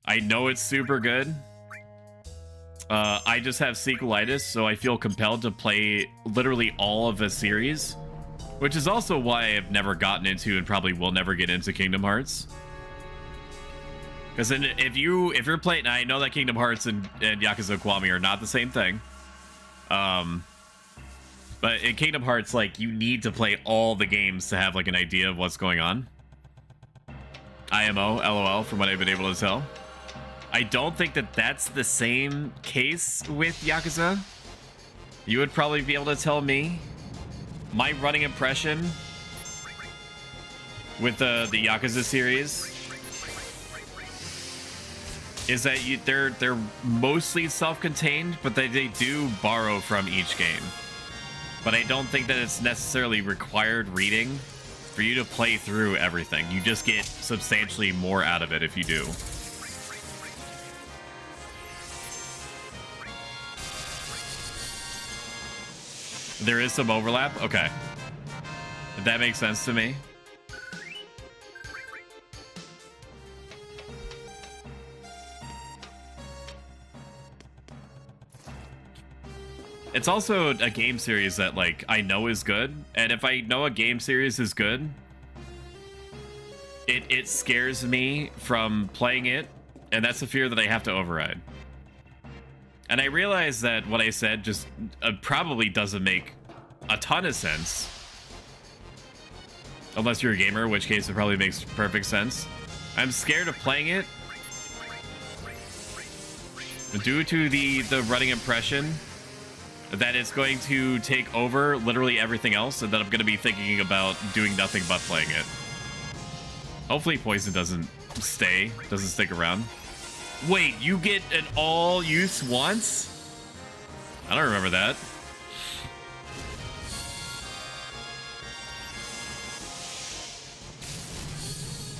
I know it's super good. I just have sequelitis, so I feel compelled to play literally all of the series, which is also why I've never gotten into and probably will never get into Kingdom Hearts. Because if you're playing, I know that Kingdom Hearts and Yakuza Kiwami are not the same thing. But in Kingdom Hearts, like, you need to play all the games to have, like, an idea of what's going on. IMO, LOL, from what I've been able to tell. I don't think that that's the same case with Yakuza. You would probably be able to tell me. My running impression with the Yakuza series is that they're mostly self-contained, but they do borrow from each game. But I don't think that it's necessarily required reading for you to play through everything. You just get substantially more out of it if you do. There is some overlap? Okay. That makes sense to me. It's also a game series that, like, I know is good, and if I know a game series is good, it scares me from playing it, and that's a fear that I have to override. And I realize that what I said just probably doesn't make a ton of sense. Unless you're a gamer, in which case it probably makes perfect sense. I'm scared of playing it due to the running impression that it's going to take over literally everything else, and that I'm going to be thinking about doing nothing but playing it. Hopefully Poison doesn't stick around. Wait, you get an all use once? I don't remember that.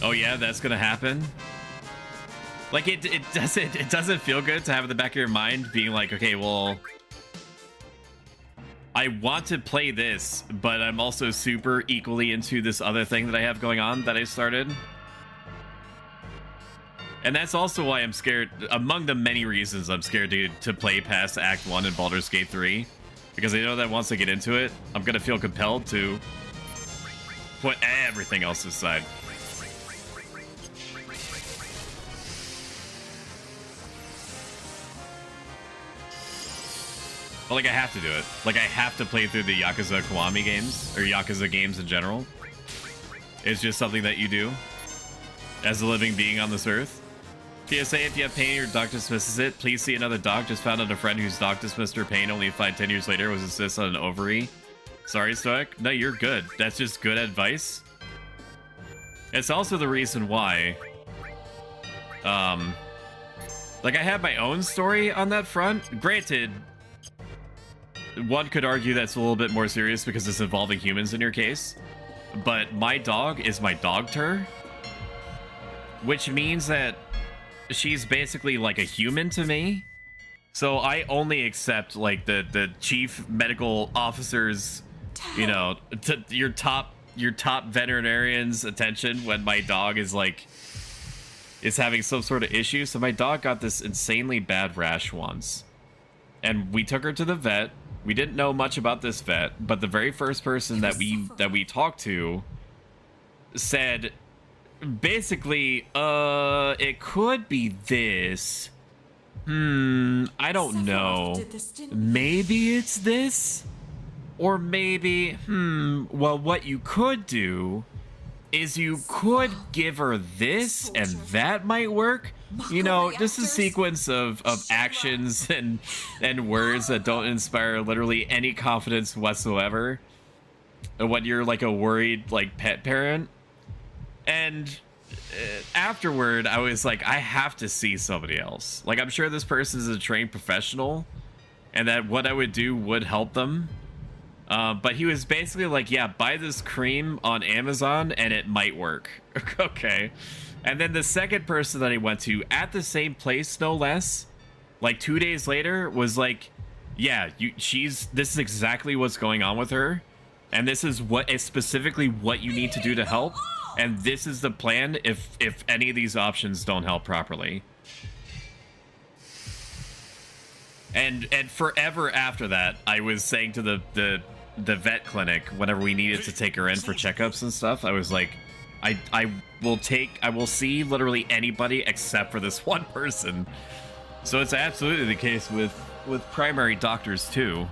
Oh yeah, that's gonna happen. Like it doesn't feel good to have in the back of your mind being like, okay, well, I want to play this, but I'm also super equally into this other thing that I have going on that I started. And that's also why I'm scared, among the many reasons I'm scared to play past Act 1 in Baldur's Gate 3. Because I know that once I get into it, I'm going to feel compelled to put everything else aside. But, like, I have to do it. Like, I have to play through the Yakuza Kiwami games, or Yakuza games in general. It's just something that you do as a living being on this earth. PSA, if you have pain, your doc dismisses it. Please see another doc. Just found out a friend whose doc dismissed her pain only 5-10 years later was a cyst on an ovary. Sorry, Stoic. No, you're good. That's just good advice. It's also the reason why, like, I have my own story on that front. Granted, one could argue that's a little bit more serious because it's involving humans in your case. But my dog is my dogter, which means that she's basically like a human to me. So I only accept like the chief medical officer's, you know, your top veterinarian's attention when my dog is having some sort of issue. So my dog got this insanely bad rash once, and we took her to the vet. We didn't know much about this vet, but the very first person that we talked to said basically, it could be this. I don't know. Maybe it's this? Or maybe, well, what you could do is you could give her this and that might work. You know, just a sequence of actions and words that don't inspire literally any confidence whatsoever when you're like a worried like pet parent. And afterward, I was like, I have to see somebody else. Like, I'm sure this person is a trained professional and that what I would do would help them. But he was basically like, yeah, buy this cream on Amazon and it might work. Okay. And then the second person that he went to at the same place, no less, like 2 days later, was like, yeah, this is exactly what's going on with her. And this is specifically what you need to do to help. And this is the plan if any of these options don't help properly. And forever after that, I was saying to the vet clinic whenever we needed to take her in for checkups and stuff, I was like, I will see literally anybody except for this one person. So it's absolutely the case with primary doctors too.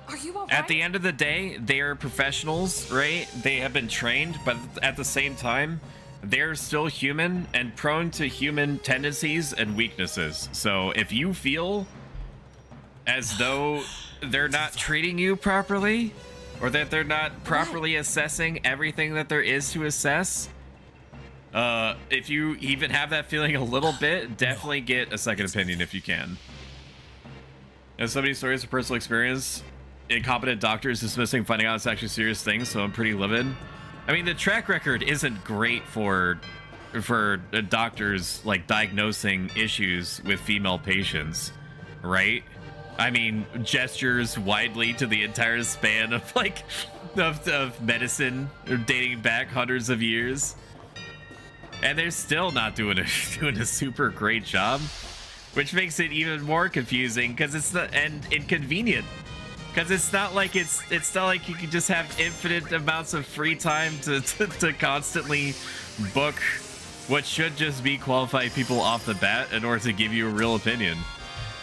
Are you all right? At the end of the day, they are professionals, right? They have been trained, but at the same time, they're still human and prone to human tendencies and weaknesses. So if you feel as though they're not treating you properly, or that they're not properly assessing everything that there is to assess, if you even have that feeling a little bit, definitely get a second opinion if you can. And so many stories of personal experience, incompetent doctors dismissing, finding out it's actually serious things, so I'm pretty livid. I mean, the track record isn't great for doctors like diagnosing issues with female patients, right? I mean, gestures widely to the entire span of of medicine, dating back hundreds of years, and they're still not doing a super great job, which makes it even more confusing because it's inconvenient. Because it's not like it's not like you can just have infinite amounts of free time to constantly book what should just be qualified people off the bat in order to give you a real opinion.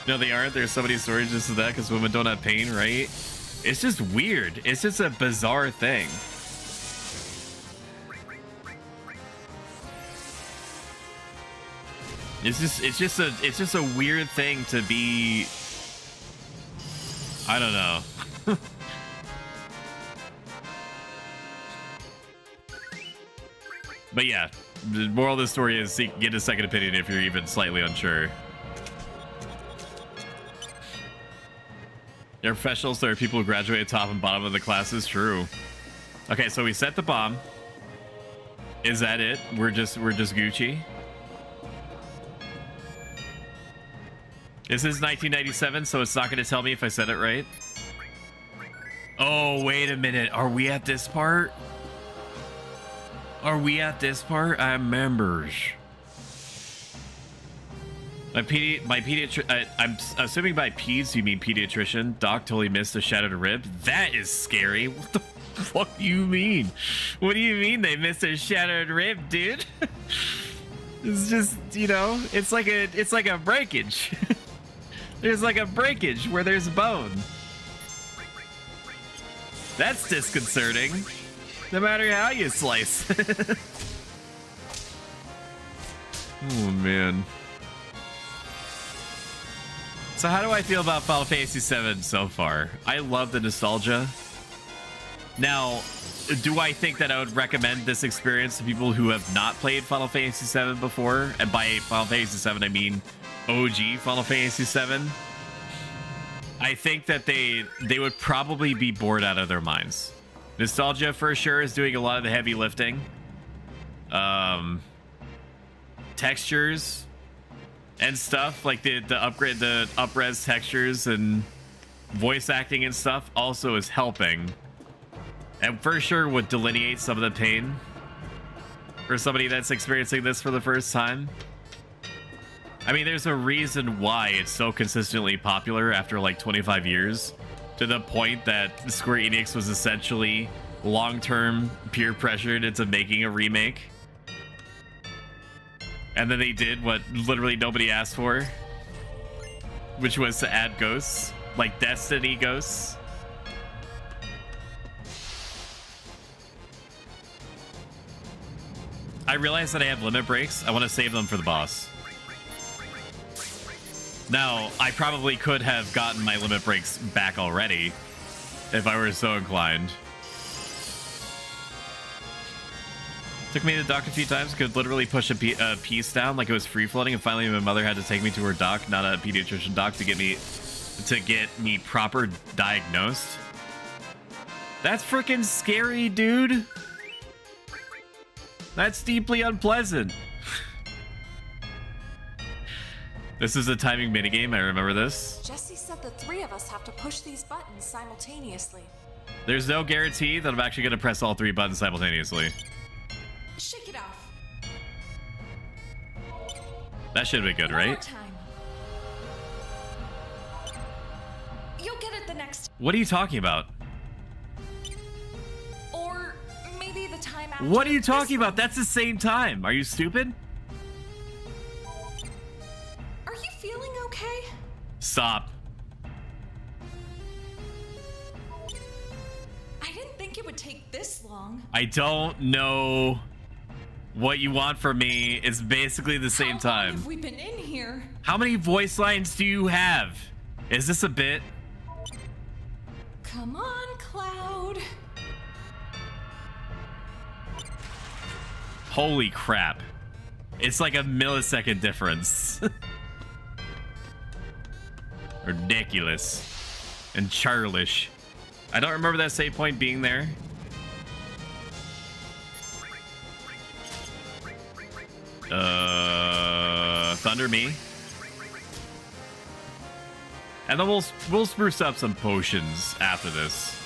No, they aren't. There's so many stories just of that because women don't have pain, right? It's just weird. It's just a bizarre thing. It's just a weird thing to be. I don't know. But yeah, the moral of the story is get a second opinion if you're even slightly unsure. They're professionals. There are people who graduate top and bottom of the classes. True. Okay, so we set the bomb. Is that it? We're just Gucci. This is 1997, so it's not going to tell me if I said it right. Oh, wait a minute. Are we at this part? Are we at this part? I'm members. I'm assuming by peds you mean pediatrician. Doc totally missed a shattered rib. That is scary. What the fuck do you mean? What do you mean they missed a shattered rib, dude? It's just, you know, it's like a breakage. There's like a breakage where there's bone. That's disconcerting. No matter how you slice. Oh, man. So how do I feel about Final Fantasy VII so far? I love the nostalgia. Now, do I think that I would recommend this experience to people who have not played Final Fantasy VII before? And by Final Fantasy VII, I mean OG Final Fantasy VII. I think that they would probably be bored out of their minds. Nostalgia for sure is doing a lot of the heavy lifting. Textures and stuff like the up-res textures and voice acting and stuff also is helping, and for sure would delineate some of the pain for somebody that's experiencing this for the first time. I mean, there's a reason why it's so consistently popular after like 25 years, to the point that Square Enix was essentially long-term peer pressured into making a remake. And then they did what literally nobody asked for, which was to add ghosts, like Destiny ghosts. I realize that I have limit breaks. I want to save them for the boss. Now, I probably could have gotten my limit breaks back already if I were so inclined. Took me to the dock a few times, could literally push a piece down like it was free floating, and finally my mother had to take me to her dock, not a pediatrician dock, to get me proper diagnosed. That's freaking scary, dude. That's deeply unpleasant. This is a timing minigame, I remember this. Jesse said the three of us have to push these buttons simultaneously. There's no guarantee that I'm actually going to press all three buttons simultaneously. Shake it off. That should be good, One more right? time. You'll get it the next. What are you talking about? Or maybe the time after. What are you talking about? That's the same time. Are you stupid? Are you feeling okay? Stop. I didn't think it would take this long. I don't know what you want from me. It's basically the same time. Have we been in here? How many voice lines do you have? Is this a bit? Come on, Cloud. Holy crap. It's like a millisecond difference. Ridiculous. And childish. I don't remember that save point being there. Thunder me. And then we'll spruce up some potions after this.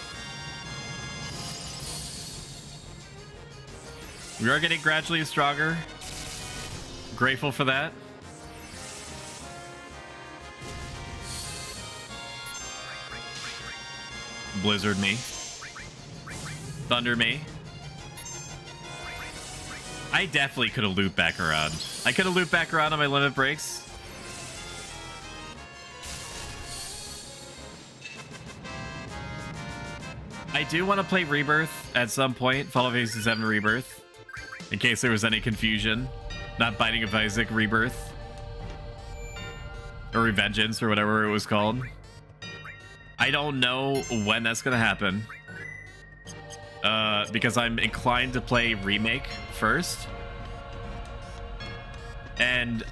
We are getting gradually stronger. Grateful for that. Blizzard me. Thunder me. I definitely could have looped back around. I could have looped back around on my limit breaks. I do want to play Rebirth at some point. Final Fantasy VII Rebirth. In case there was any confusion. Not Binding of Isaac Rebirth. Or Revengeance or whatever it was called. I don't know when that's going to happen. Because I'm inclined to play Remake first. And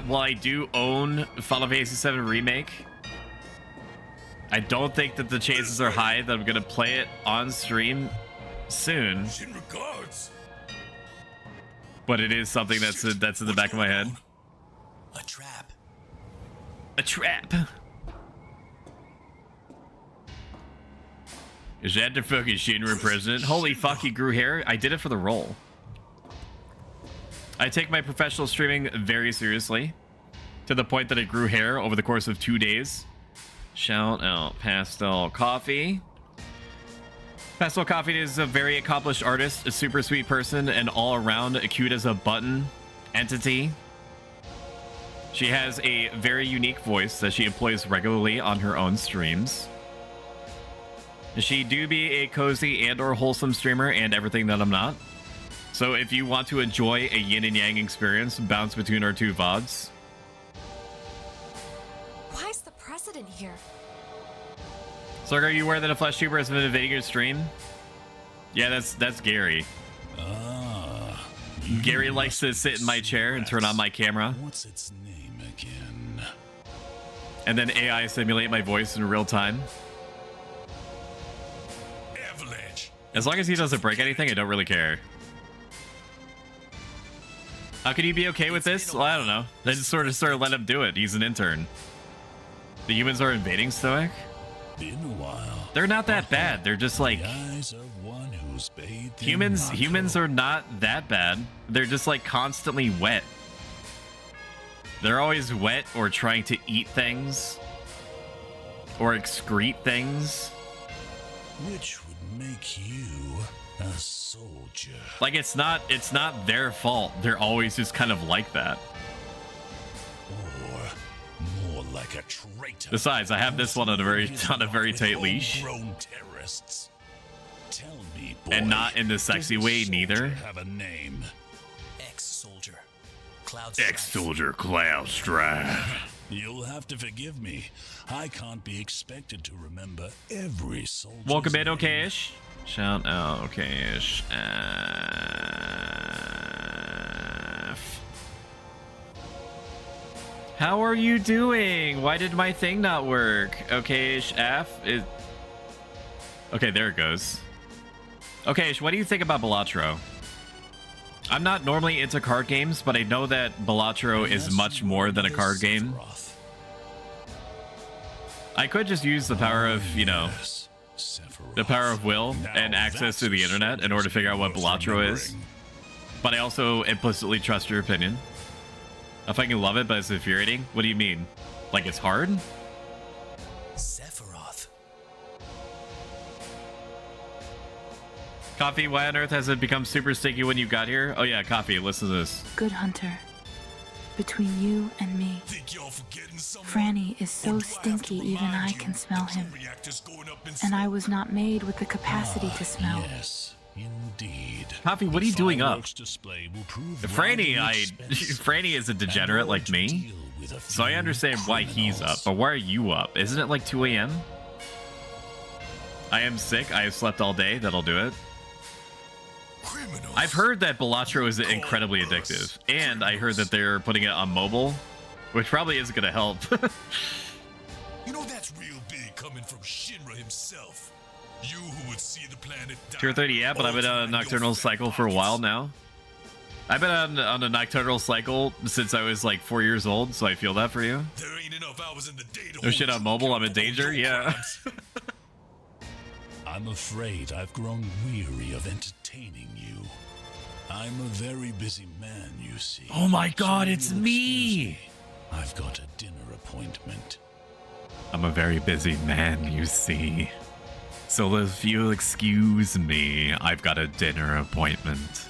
while I do own Final Fantasy VII Remake, I don't think that the chances are high that I'm going to play it on stream soon. In regards. But it is something that's in the back of my head. A trap. A trap. Is that the fucking Shinra president? Holy fuck, he grew hair. I did it for the role. I take my professional streaming very seriously, to the point that I grew hair over the course of 2 days. Shout out Pastel Coffee. Pastel Coffee is a very accomplished artist, a super sweet person, and all around cute as a button entity. She has a very unique voice that she employs regularly on her own streams. She do be a cozy and or wholesome streamer and everything that I'm not. So if you want to enjoy a yin and yang experience, bounce between our two VODs. Why is the president here? So are you aware that a flesh tuber has been invading your stream? Yeah, that's Gary. Gary likes to sit in my chair and turn on my camera. What's its name again? And then AI simulate my voice in real time. Avalanche. As long as he doesn't break anything, I don't really care. How could you be okay with this? Well, I don't know. They just sort of let him do it. He's an intern. The humans are invading Stoic? Been a while. They're not that bad. They're just like... Eyes of one who's bathed in Humans are not that bad. They're just like constantly wet. They're always wet or trying to eat things. Or excrete things. Which would make you a soldier. Like it's not their fault. They're always just kind of like that. Or more like a traitor. Besides, I have this one on a very tight leash. Terrorists. Tell me, boy, and not in the sexy way neither. Have a name. Ex-soldier. Cloud Strife. Ex-soldier Cloud Strife. You'll have to forgive me. I can't be expected to remember every soldier. Welcome in, okay-ish. Shout out, okay-ish. How are you doing? Why did my thing not work? Okay-ish F. Okay, there it goes. Okay-ish, what do you think about Balatro? I'm not normally into card games, but I know that Balatro is much more than a card game. I could just use the power of, you know, the power of will and access to the internet in order to figure out what Balatro is. But I also implicitly trust your opinion. I fucking love it, but it's infuriating. What do you mean? Like it's hard? Sephiroth. Coffee, why on earth has it become super sticky when you got here? Oh yeah, Coffee, listen to this. Good hunter. Between you and me, Franny is so stinky even I can smell him. And I was not made with the capacity to smell. Yes, indeed. Coffee, what are you doing up? Franny is a degenerate like me, so I understand why he's up, but why are you up? Isn't it like 2 a.m.? I am sick, I have slept all day, that'll do it. I've heard that Balatro is incredibly addictive, and I heard that they're putting it on mobile, which probably isn't going to help. You know that's real big coming from Shinra himself. You who would see the planet die. Tier 30, yeah, but I've been on a nocturnal cycle for a while now. I've been on a nocturnal cycle since I was like 4 years old, so I feel that for you. There ain't enough hours in the day to no shit on mobile, I'm in danger, yeah. I'm afraid I've grown weary of entertaining you. I'm a very busy man, you see. Oh my god, it's me! I've got a dinner appointment. I'm a very busy man, you see. So if you'll excuse me, I've got a dinner appointment.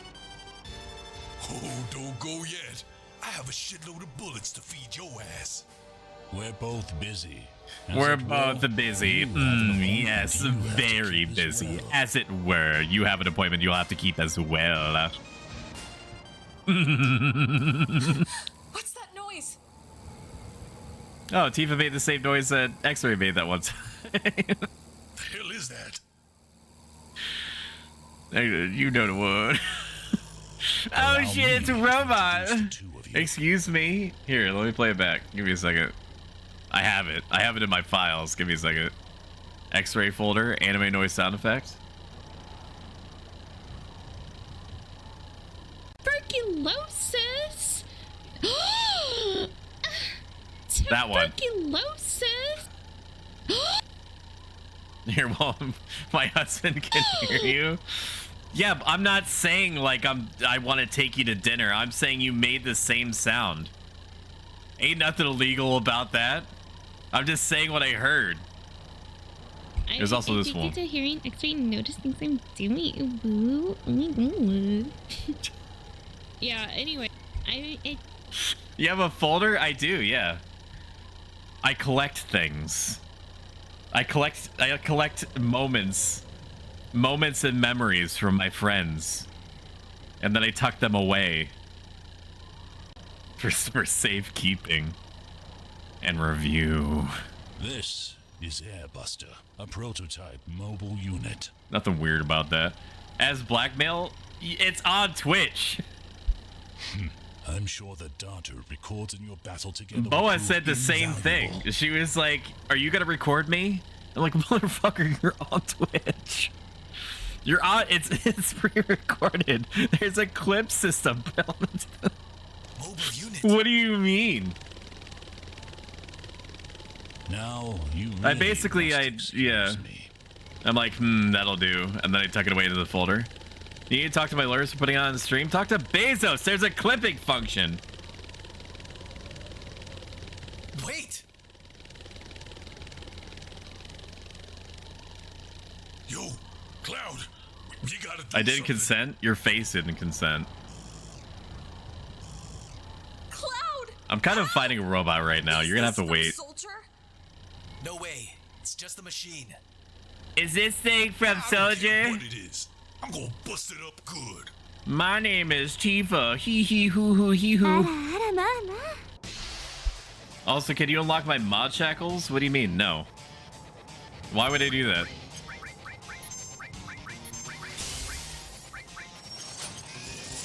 Oh, don't go yet. I have a shitload of bullets to feed your ass. We're both busy. We're both busy. Yes, very busy. As it were. You have an appointment you'll have to keep as well. What's that noise? Oh, Tifa made the same noise that X-Ray made that one time. The hell is that? You know the one. Oh shit, it's a robot. Excuse me. Here, let me play it back. Give me a second. I have it. I have it in my files. Give me a second. X-ray folder, anime noise sound effect. Tuberculosis. That one. Tuberculosis. Here, well, my husband can hear you. Yeah, but I'm not saying like I want to take you to dinner. I'm saying you made the same sound. Ain't nothing illegal about that. I'm just saying what I heard. There's also this one. To hearing X-ray notice things I'm doing. Ooh, ooh. Yeah. Anyway, You have a folder? I do. Yeah. I collect things. I collect moments and memories from my friends, and then I tuck them away for safekeeping and review. This is Airbuster, a prototype mobile unit. Nothing weird about that. As blackmail, it's on Twitch. I'm sure that data records in your battle together. Boa said the same thing. She was like, "Are you gonna record me?" I'm like, "Motherfucker, you're on Twitch. You're on. It's pre-recorded. There's a clip system built." What do you mean? Now you. I basically, I'm like, that'll do, and then I tuck it away to the folder. You need to talk to my lawyers for putting it on the stream. Talk to Bezos. There's a clipping function. Wait. Yo, Cloud, you gotta. I didn't consent. Your face didn't consent. Cloud. I'm kind of fighting a robot right now. You're gonna have to wait. No way. It's just the machine. Is this thing from Soldier? What it is. I'm gonna bust it up good. My name is Tifa. Hee hee hoo hoo hee hoo. Also, can you unlock my mod shackles? What do you mean? No. Why would I do that?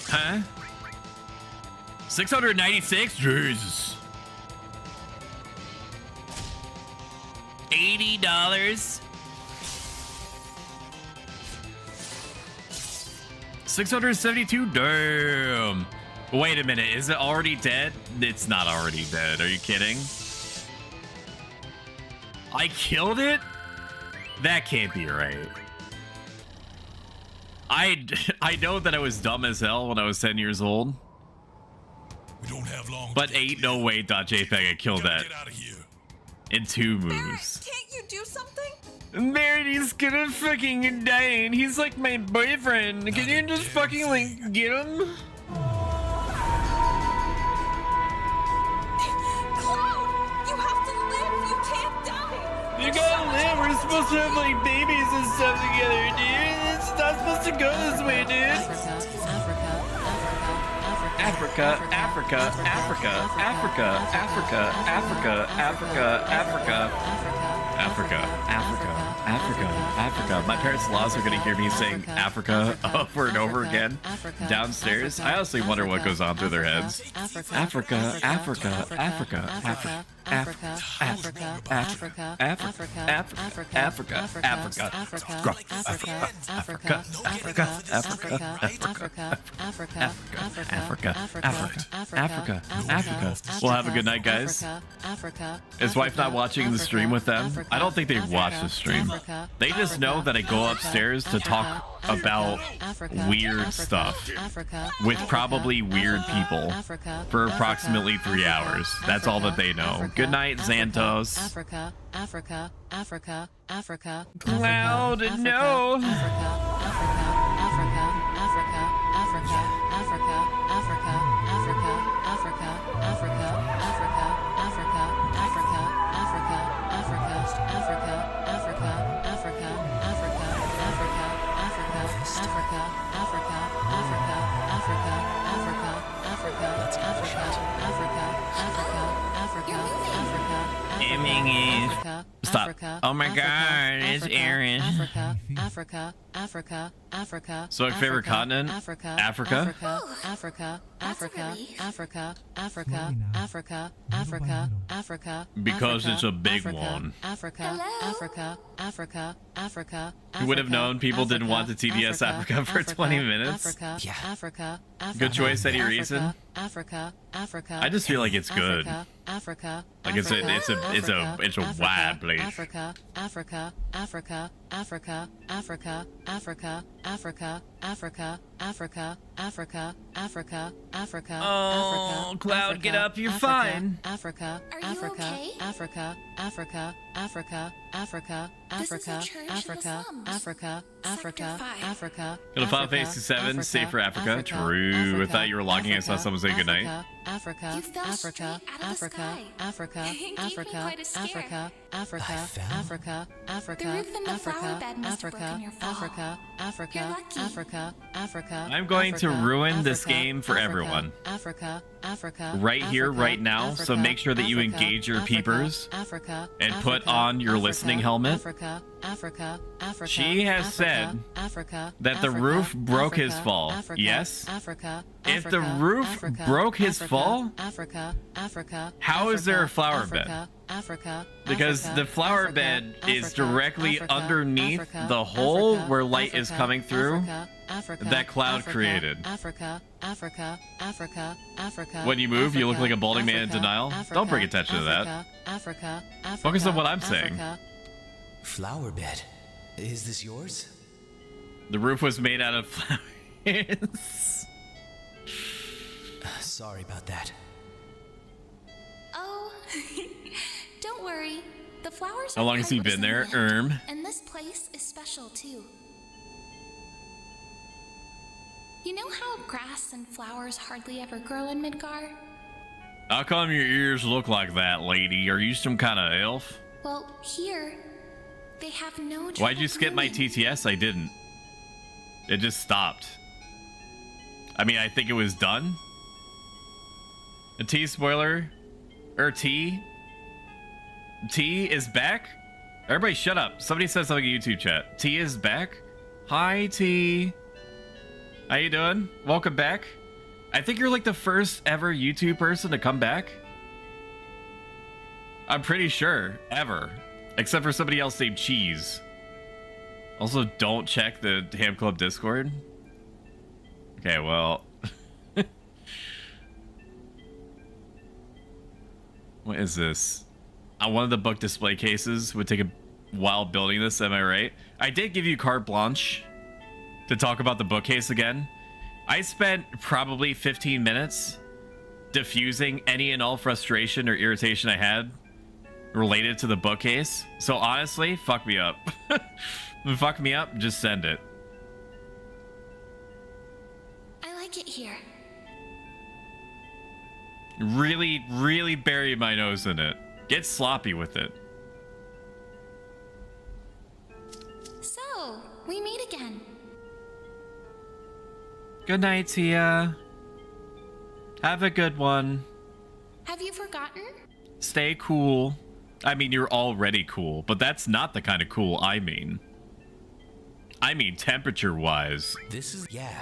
Huh? 696? Jesus. $80? 672? Damn. Wait a minute. Is it already dead? It's not already dead. Are you kidding? I killed it? That can't be right. I know that I was dumb as hell when I was 10 years old. We don't have long. But ain't no way .jpeg I killed that in 2 moves. Can't you do something? Barrett, he's gonna fucking die, and he's like my boyfriend. Can you just fucking like get him? Cloud, you have to live. You can't die. You gotta live. We're supposed to have like babies and stuff together, dude. It's not supposed to go this way, dude. Africa, Africa, Africa, Africa, Africa, Africa, Africa, Africa, Africa, Africa, Africa, Africa. My parents' laws are gonna hear me saying Africa over and over again downstairs. I honestly wonder what goes on through their heads. Africa, Africa, Africa, Africa, Africa, Africa, Africa, Africa, Africa, Africa, Africa, Africa, Africa, Africa, Africa. Well, have a good night, guys. Is wife not watching the stream with them? I don't think they watch the stream. They just know that I go upstairs to talk about weird stuff with probably weird people for approximately 3 hours. That's all that they know. Good night, Xantos. Africa, Africa, Africa, Africa. Cloud, no. Stop. Oh my god, it's Aaron. Africa, Africa, Africa. So, favorite continent? Africa. Africa? Africa, Africa, Africa, Africa, Africa, Africa, Africa. Because it's a big one. Africa, Africa, Africa, Africa. You would have known people didn't want the TDS Africa for 20 minutes. Yeah. Africa. Good choice, any reason? Africa, Africa. I just feel like it's good. Africa. Like it's a wide place. Africa, Africa, Africa, Africa, Africa, Africa, Africa, Africa, Africa, Africa, Africa, Africa. Oh, Cloud, get up, you're fine. Africa, Africa, Africa, Africa, Africa, Africa, Africa, Africa, Africa, Africa, Africa. Go to Final Fantasy VII, save for Africa. True. I thought you were logging. I saw someone say goodnight. Africa, Africa, Africa, Africa, Africa, Africa, Africa, Africa, Africa, Africa, Africa, Africa, Africa, Africa. I'm going to ruin this game for everyone. Africa, right here, right now. So make sure that you engage your peepers and put on your listening helmet. She has said that the roof broke his fall. Yes? If the roof broke his fall, how is there a flower bed? Because the flower bed is directly underneath the hole where light is coming through that cloud created. When you move, you look like a balding man in denial. Don't bring attention to that. Focus on what I'm saying. Flower bed. Is this yours? The roof was made out of flowers. Sorry about that. Oh, don't worry. The flowers How long has he been there? And this place is special too. You know how grass and flowers hardly ever grow in Midgar? How come your ears look like that, lady? Are you some kind of elf? Well, here, they have no trouble. Why'd you skip my TTS? I didn't. It just stopped. I mean, I think it was done. A T spoiler? T is back? Everybody shut up. Somebody said something in YouTube chat. T is back? Hi, T. How you doing? Welcome back. I think you're like the first ever YouTube person to come back. I'm pretty sure. Ever. Except for somebody else named Cheese. Also, don't check the Ham Club Discord. Okay, well... What is this? One of the book display cases would take a while building this, am I right? I did give you carte blanche to talk about the bookcase again. I spent probably 15 minutes diffusing any and all frustration or irritation I had related to the bookcase. So honestly, fuck me up. Fuck me up, just send it. I like it here. Really, really bury my nose in it. Get sloppy with it. So, we meet again. Good night, Tia. Have a good one. Have you forgotten? Stay cool. I mean, you're already cool, but that's not the kind of cool I mean. I mean temperature-wise. This is... Yeah.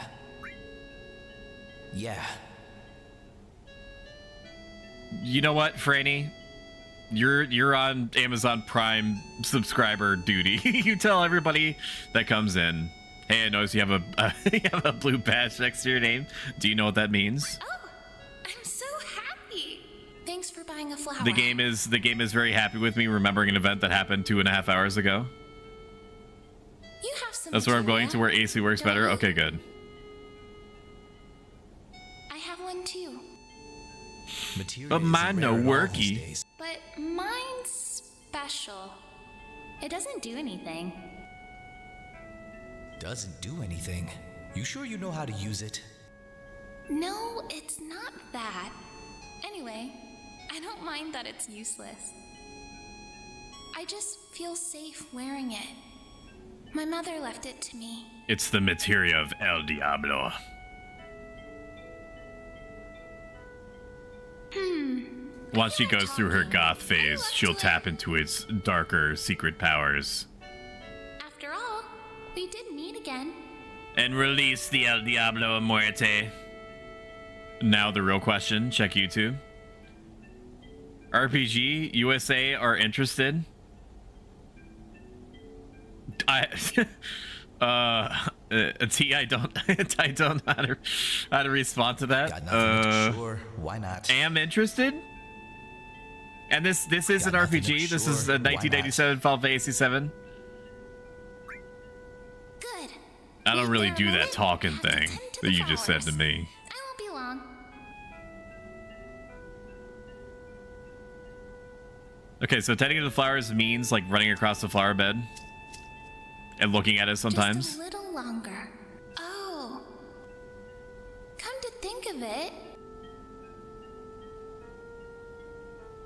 You know what, Franny? You're on Amazon Prime subscriber duty. You tell everybody that comes in, hey, I notice you have you have a blue badge next to your name. Do you know what that means? Oh, I'm so happy. Thanks for buying a flower. The game is very happy with me remembering an event that happened 2.5 hours ago. You have some That's where I'm going to, where AC works Don't better. you? Okay, good. I have one too. But mine no worky. But mine's special. It doesn't do anything. Doesn't do anything. You sure you know how to use it? No, it's not that. Anyway, I don't mind that it's useless. I just feel safe wearing it. My mother left it to me. It's the materia of El Diablo. Once she goes through her goth phase, she'll tap into its darker secret powers. After all, we did meet again. And release the El Diablo a Muerte. Now the real question, check YouTube. RPG USA are interested. T, I don't know how to respond to that. Got nothing sure. Why not? Am interested. And this is an RPG. This is a 1997 Final Fantasy VII. Good. I don't really do that talking thing that you just said to me. I won't be long. Okay, so tending to the flowers means like running across the flower bed and looking at it sometimes. Just a little longer. Oh. Come to think of it,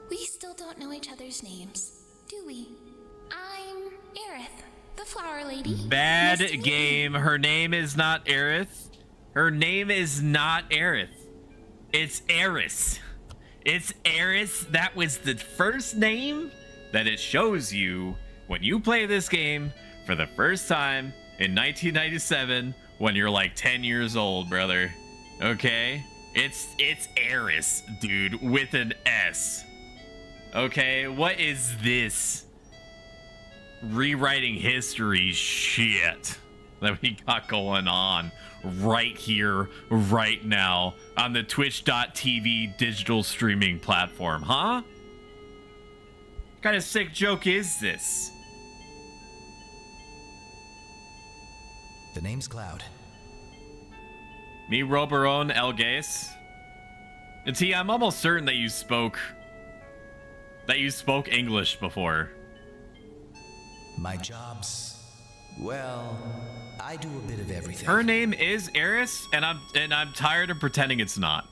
we still don't know each other's names, do we? I'm Aerith, the flower lady. Bad Nice to meet you. game. Her name is not Aerith. Her name is not Aerith. It's Eris. It's Eris. That was the first name that it shows you when you play this game for the first time in 1997 when you're like 10 years old, brother. Okay? It's Eris, dude, with an S. Okay? What is this rewriting history shit that we got going on right here, right now on the Twitch.tv digital streaming platform, huh? What kind of sick joke is this? The name's Cloud. Me Roberon Elgase. And T, I'm almost certain that you spoke English before. My job's, well, I do a bit of everything. Her name is Eris, and I'm tired of pretending it's not.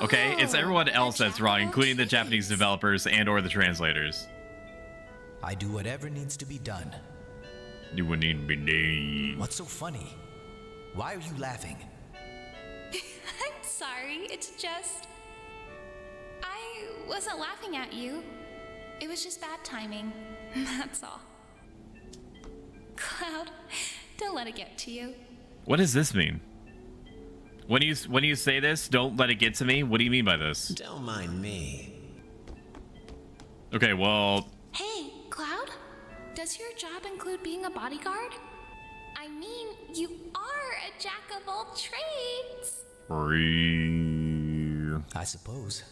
Okay, it's everyone else that's wrong, including the Japanese developers and or the translators. I do whatever needs to be done. Do what need to be done. What's so funny? Why are you laughing? I'm sorry, it's just... I wasn't laughing at you. It was just bad timing. That's all. Cloud, don't let it get to you. What does this mean? When you say this, don't let it get to me, what do you mean by this? Don't mind me. Okay, well... Hey, Cloud? Does your job include being a bodyguard? I mean, you are a jack of all trades. I suppose.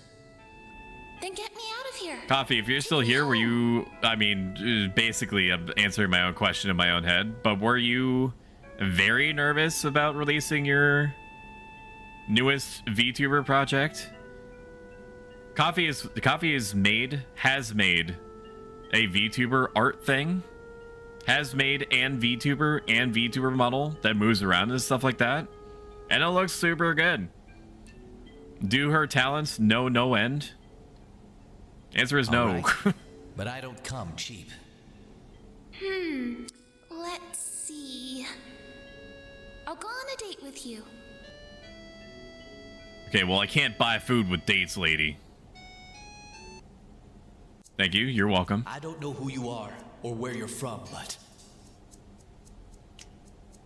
Then get me out of here. Coffee, if you're still here, were you... I mean, basically, I'm answering my own question in my own head, but were you very nervous about releasing your newest VTuber project? Coffee has made a VTuber art thing. Has made and VTuber model that moves around and stuff like that. And it looks super good. Do her talents know no end? Answer is no. Right. But I don't come cheap. Let's see. I'll go on a date with you. Okay, well, I can't buy food with dates, lady. Thank you, you're welcome. I don't know who you are or where you're from, but...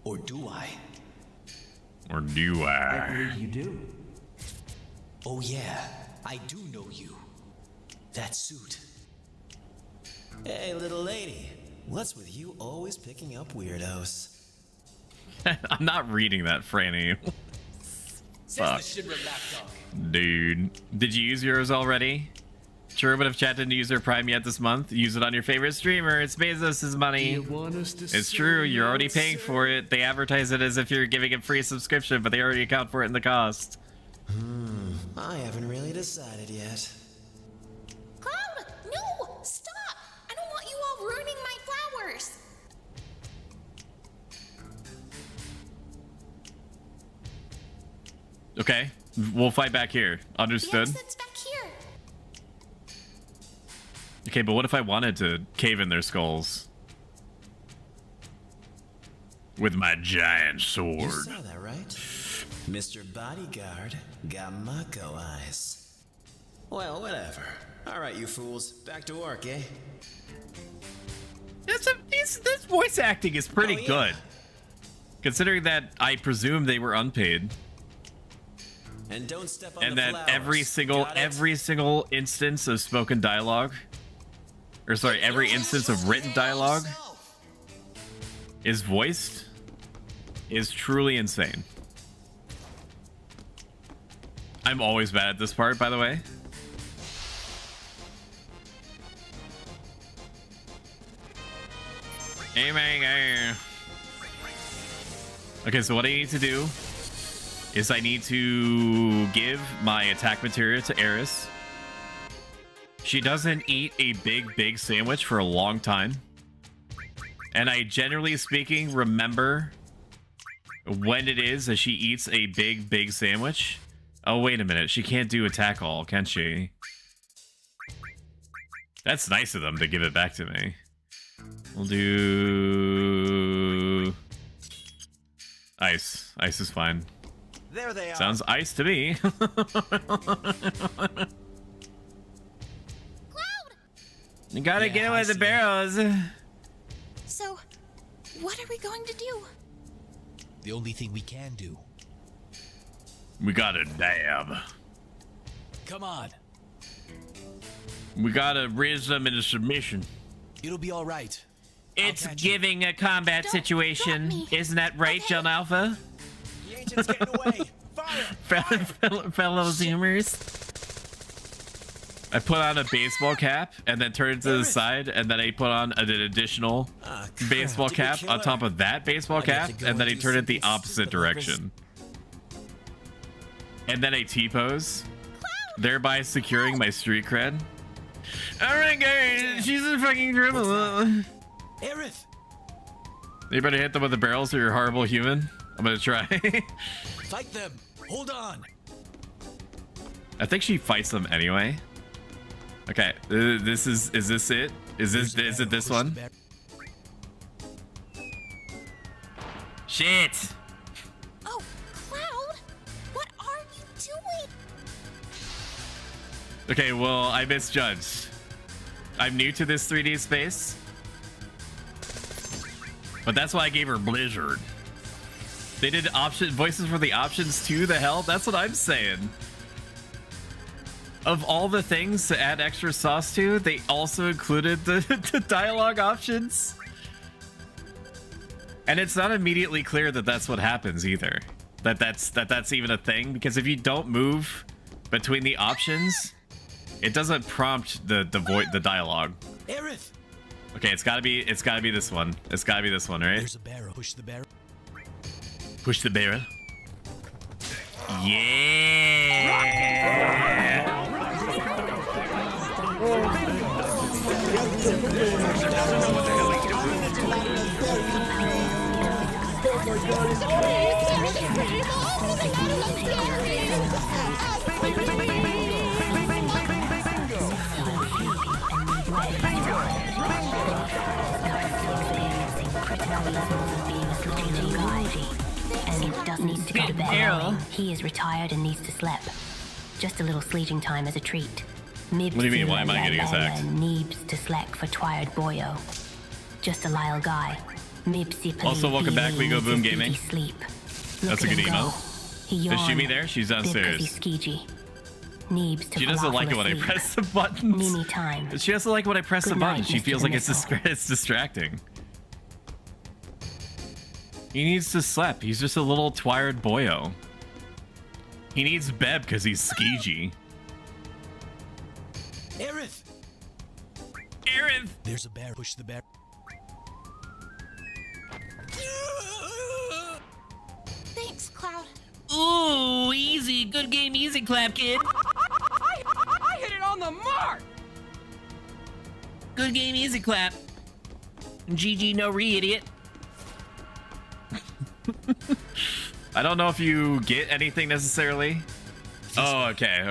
Or do I? Or do I? I believe you do. Oh yeah, I do know you. That suit. Hey, little lady. What's with you always picking up weirdos? I'm not reading that, Franny. Fuck. Dude. Did you use yours already? Sure, but if chat didn't use their Prime yet this month, use it on your favorite streamer. It's Bezos' money. It's true, you're already paying for it. They advertise it as if you're giving a free subscription, but they already account for it in the cost. I haven't really decided yet. Cloud, no! Stop! I don't want you all ruining my flowers. Okay, we'll fight back here. Understood? The exit's back here. Okay, but what if I wanted to cave in their skulls? With my giant sword. You saw that, right? Mr. Bodyguard got Mako eyes. Well, whatever. Alright, you fools. Back to work, eh? This voice acting is pretty good. Considering that I presume they were unpaid. And don't step on And the that flowers. every single instance of spoken dialogue, or sorry, every instance of written dialogue is voiced, is truly insane. I'm always bad at this part, by the way. Okay, so what I need to do is I need to give my attack material to Eris. She doesn't eat a big sandwich for a long time. And I, generally speaking, remember when it is that she eats a big sandwich. Oh, wait a minute. She can't do attack all, can she? That's nice of them to give it back to me. We'll do... Ice. Ice is fine. There they are. Sounds ice to me. You gotta get away the barrels. So, what are we going to do? The only thing we can do. We gotta dab. Come on. We gotta raise them into submission. It'll be all right. It's giving a combat situation. Isn't that right, John Alpha? The agent's getting away. Fire! Fellow Zoomers. I put on a baseball cap and then turned it to the side, and then I put on an additional baseball cap on top of that baseball cap, and then I turned it the opposite direction. And then I T-pose, thereby securing my street cred. Alright guys, she's a fucking dribble. Aerith! You better hit them with the barrels or you're a horrible human. I'm gonna try. Fight them! Hold on! I think she fights them anyway. Okay, is this it? Is it this one? Shit! Oh, Cloud! What are you doing? Okay, well, I misjudged. I'm new to this 3D space. But that's why I gave her Blizzard. They did voices for the options too, the hell? That's what I'm saying. Of all the things to add extra sauce to, they also included the dialogue options. And it's not immediately clear that that's what happens either. That's even a thing, because if you don't move between the options, it doesn't prompt the dialogue. Aerith! Okay, it's gotta be this one. It's gotta be this one, right? There's a barrel. Push the barrel. Push the barrel. Yeah! And it doesn't need to go to bed. He is retired and needs to sleep. Just a little sleeping time as a treat. What do you mean? Why am I getting attacked? Needs to slack for tired boyo. Just a lile guy. Also, welcome back, We Go Boom Gaming. That's a good emo. Is Shumi there? She's downstairs. She doesn't like it when I press the buttons. She doesn't like when I press the buttons. She feels like it's distracting. He needs to sleep. He's just a little tired boyo. He needs Beb because he's skeegee. Aerith! Aerith! There's a bear. Push the bear. Thanks, Cloud. Ooh, easy. Good game, easy clap, kid. I hit it on the mark! Good game, easy clap. GG, no re, idiot. I don't know if you get anything necessarily. Oh, okay.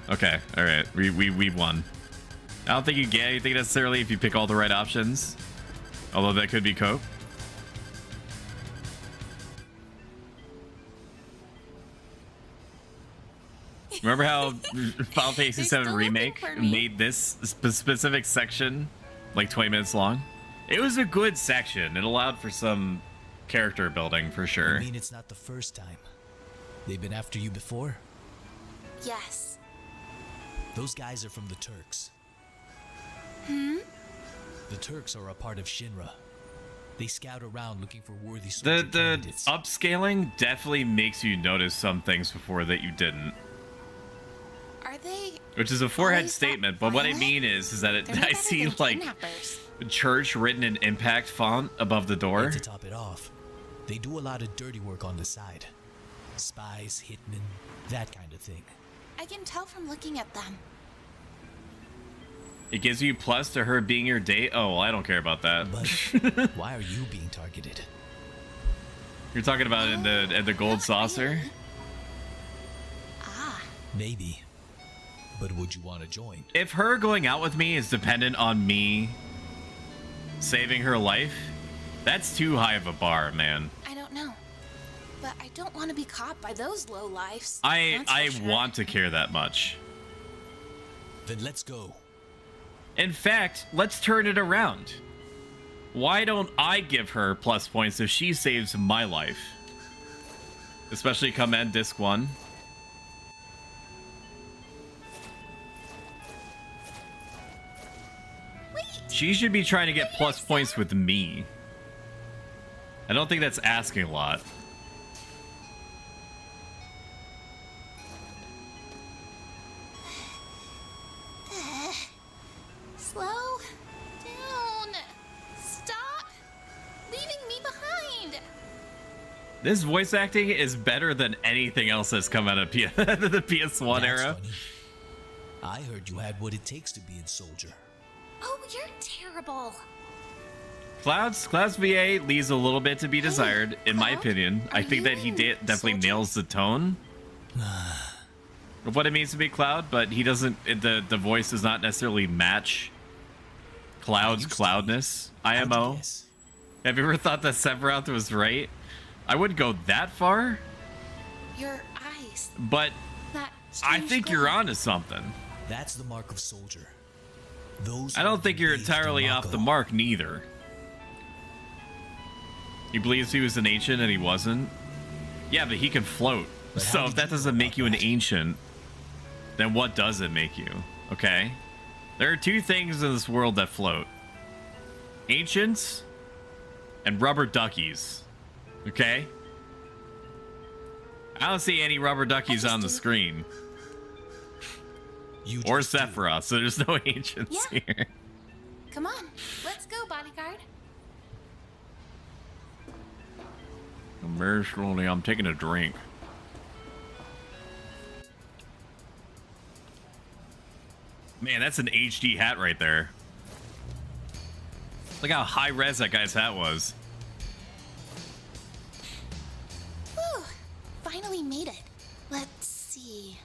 Okay, all right. We won. I don't think you get anything necessarily if you pick all the right options. Although that could be cope. Remember how Final Fantasy VII Remake made this specific section like 20 minutes long? It was a good section. It allowed for some character building for sure. I mean, it's not the first time. They've been after you before. Yes. Those guys are from the Turks. The Turks are a part of Shinra. They scout around looking for worthy soldier candidates. The upscaling definitely makes you notice some things before that you didn't. Are they? Which is a forehead statement, but what I mean is that I see like church written in impact font above the door. And to top it off, they do a lot of dirty work on the side. Spies, hitmen, that kind of thing. I can tell from looking at them. It gives you plus to her being your date. Oh, well, I don't care about that. But why are you being targeted? You're talking about in the gold saucer? Maybe. But would you want to join? If her going out with me is dependent on me saving her life, that's too high of a bar, man. I don't know. but I don't want to be caught by those lowlifes. I want to care that much. Then let's go. In fact, let's turn it around. Why don't I give her plus points if she saves my life? Especially come end disc 1. She should be trying to get plus points with me. I don't think that's asking a lot. Slow down. Stop leaving me behind. This voice acting is better than anything else that's come out of the PS1 era. Funny. I heard you had what it takes to be in Soldier. Oh, you're terrible. Cloud's VA leaves a little bit to be desired, in my opinion. I think that he definitely nails the tone of what it means to be Cloud, but he doesn't. The voice does not necessarily match Cloud's Cloudness. IMO. Have you ever thought that Sephiroth was right? I wouldn't go that far. Your eyes. But I think you're onto something. That's the mark of Soldier. I don't think you're entirely off the mark, neither. He believes he was an ancient and he wasn't. Yeah, but he can float. So if that doesn't make you an ancient, then what does it make you? Okay? There are two things in this world that float. Ancients and rubber duckies. Okay? I don't see any rubber duckies on the screen. Or Sephiroth, so there's no ancients here. Come on, let's go, bodyguard. I'm very slowly. I'm taking a drink. Man, that's an HD hat right there. Look how high res that guy's hat was. Whew, finally made it. Let's see.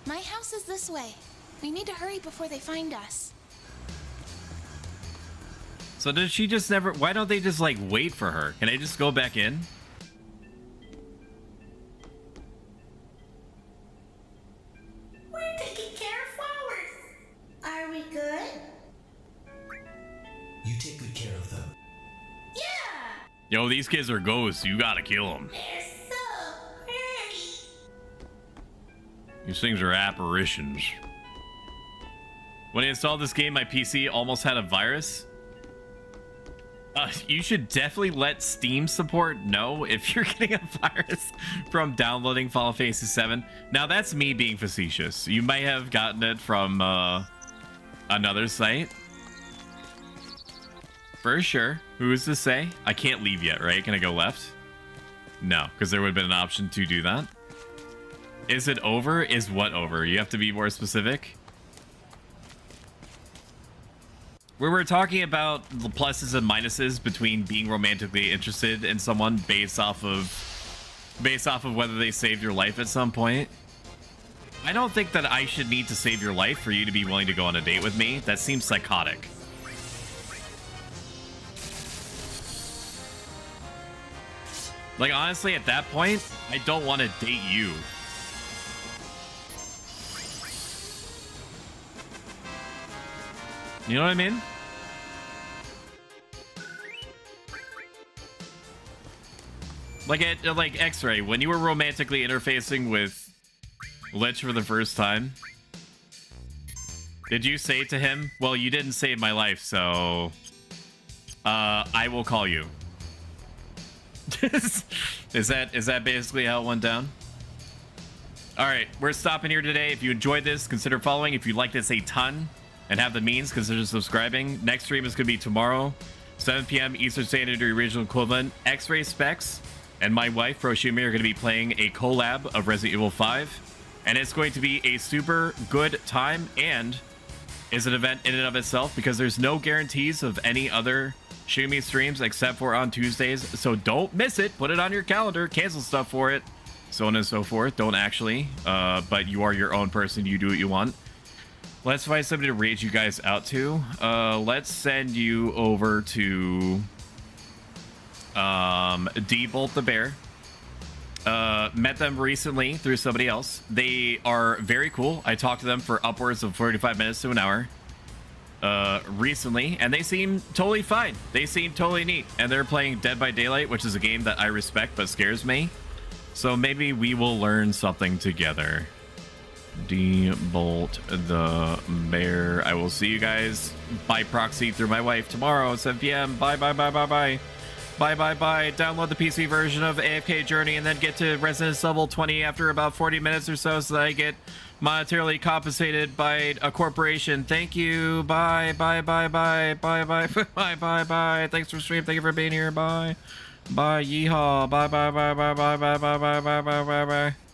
My house is this way. We need to hurry before they find us. So did she just never... Why don't they just, like, wait for her? Can I just go back in? We're taking care of flowers. Are we good? You take good care of them. Yeah. Yo, these kids are ghosts. You gotta kill them. They're so pretty. These things are apparitions. When I installed this game, my PC almost had a virus. You should definitely let Steam support know if you're getting a virus from downloading Final Fantasy VII. Now, that's me being facetious. You might have gotten it from another site. For sure. Who is to say? I can't leave yet, right? Can I go left? No, because there would have been an option to do that. Is it over? Is what over? You have to be more specific. We were talking about the pluses and minuses between being romantically interested in someone based off of whether they saved your life at some point. I don't think that I should need to save your life for you to be willing to go on a date with me. That seems psychotic. Like, honestly, at that point, I don't want to date you. You know what I mean? Like X-Ray, when you were romantically interfacing with Lich for the first time, did you say to him, well, you didn't save my life, so I will call you? Is that basically how it went down? All right, we're stopping here today. If you enjoyed this, consider following. If you like this a ton and have the means, consider subscribing. Next stream is going to be tomorrow, 7 p.m. Eastern Standard Regional Equivalent. X-Ray Specs and my wife, ProStoic, are going to be playing a collab of Resident Evil 5. And it's going to be a super good time and is an event in and of itself because there's no guarantees of any other Shigami streams except for on Tuesdays. So don't miss it. Put it on your calendar. Cancel stuff for it. So on and so forth. Don't actually. But you are your own person. You do what you want. Let's find somebody to raid you guys out to. Let's send you over to D-Bolt the Bear. Met them recently through somebody else. They are very cool. I talked to them for upwards of 45 minutes to an hour recently, and they seem totally fine. They seem totally neat, and they're playing Dead by Daylight, which is a game that I respect but scares me. So maybe we will learn something together. D-Bolt the Bear. I will see you guys by proxy through my wife tomorrow at 7 p.m. Bye, bye, bye, bye, bye. Bye, bye, bye. Download the PC version of AFK Journey and then get to Residence Level 20 after about 40 minutes or so that I get monetarily compensated by a corporation. Thank you. Bye, bye, bye, bye, bye, bye, bye, bye, bye. Thanks for stream. Thank you for being here. Bye. Bye, yeehaw. Bye, bye, bye, bye, bye, bye, bye, bye, bye, bye, bye.